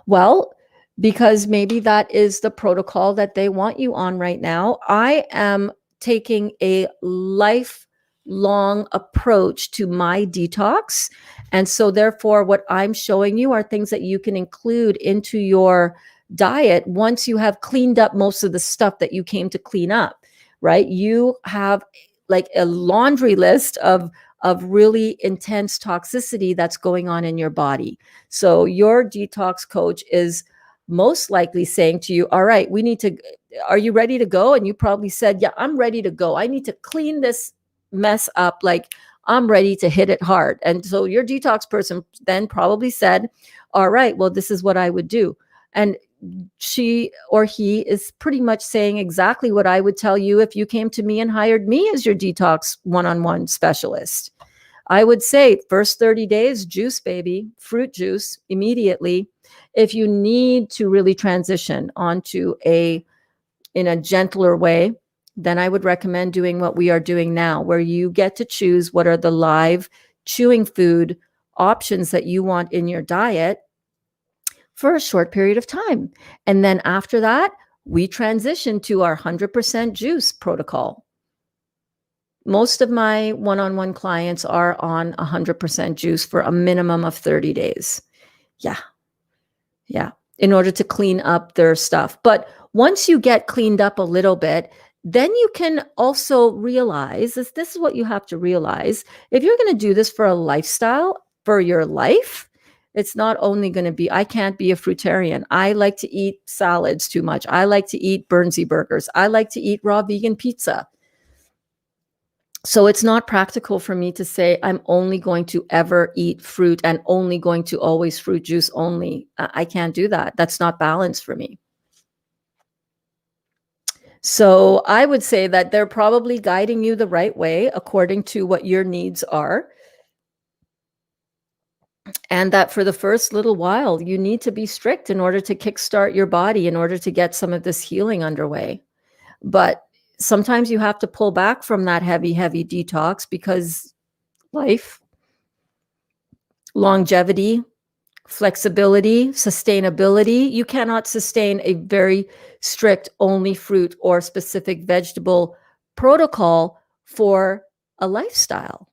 Well, because maybe that is the protocol that they want you on right now. I am taking a lifelong approach to my detox. And so therefore, what I'm showing you are things that you can include into your diet once you have cleaned up most of the stuff that you came to clean up, right? You have like a laundry list of really intense toxicity that's going on in your body. So your detox coach is most likely saying to you, all right, are you ready to go? And you probably said, yeah, I'm ready to go. I need to clean this mess up. Like I'm ready to hit it hard. And so your detox person then probably said, all right, well, this is what I would do. And she or he is pretty much saying exactly what I would tell you if you came to me and hired me as your detox one-on-one specialist. I would say first 30 days, juice, baby, fruit juice immediately. If you need to really transition onto in a gentler way, then I would recommend doing what we are doing now, where you get to choose what are the live chewing food options that you want in your diet for a short period of time. And then after that, we transition to our 100% juice protocol. Most of my one-on-one clients are on 100% juice for a minimum of 30 days. Yeah. In order to clean up their stuff. But once you get cleaned up a little bit, then you can also realize this is what you have to realize. If you're going to do this for a lifestyle, for your life, it's not only going to be, I can't be a fruitarian. I like to eat salads too much. I like to eat Burnsie burgers. I like to eat raw vegan pizza. So it's not practical for me to say I'm only going to ever eat fruit and only going to always fruit juice only. I can't do that. That's not balanced for me. So I would say that they're probably guiding you the right way according to what your needs are. And that for the first little while, you need to be strict in order to kickstart your body, in order to get some of this healing underway. But sometimes you have to pull back from that heavy detox because life, longevity, flexibility, sustainability. You cannot sustain a very strict only fruit or specific vegetable protocol for a lifestyle,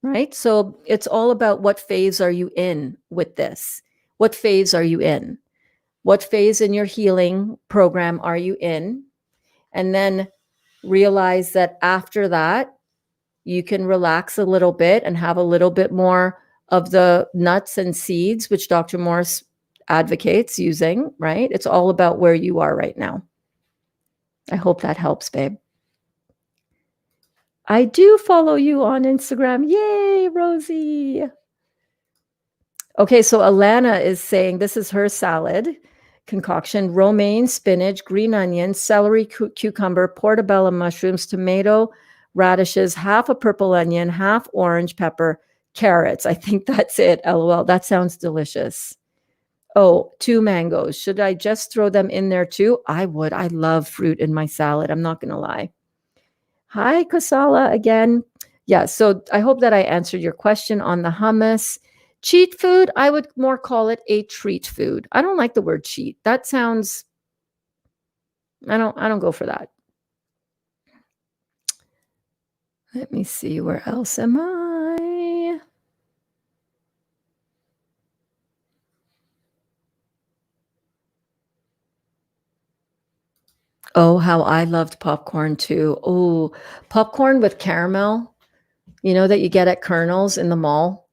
right? So it's all about what phase are you in with this? What phase are you in? What phase in your healing program are you in? And then realize that after that, you can relax a little bit and have a little bit more of the nuts and seeds, which Dr. Morse advocates using, right? It's all about where you are right now. I hope that helps, babe. I do follow you on Instagram. Yay, Rosie. Okay, so Alana is saying this is her salad concoction: romaine, spinach, green onion, celery, cucumber, portobello mushrooms, tomato, radishes, half a purple onion, half orange pepper, carrots. I think that's it. LOL. That sounds delicious. Oh, 2 mangoes. Should I just throw them in there too? I would. I love fruit in my salad. I'm not going to lie. Hi, Kasala again. Yeah, so I hope that I answered your question on the hummus. Cheat food, I would more call it a treat food. I don't like the word cheat. That sounds I don't go for that. Let me see, where else am I? Oh, how I loved popcorn too. Oh, popcorn with caramel, that you get at Colonel's in the mall.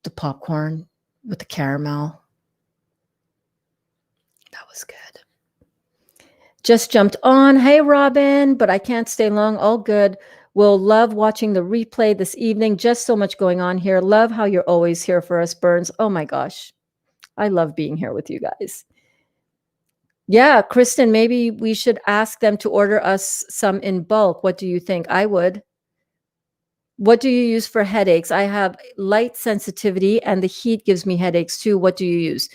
The popcorn with the caramel. That was good. Just jumped on. Hey, Robin, but I can't stay long. All good. Will love watching the replay this evening. Just so much going on here. Love how you're always here for us, Burns. Oh my gosh. I love being here with you guys. Yeah, Kristen, maybe we should ask them to order us some in bulk. What do you think? I would. What do you use for headaches? I have light sensitivity and the heat gives me headaches too. What do you use?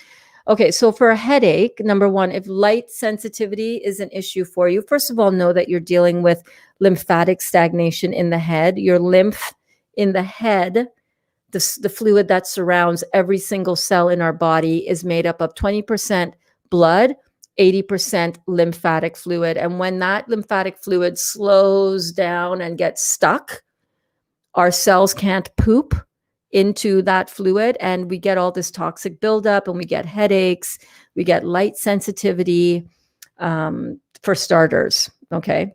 Okay, so for a headache, number one, if light sensitivity is an issue for you, first of all, know that you're dealing with lymphatic stagnation in the head. Your lymph in the head, the fluid that surrounds every single cell in our body, is made up of 20% blood, 80% lymphatic fluid. And when that lymphatic fluid slows down and gets stuck, our cells can't poop into that fluid and we get all this toxic buildup and we get headaches, we get light sensitivity, for starters. Okay.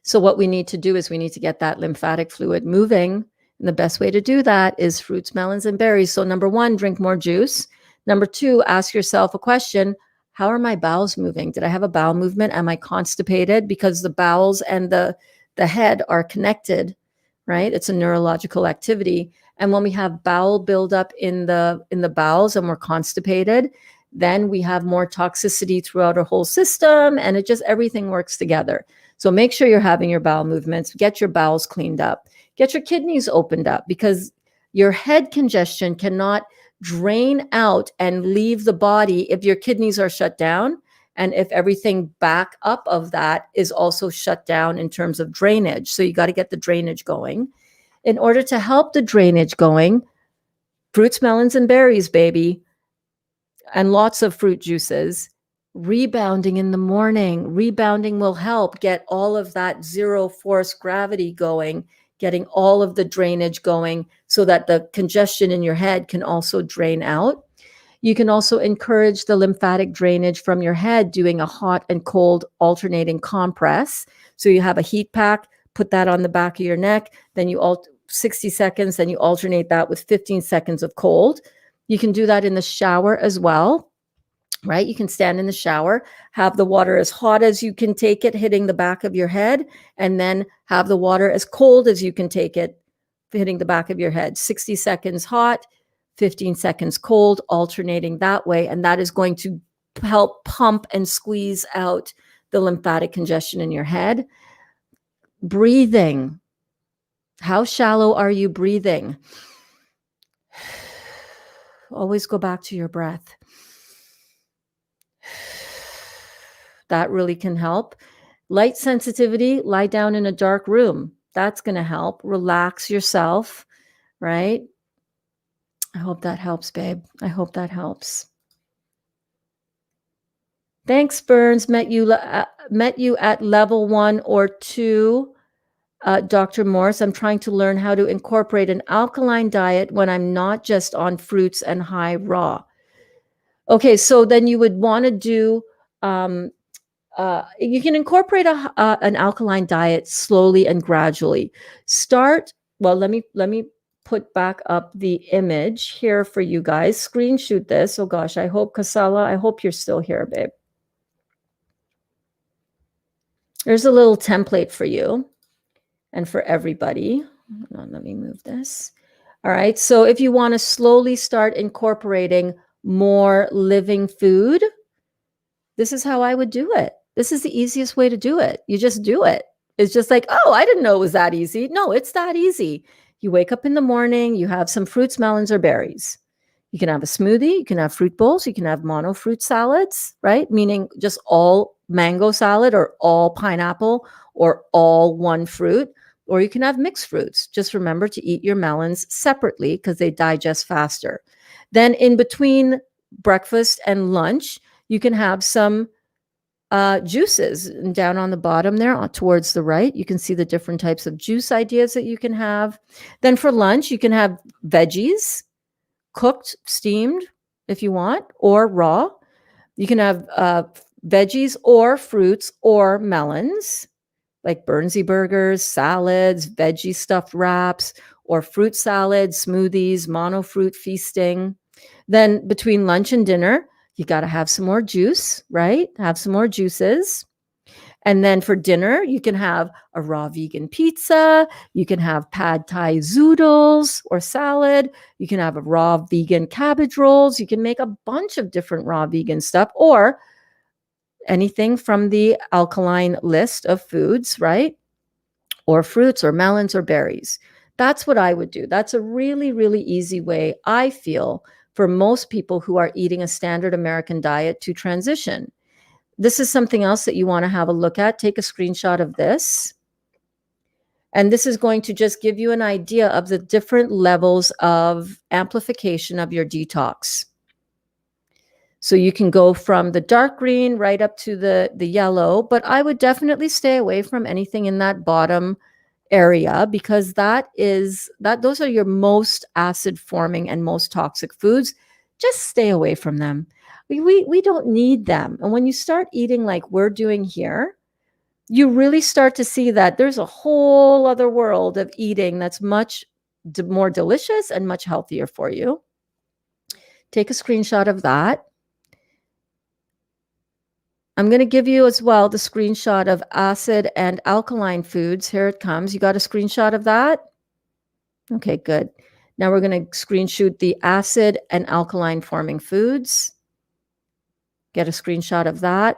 So what we need to do is we need to get that lymphatic fluid moving. And the best way to do that is fruits, melons, and berries. So number one, drink more juice. Number two, ask yourself a question. How are my bowels moving? Did I have a bowel movement? Am I constipated? Because the bowels and the head are connected, right? It's a neurological activity. And when we have bowel buildup in the bowels and we're constipated, then we have more toxicity throughout our whole system and it just, everything works together. So make sure you're having your bowel movements, get your bowels cleaned up, get your kidneys opened up, because your head congestion cannot drain out and leave the body if your kidneys are shut down. And if everything back up of that is also shut down in terms of drainage. So you got to get the drainage going. In order to help the drainage going, fruits, melons, and berries, baby, and lots of fruit juices. Rebounding in the morning. Rebounding will help get all of that zero force gravity going, getting all of the drainage going so that the congestion in your head can also drain out. You can also encourage the lymphatic drainage from your head doing a hot and cold alternating compress. So you have a heat pack, put that on the back of your neck, then you 60 seconds, then you alternate that with 15 seconds of cold. You can do that in the shower as well, right? You can stand in the shower, have the water as hot as you can take it, hitting the back of your head, and then have the water as cold as you can take it, hitting the back of your head. 60 seconds hot, 15 seconds cold, alternating that way. And that is going to help pump and squeeze out the lymphatic congestion in your head. Breathing. How shallow are you breathing? Always go back to your breath. That really can help. Light sensitivity, lie down in a dark room. That's going to help. Relax yourself, right? I hope that helps, babe. I hope that helps. Thanks, Burns. Met you at level 1 or 2. Dr. Morse, I'm trying to learn how to incorporate an alkaline diet when I'm not just on fruits and high raw. Okay, so then you would want to do, you can incorporate an alkaline diet slowly and gradually. Well, let me put back up the image here for you guys. Screenshot this. Oh gosh, I hope, Kasala, I hope you're still here, babe. There's a little template for you and for everybody. Hold on, let me move this. All right, so if you want to slowly start incorporating more living food, this is how I would do it. This is the easiest way to do it. You just do it. It's just like, oh, I didn't know it was that easy. No, it's that easy. You wake up in the morning, you have some fruits, melons, or berries. You can have a smoothie, you can have fruit bowls, you can have mono fruit salads, right? Meaning just all mango salad or all pineapple or all one fruit, or you can have mixed fruits. Just remember to eat your melons separately because they digest faster. Then in between breakfast and lunch, you can have some Juices. And down on the bottom there, towards the right, you can see the different types of juice ideas that you can have. Then for lunch, you can have veggies, cooked, steamed, if you want, or raw. You can have veggies or fruits or melons, like Burnsie burgers, salads, veggie stuffed wraps, or fruit salads, smoothies, monofruit feasting. Then between lunch and dinner, you got to have some more juice, right? Have some more juices. And then for dinner, you can have a raw vegan pizza. You can have pad thai zoodles or salad. You can have a raw vegan cabbage rolls. You can make a bunch of different raw vegan stuff, or anything from the alkaline list of foods, right? Or fruits or melons or berries. That's what I would do. That's a really, really easy way, I feel, for most people who are eating a standard American diet to transition. This is something else that you want to have a look at. Take a screenshot of this. And this is going to just give you an idea of the different levels of amplification of your detox. So you can go from the dark green right up to the yellow, but I would definitely stay away from anything in that bottom area, because those are your most acid forming and most toxic foods. Just stay away from them. We don't need them. And when you start eating like we're doing here, you really start to see that there's a whole other world of eating that's much more delicious and much healthier for you. Take a screenshot of that. I'm going to give you as well the screenshot of acid and alkaline foods. Here it comes. You got a screenshot of that? Okay, good. Now we're going to screenshot the acid and alkaline forming foods. Get a screenshot of that.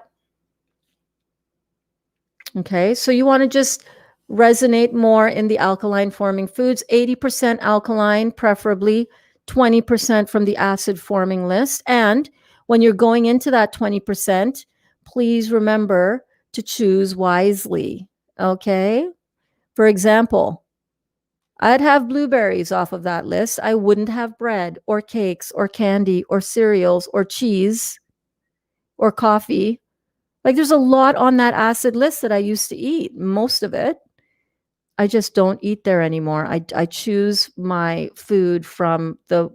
Okay, so you want to just resonate more in the alkaline forming foods, 80% alkaline, preferably 20% from the acid forming list. And when you're going into that 20%, please remember to choose wisely. Okay, for example, I'd have blueberries off of that list. I wouldn't have bread or cakes or candy or cereals or cheese or coffee. Like, there's a lot on that acid list that I used to eat. Most of it, I just don't eat there anymore. I choose my food from the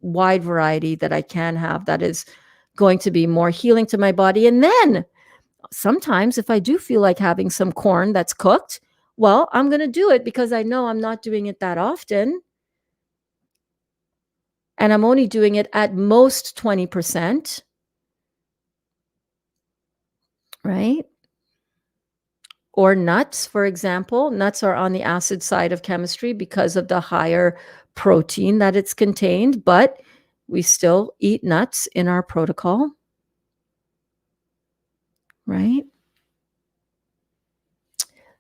wide variety that I can have that is going to be more healing to my body. And then sometimes if I do feel like having some corn that's cooked, well, I'm going to do it because I know I'm not doing it that often. And I'm only doing it at most 20%. Right? Or nuts, for example. Nuts are on the acid side of chemistry because of the higher protein that it's contained, but we still eat nuts in our protocol. Right?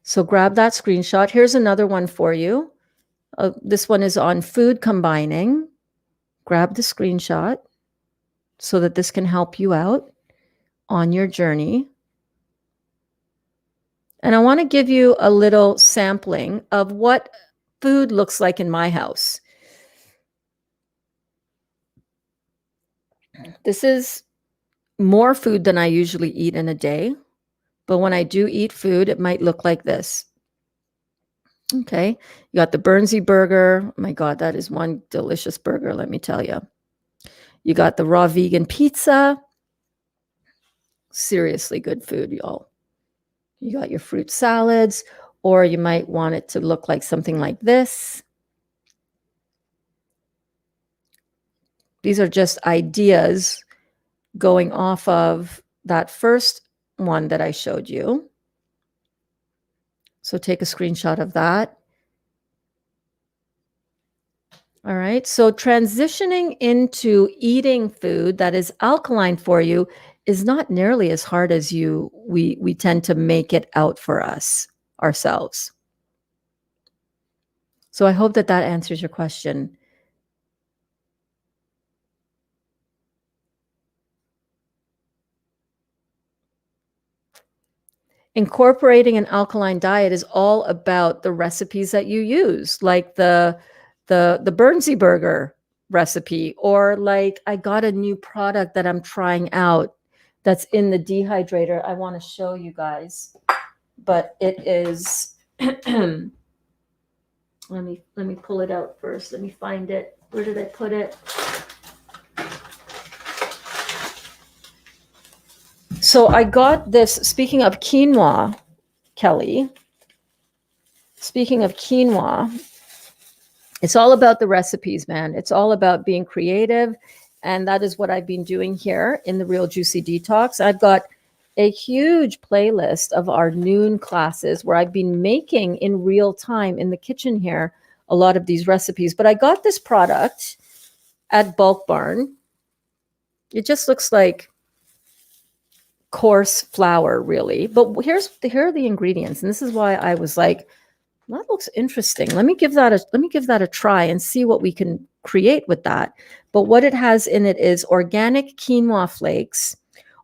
So grab that screenshot. Here's another one for you. This one is on food combining. Grab the screenshot so that this can help you out on your journey. And I want to give you a little sampling of what food looks like in my house. This is more food than I usually eat in a day. But when I do eat food, it might look like this. Okay. You got the Burnsie Burger. Oh my God, that is one delicious burger, let me tell you. You got the raw vegan pizza. Seriously good food, y'all. You got your fruit salads, or you might want it to look like something like this. These are just ideas going off of that first one that I showed you. So take a screenshot of that. All right. So transitioning into eating food that is alkaline for you is not nearly as hard as we tend to make it out for us ourselves. So I hope that answers your question. Incorporating an alkaline diet is all about the recipes that you use, like the Burnsie Burger recipe, or like I got a new product that I'm trying out that's in the dehydrator. I want to show you guys, but it is, let me pull it out first. Let me find it. Where did I put it? So I got this, speaking of quinoa, Kelly, speaking of quinoa, it's all about the recipes, man. It's all about being creative. And that is what I've been doing here in the Real Juicy Detox. I've got a huge playlist of our noon classes where I've been making in real time in the kitchen here a lot of these recipes. But I got this product at Bulk Barn. It just looks like coarse flour, really. But here are the ingredients. And this is why I was like, that looks interesting. Let me give that a try and see what we can create with that. But what it has in it is organic quinoa flakes,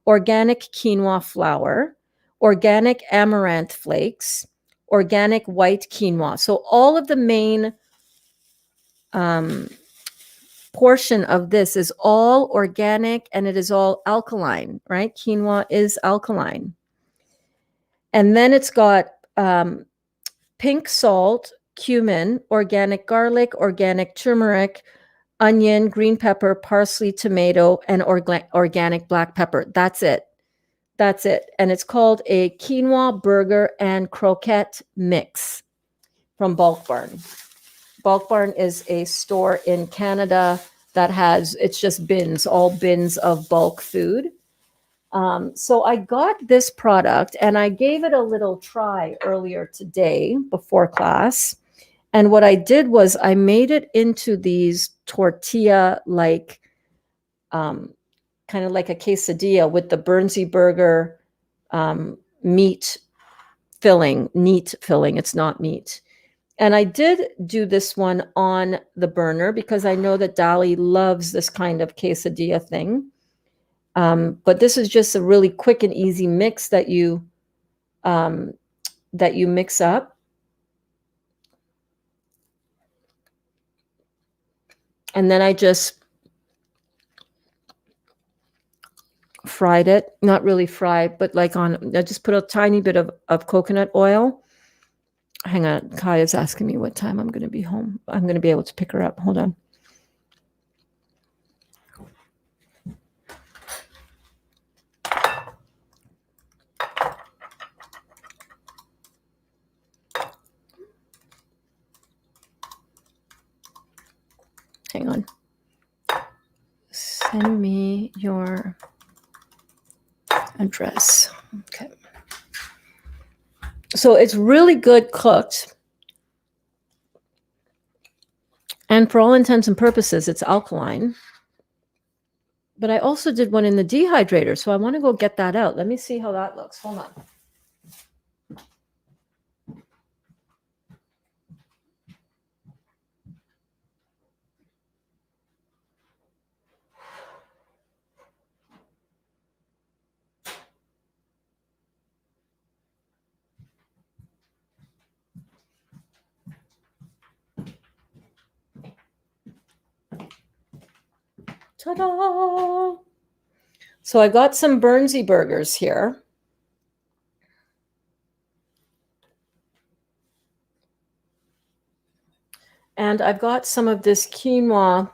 organic quinoa flour, organic amaranth flakes, organic white quinoa. So all of the main portion of this is all organic, and it is all alkaline, right? Quinoa is alkaline. And then it's got pink salt, cumin, organic garlic, organic turmeric, onion, green pepper, parsley, tomato, and organic black pepper. That's it. That's it. And it's called a quinoa burger and croquette mix from Bulk Barn. Bulk Barn is a store in Canada that has, it's just bins, all bins of bulk food. So I got this product and I gave it a little try earlier today before class. And what I did was I made it into these tortilla-like, kind of like a quesadilla with the Burnsie Burger meat filling, neat filling. It's not meat. And I did do this one on the burner because I know that Dali loves this kind of quesadilla thing. But this is just a really quick and easy mix that you mix up. And then I just fried it, not really fried, but like I just put a tiny bit of coconut oil. Hang on, Kaya's asking me what time I'm going to be home. I'm going to be able to pick her up. Hold on. Hang on. Send me your address. Okay. So it's really good cooked. And for all intents and purposes, it's alkaline. But I also did one in the dehydrator, so I want to go get that out. Let me see how that looks. Hold on. Ta-da! So I got some Burnsie burgers here. And I've got some of this quinoa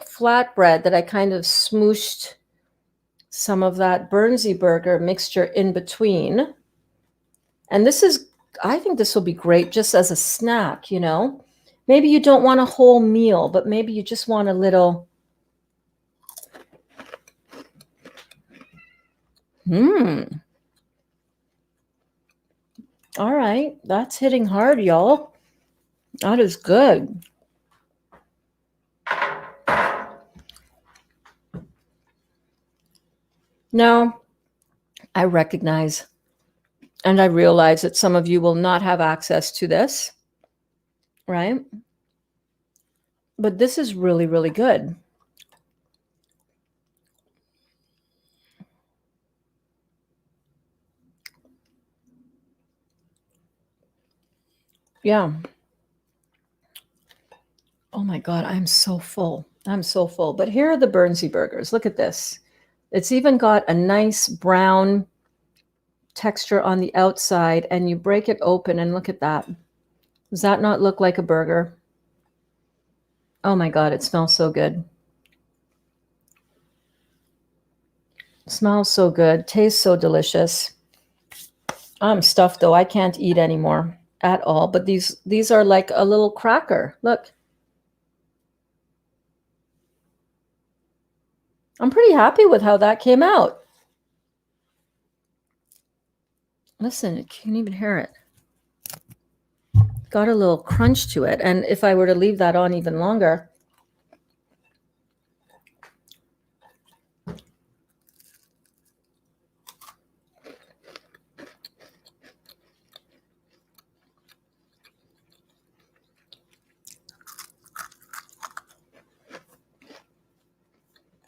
flatbread that I kind of smooshed some of that Burnsie burger mixture in between. And this is, I think this will be great just as a snack, you know. Maybe you don't want a whole meal, but maybe you just want a little. All right, that's hitting hard, y'all. That is good. Now, I recognize and I realize that some of you will not have access to this, right? But this is really, really good. Yeah. Oh my God, I'm so full. I'm so full. But here are the Burnsie burgers. Look at this. It's even got a nice brown texture on the outside, and you break it open and look at that. Does that not look like a burger? Oh my God, it smells so good. It smells so good. Tastes so delicious. I'm stuffed though. I can't eat anymore at all. But these are like a little cracker. Look. I'm pretty happy with how that came out. Listen, you can't even hear it. Got a little crunch to it. And if I were to leave that on even longer,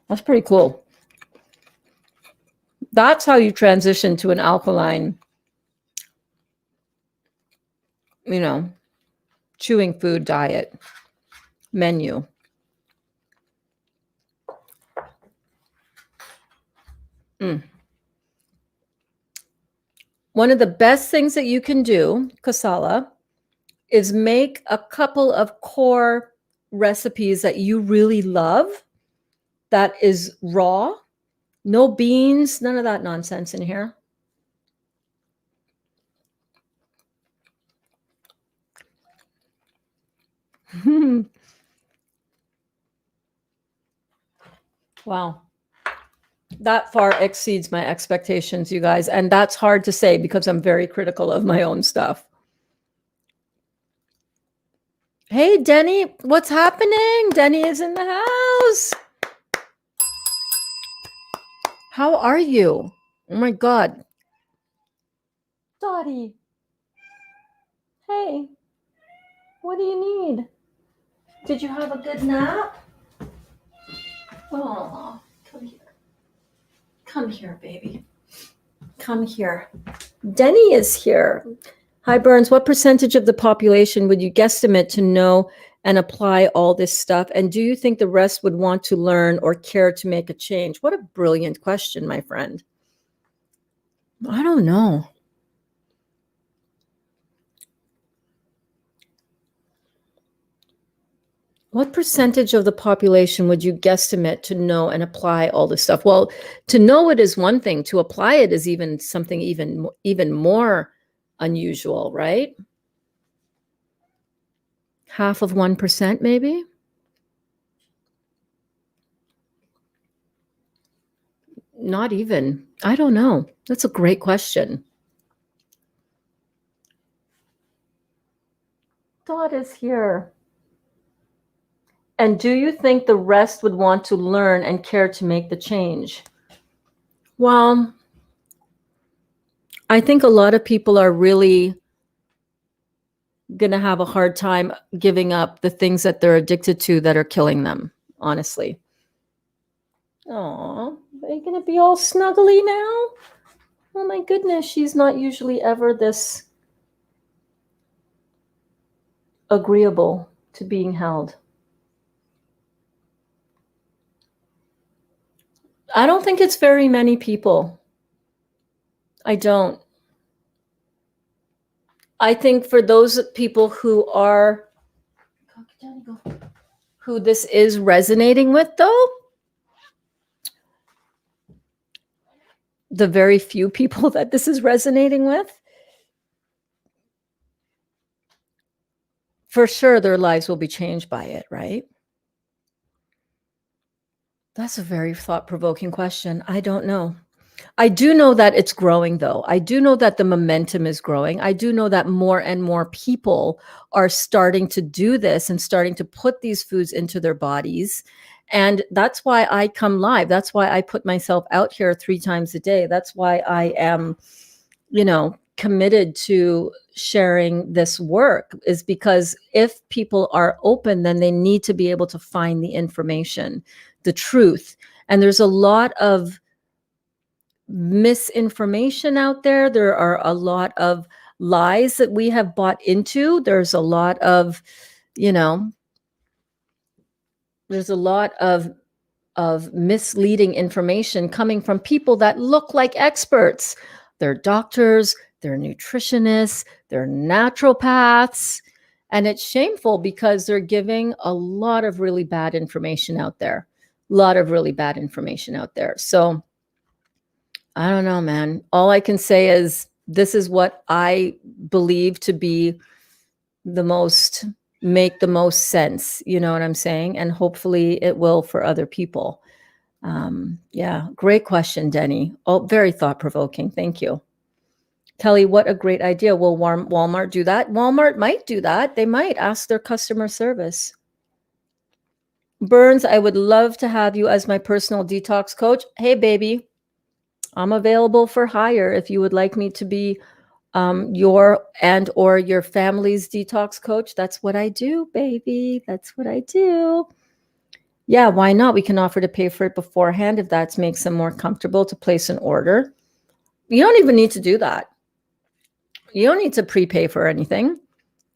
that's pretty cool. That's how you transition to an alkaline, chewing food diet menu. One of the best things that you can do, Kasala, is make a couple of core recipes that you really love that is raw, no beans, none of that nonsense in here. Wow. That far exceeds my expectations, you guys. And that's hard to say because I'm very critical of my own stuff. Hey, Denny, what's happening? Denny is in the house. How are you? Oh my God. Dottie. Hey, what do you need? Did you have a good nap? Oh, come here. Come here, baby. Come here. Denny is here. Hi, Burns. What percentage of the population would you guesstimate to know and apply all this stuff? And do you think the rest would want to learn or care to make a change? What a brilliant question, my friend. I don't know. What percentage of the population would you guesstimate to know and apply all this stuff? Well, to know it is one thing. To apply it is even something even more unusual, right? Half of 1%, maybe? Not even. I don't know. That's a great question. Dot is here. And do you think the rest would want to learn and care to make the change? Well, I think a lot of people are really going to have a hard time giving up the things that they're addicted to that are killing them, honestly. Aw, are you going to be all snuggly now? Oh my goodness, she's not usually ever this agreeable to being held. I don't think it's very many people. I don't. I think for those people who this is resonating with, though, the very few people that this is resonating with, for sure their lives will be changed by it, right? That's a very thought-provoking question. I don't know. I do know that it's growing, though. I do know that the momentum is growing. I do know that more and more people are starting to do this and starting to put these foods into their bodies. And that's why I come live. That's why I put myself out here 3 times a day. That's why I am, committed to sharing this work, is because if people are open, then they need to be able to find the information, the truth. And there's a lot of misinformation out there. There are a lot of lies that we have bought into. There's a lot of, there's a lot of of misleading information coming from people that look like experts. They're doctors, they're nutritionists, they're naturopaths. And it's shameful because they're giving a lot of really bad information out there. A lot of really bad information out there. So I don't know, man. All I can say is this is what I believe to be make the most sense. You know what I'm saying? And hopefully it will for other people. Yeah, great question, Denny. Oh, very thought-provoking. Thank you. Kelly, what a great idea. Will Walmart do that? Walmart might do that. They might ask their customer service. Burns, I would love to have you as my personal detox coach. Hey, baby, I'm available for hire if you would like me to be your and or your family's detox coach. That's what I do, baby. That's what I do. Yeah, why not? We can offer to pay for it beforehand if that makes them more comfortable to place an order. You don't even need to do that. You don't need to prepay for anything.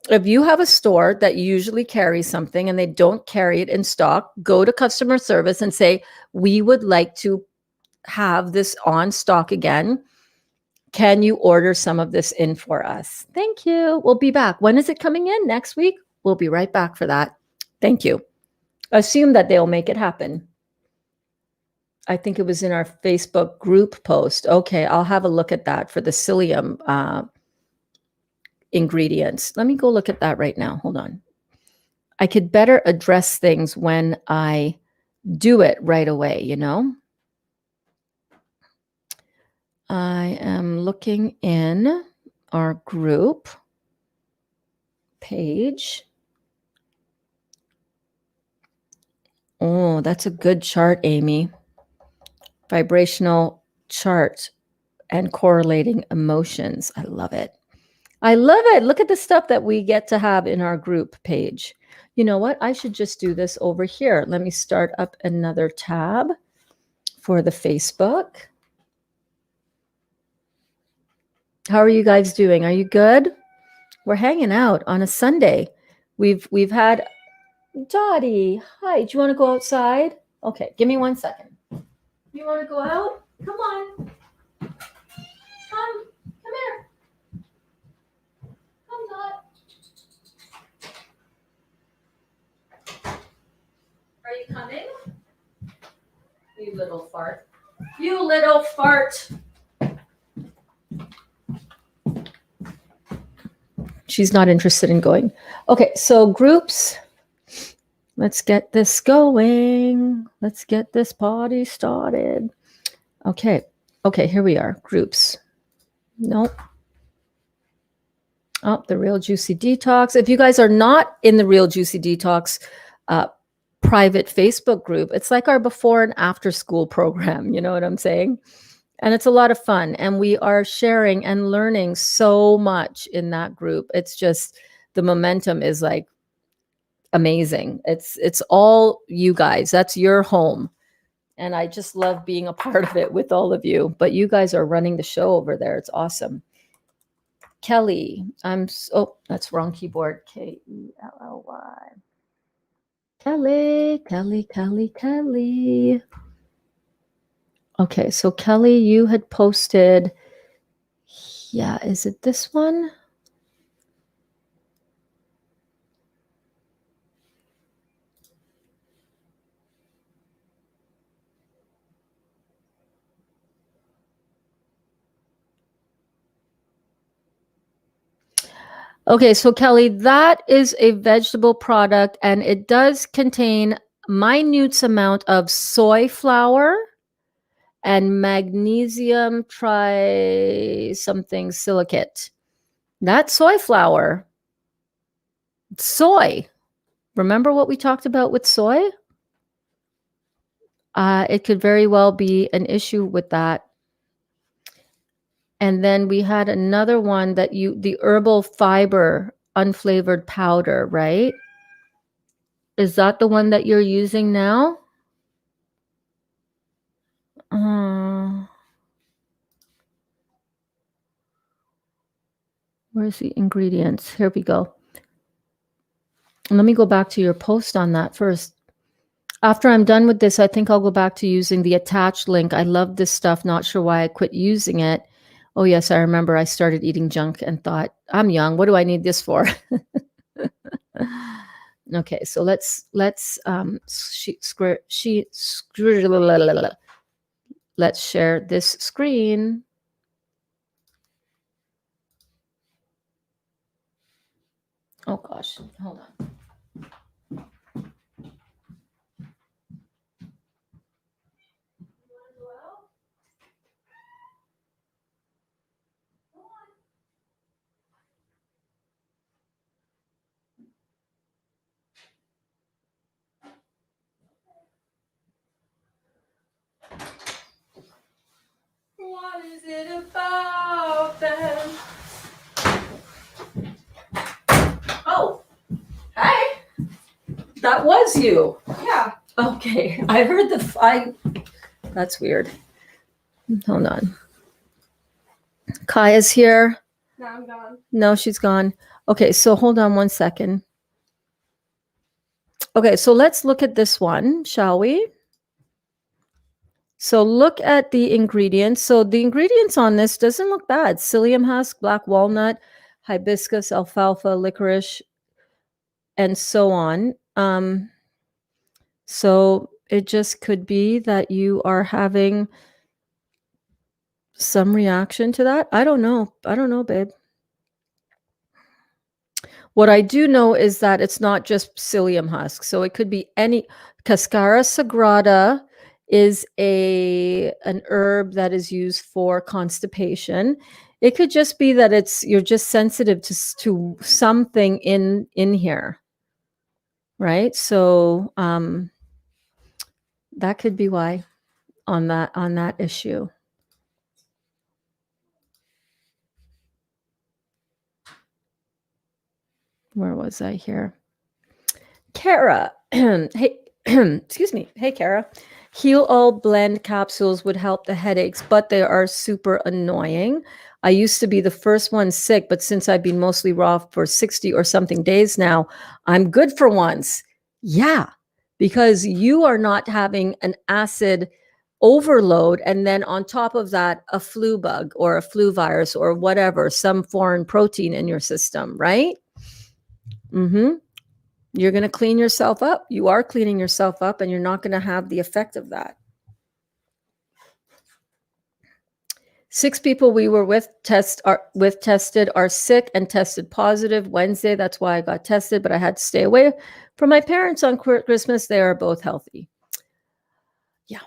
If you have a store that usually carries something and they don't carry it in stock, go to customer service and say, we would like to have this on stock again. Can you order some of this in for us? Thank you. We'll be back. When is it coming in? Next week? We'll be right back for that. Thank you. Assume that they'll make it happen. I think it was in our Facebook group post. Okay, I'll have a look at that for the psyllium ingredients. Let me go look at that right now. Hold on. I could better address things when I do it right away, you know? I am looking in our group page. Oh, that's a good chart, Amy. Vibrational chart and correlating emotions. I love it. I love it. Look at the stuff that we get to have in our group page. You know what? I should just do this over here. Let me start up another tab for the Facebook. How are you guys doing? Are you good? We're hanging out on a Sunday. We've had Dottie. Hi. Do you want to go outside? Okay, give me 1 second. You want to go out? Come on. Come here. Come, Dot. Are you coming? You little fart. You little fart. She's not interested in going. Okay, so groups. Let's get this going. Let's get this party started. Okay, here we are. Groups. Nope. Oh, the Real Juicy Detox. If you guys are not in the Real Juicy Detox private Facebook group, it's like our before and after school program. You know what I'm saying? And it's a lot of fun. And we are sharing and learning so much in that group. It's just the momentum is like amazing. It's all you guys. That's your home. And I just love being a part of it with all of you. But you guys are running the show over there. It's awesome. Kelly, oh, that's wrong keyboard. Kelly. Kelly. Okay, so Kelly, you had posted, yeah, is it this one? Okay, so Kelly, that is a vegetable product and it does contain minute amount of soy flour and magnesium silicate. Not soy flour. Soy. Remember what we talked about with soy? It could very well be an issue with that. And then we had another one that the herbal fiber unflavored powder, right? Is that the one that you're using now? Where's the ingredients? Here we go. Let me go back to your post on that first. After I'm done with this, I think I'll go back to using the attached link. I love this stuff. Not sure why I quit using it. Oh, yes, I remember I started eating junk and thought, I'm young. What do I need this for? Okay, so let's let's share this screen. Oh gosh, hold on. What is it about them? Oh, hi. That was you. Yeah. Okay, I heard that's weird. Hold on. Kaya's here. No, I'm gone. No, she's gone. Okay, so hold on one second. Okay, so let's look at this one, shall we? So look at the ingredients. So the ingredients on this doesn't look bad. Psyllium husk, black walnut, hibiscus, alfalfa, licorice, and so on. So it just could be that you are having some reaction to that. I don't know. I don't know, babe. What I do know is that it's not just psyllium husk. So it could be any. Cascara sagrada is an herb that is used for constipation. It could just be that you're just sensitive to something in here, right? So that could be why on that issue. Where was I here? Kara, hey, excuse me. Hey, Kara. Heal All Blend capsules would help the headaches, but they are super annoying. I used to be the first one sick, but since I've been mostly raw for 60 or something days now, I'm good for once. Yeah, because you are not having an acid overload. And then on top of that, a flu bug or a flu virus or whatever, some foreign protein in your system, right? Mm-hmm. You're going to clean yourself up. You are cleaning yourself up, and you're not going to have the effect of that. 6 people we were with tested are sick and tested positive Wednesday. That's why I got tested, but I had to stay away from my parents on Christmas. They are both healthy. Yeah.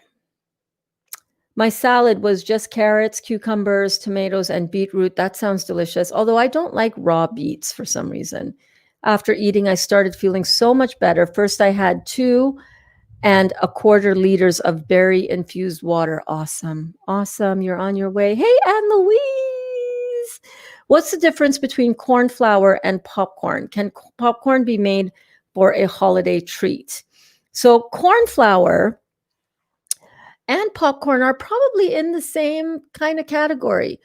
My salad was just carrots, cucumbers, tomatoes, and beetroot. That sounds delicious, although I don't like raw beets for some reason. After eating, I started feeling so much better. First, I had 2 1/4 liters of berry-infused water. Awesome. Awesome. You're on your way. Hey, Anne Louise. What's the difference between corn flour and popcorn? Can popcorn be made for a holiday treat? So corn flour and popcorn are probably in the same kind of category.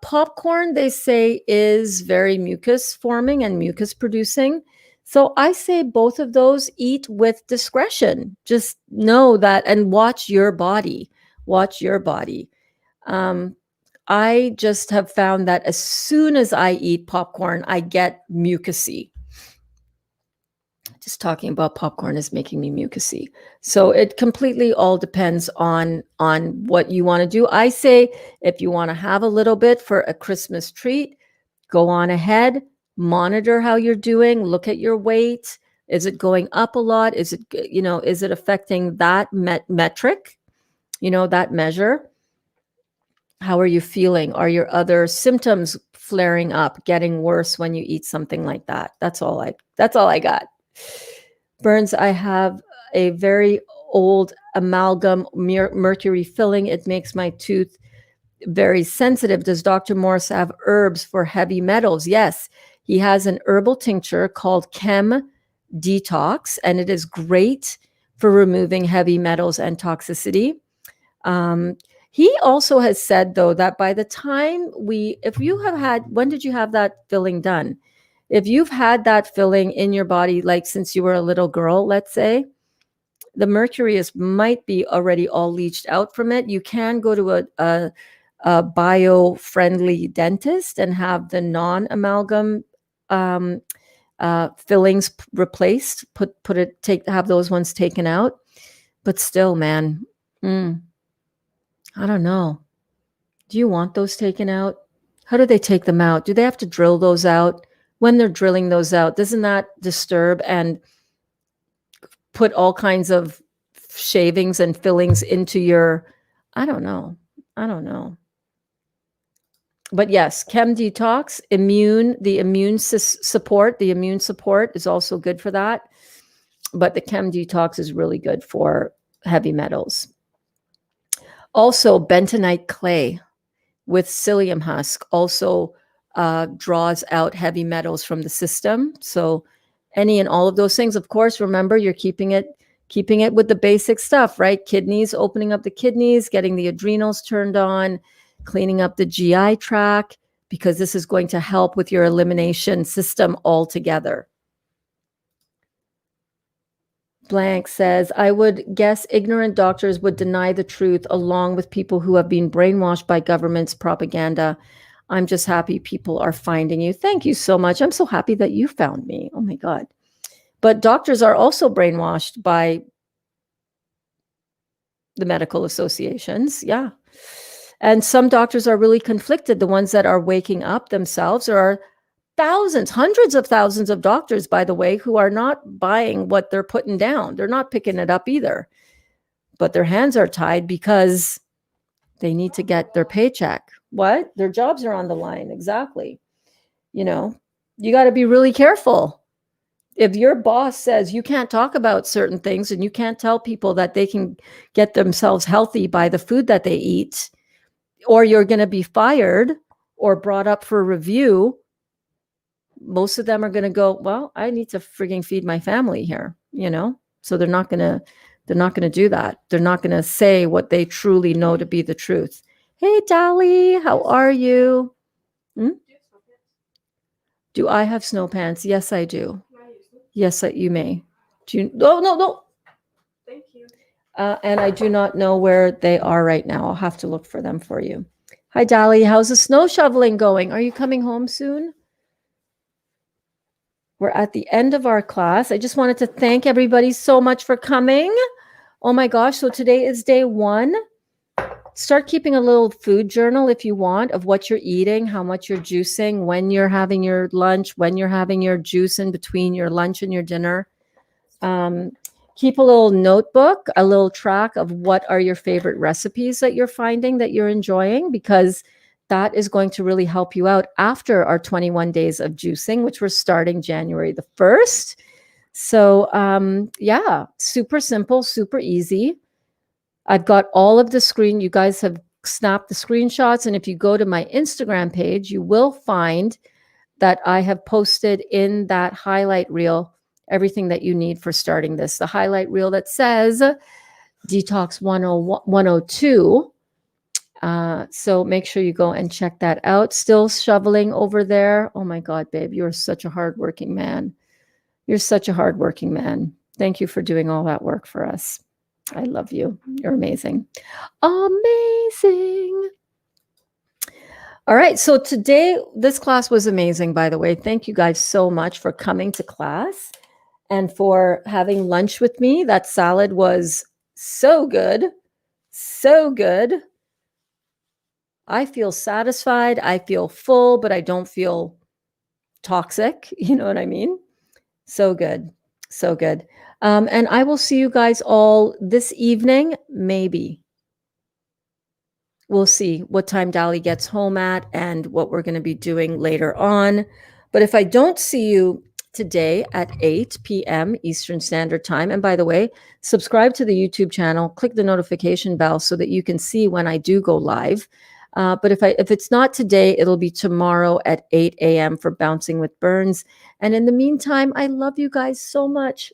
Popcorn, they say, is very mucus forming and mucus producing. So I say both of those, eat with discretion. Just know that and watch your body. Watch your body. I just have found that as soon as I eat popcorn, I get mucusy. Just talking about popcorn is making me mucusy. So it completely all depends on what you want to do. I say if you want to have a little bit for a Christmas treat, go on ahead, monitor how you're doing, look at your weight. Is it going up a lot? Is it affecting that metric, that measure? How are you feeling? Are your other symptoms flaring up, getting worse when you eat something like that? That's all I got. Burns, I have a very old amalgam mercury filling. It makes my tooth very sensitive. Does Dr. Morris have herbs for heavy metals? Yes, he has an herbal tincture called Chem Detox, and it is great for removing heavy metals and toxicity. He also has said, though, that by the time when did you have that filling done? If you've had that filling in your body, like since you were a little girl, let's say, the mercury might be already all leached out from it. You can go to a bio-friendly dentist and have the non-amalgam fillings replaced. Have those ones taken out. But still, man, I don't know. Do you want those taken out? How do they take them out? Do they have to drill those out? When they're drilling those out, doesn't that disturb and put all kinds of shavings and fillings into your, I don't know. But yes, Chem Detox, the immune support is also good for that. But the Chem Detox is really good for heavy metals. Also, bentonite clay with psyllium husk also draws out heavy metals from the system. So any and all of those things, of course, remember, you're keeping it with the basic stuff, right? Kidneys, opening up the kidneys, getting the adrenals turned on, cleaning up the GI tract, because this is going to help with your elimination system altogether. Blank says, I would guess ignorant doctors would deny the truth along with people who have been brainwashed by government's propaganda. I'm just happy people are finding you. Thank you so much. I'm so happy that you found me. Oh my God. But doctors are also brainwashed by the medical associations. Yeah. And some doctors are really conflicted. The ones that are waking up themselves, are thousands, hundreds of thousands of doctors, by the way, who are not buying what they're putting down. They're not picking it up either. But their hands are tied because they need to get their paycheck. What? Their jobs are on the line. Exactly. You got to be really careful. If your boss says you can't talk about certain things and you can't tell people that they can get themselves healthy by the food that they eat, or you're going to be fired or brought up for review, most of them are going to go, well, I need to frigging feed my family here, So they're not going to do that. They're not going to say what they truly know to be the truth. Hey, Dolly, how are you? Do I have snow pants? Yes, I do. Yes, you may. Do you? No. Thank you. And I do not know where they are right now. I'll have to look for them for you. Hi, Dolly. How's the snow shoveling going? Are you coming home soon? We're at the end of our class. I just wanted to thank everybody so much for coming. Oh my gosh. So today is day 1. Start keeping a little food journal if you want, of what you're eating, how much you're juicing, when you're having your lunch, when you're having your juice in between your lunch and your dinner. Keep a little notebook, a little track of what are your favorite recipes that you're finding that you're enjoying, because that is going to really help you out after our 21 days of juicing, which we're starting January the 1st. So yeah, super simple, super easy. I've got all of the screen. You guys have snapped the screenshots. And if you go to my Instagram page, you will find that I have posted in that highlight reel everything that you need for starting this. The highlight reel that says Detox 102. So make sure you go and check that out. Still shoveling over there. Oh my God, babe, you're such a hardworking man. You're such a hardworking man. Thank you for doing all that work for us. I love you. You're amazing. Amazing. All right. So today, this class was amazing, by the way. Thank you guys so much for coming to class and for having lunch with me. That salad was so good. So good. I feel satisfied. I feel full, but I don't feel toxic. You know what I mean? So good. So good. And I will see you guys all this evening, maybe. We'll see what time Dolly gets home at and what we're going to be doing later on. But if I don't see you today at 8 p.m. Eastern Standard Time, and by the way, subscribe to the YouTube channel, click the notification bell so that you can see when I do go live. But if it's not today, it'll be tomorrow at 8 a.m. for Bouncing with Berns. And in the meantime, I love you guys so much.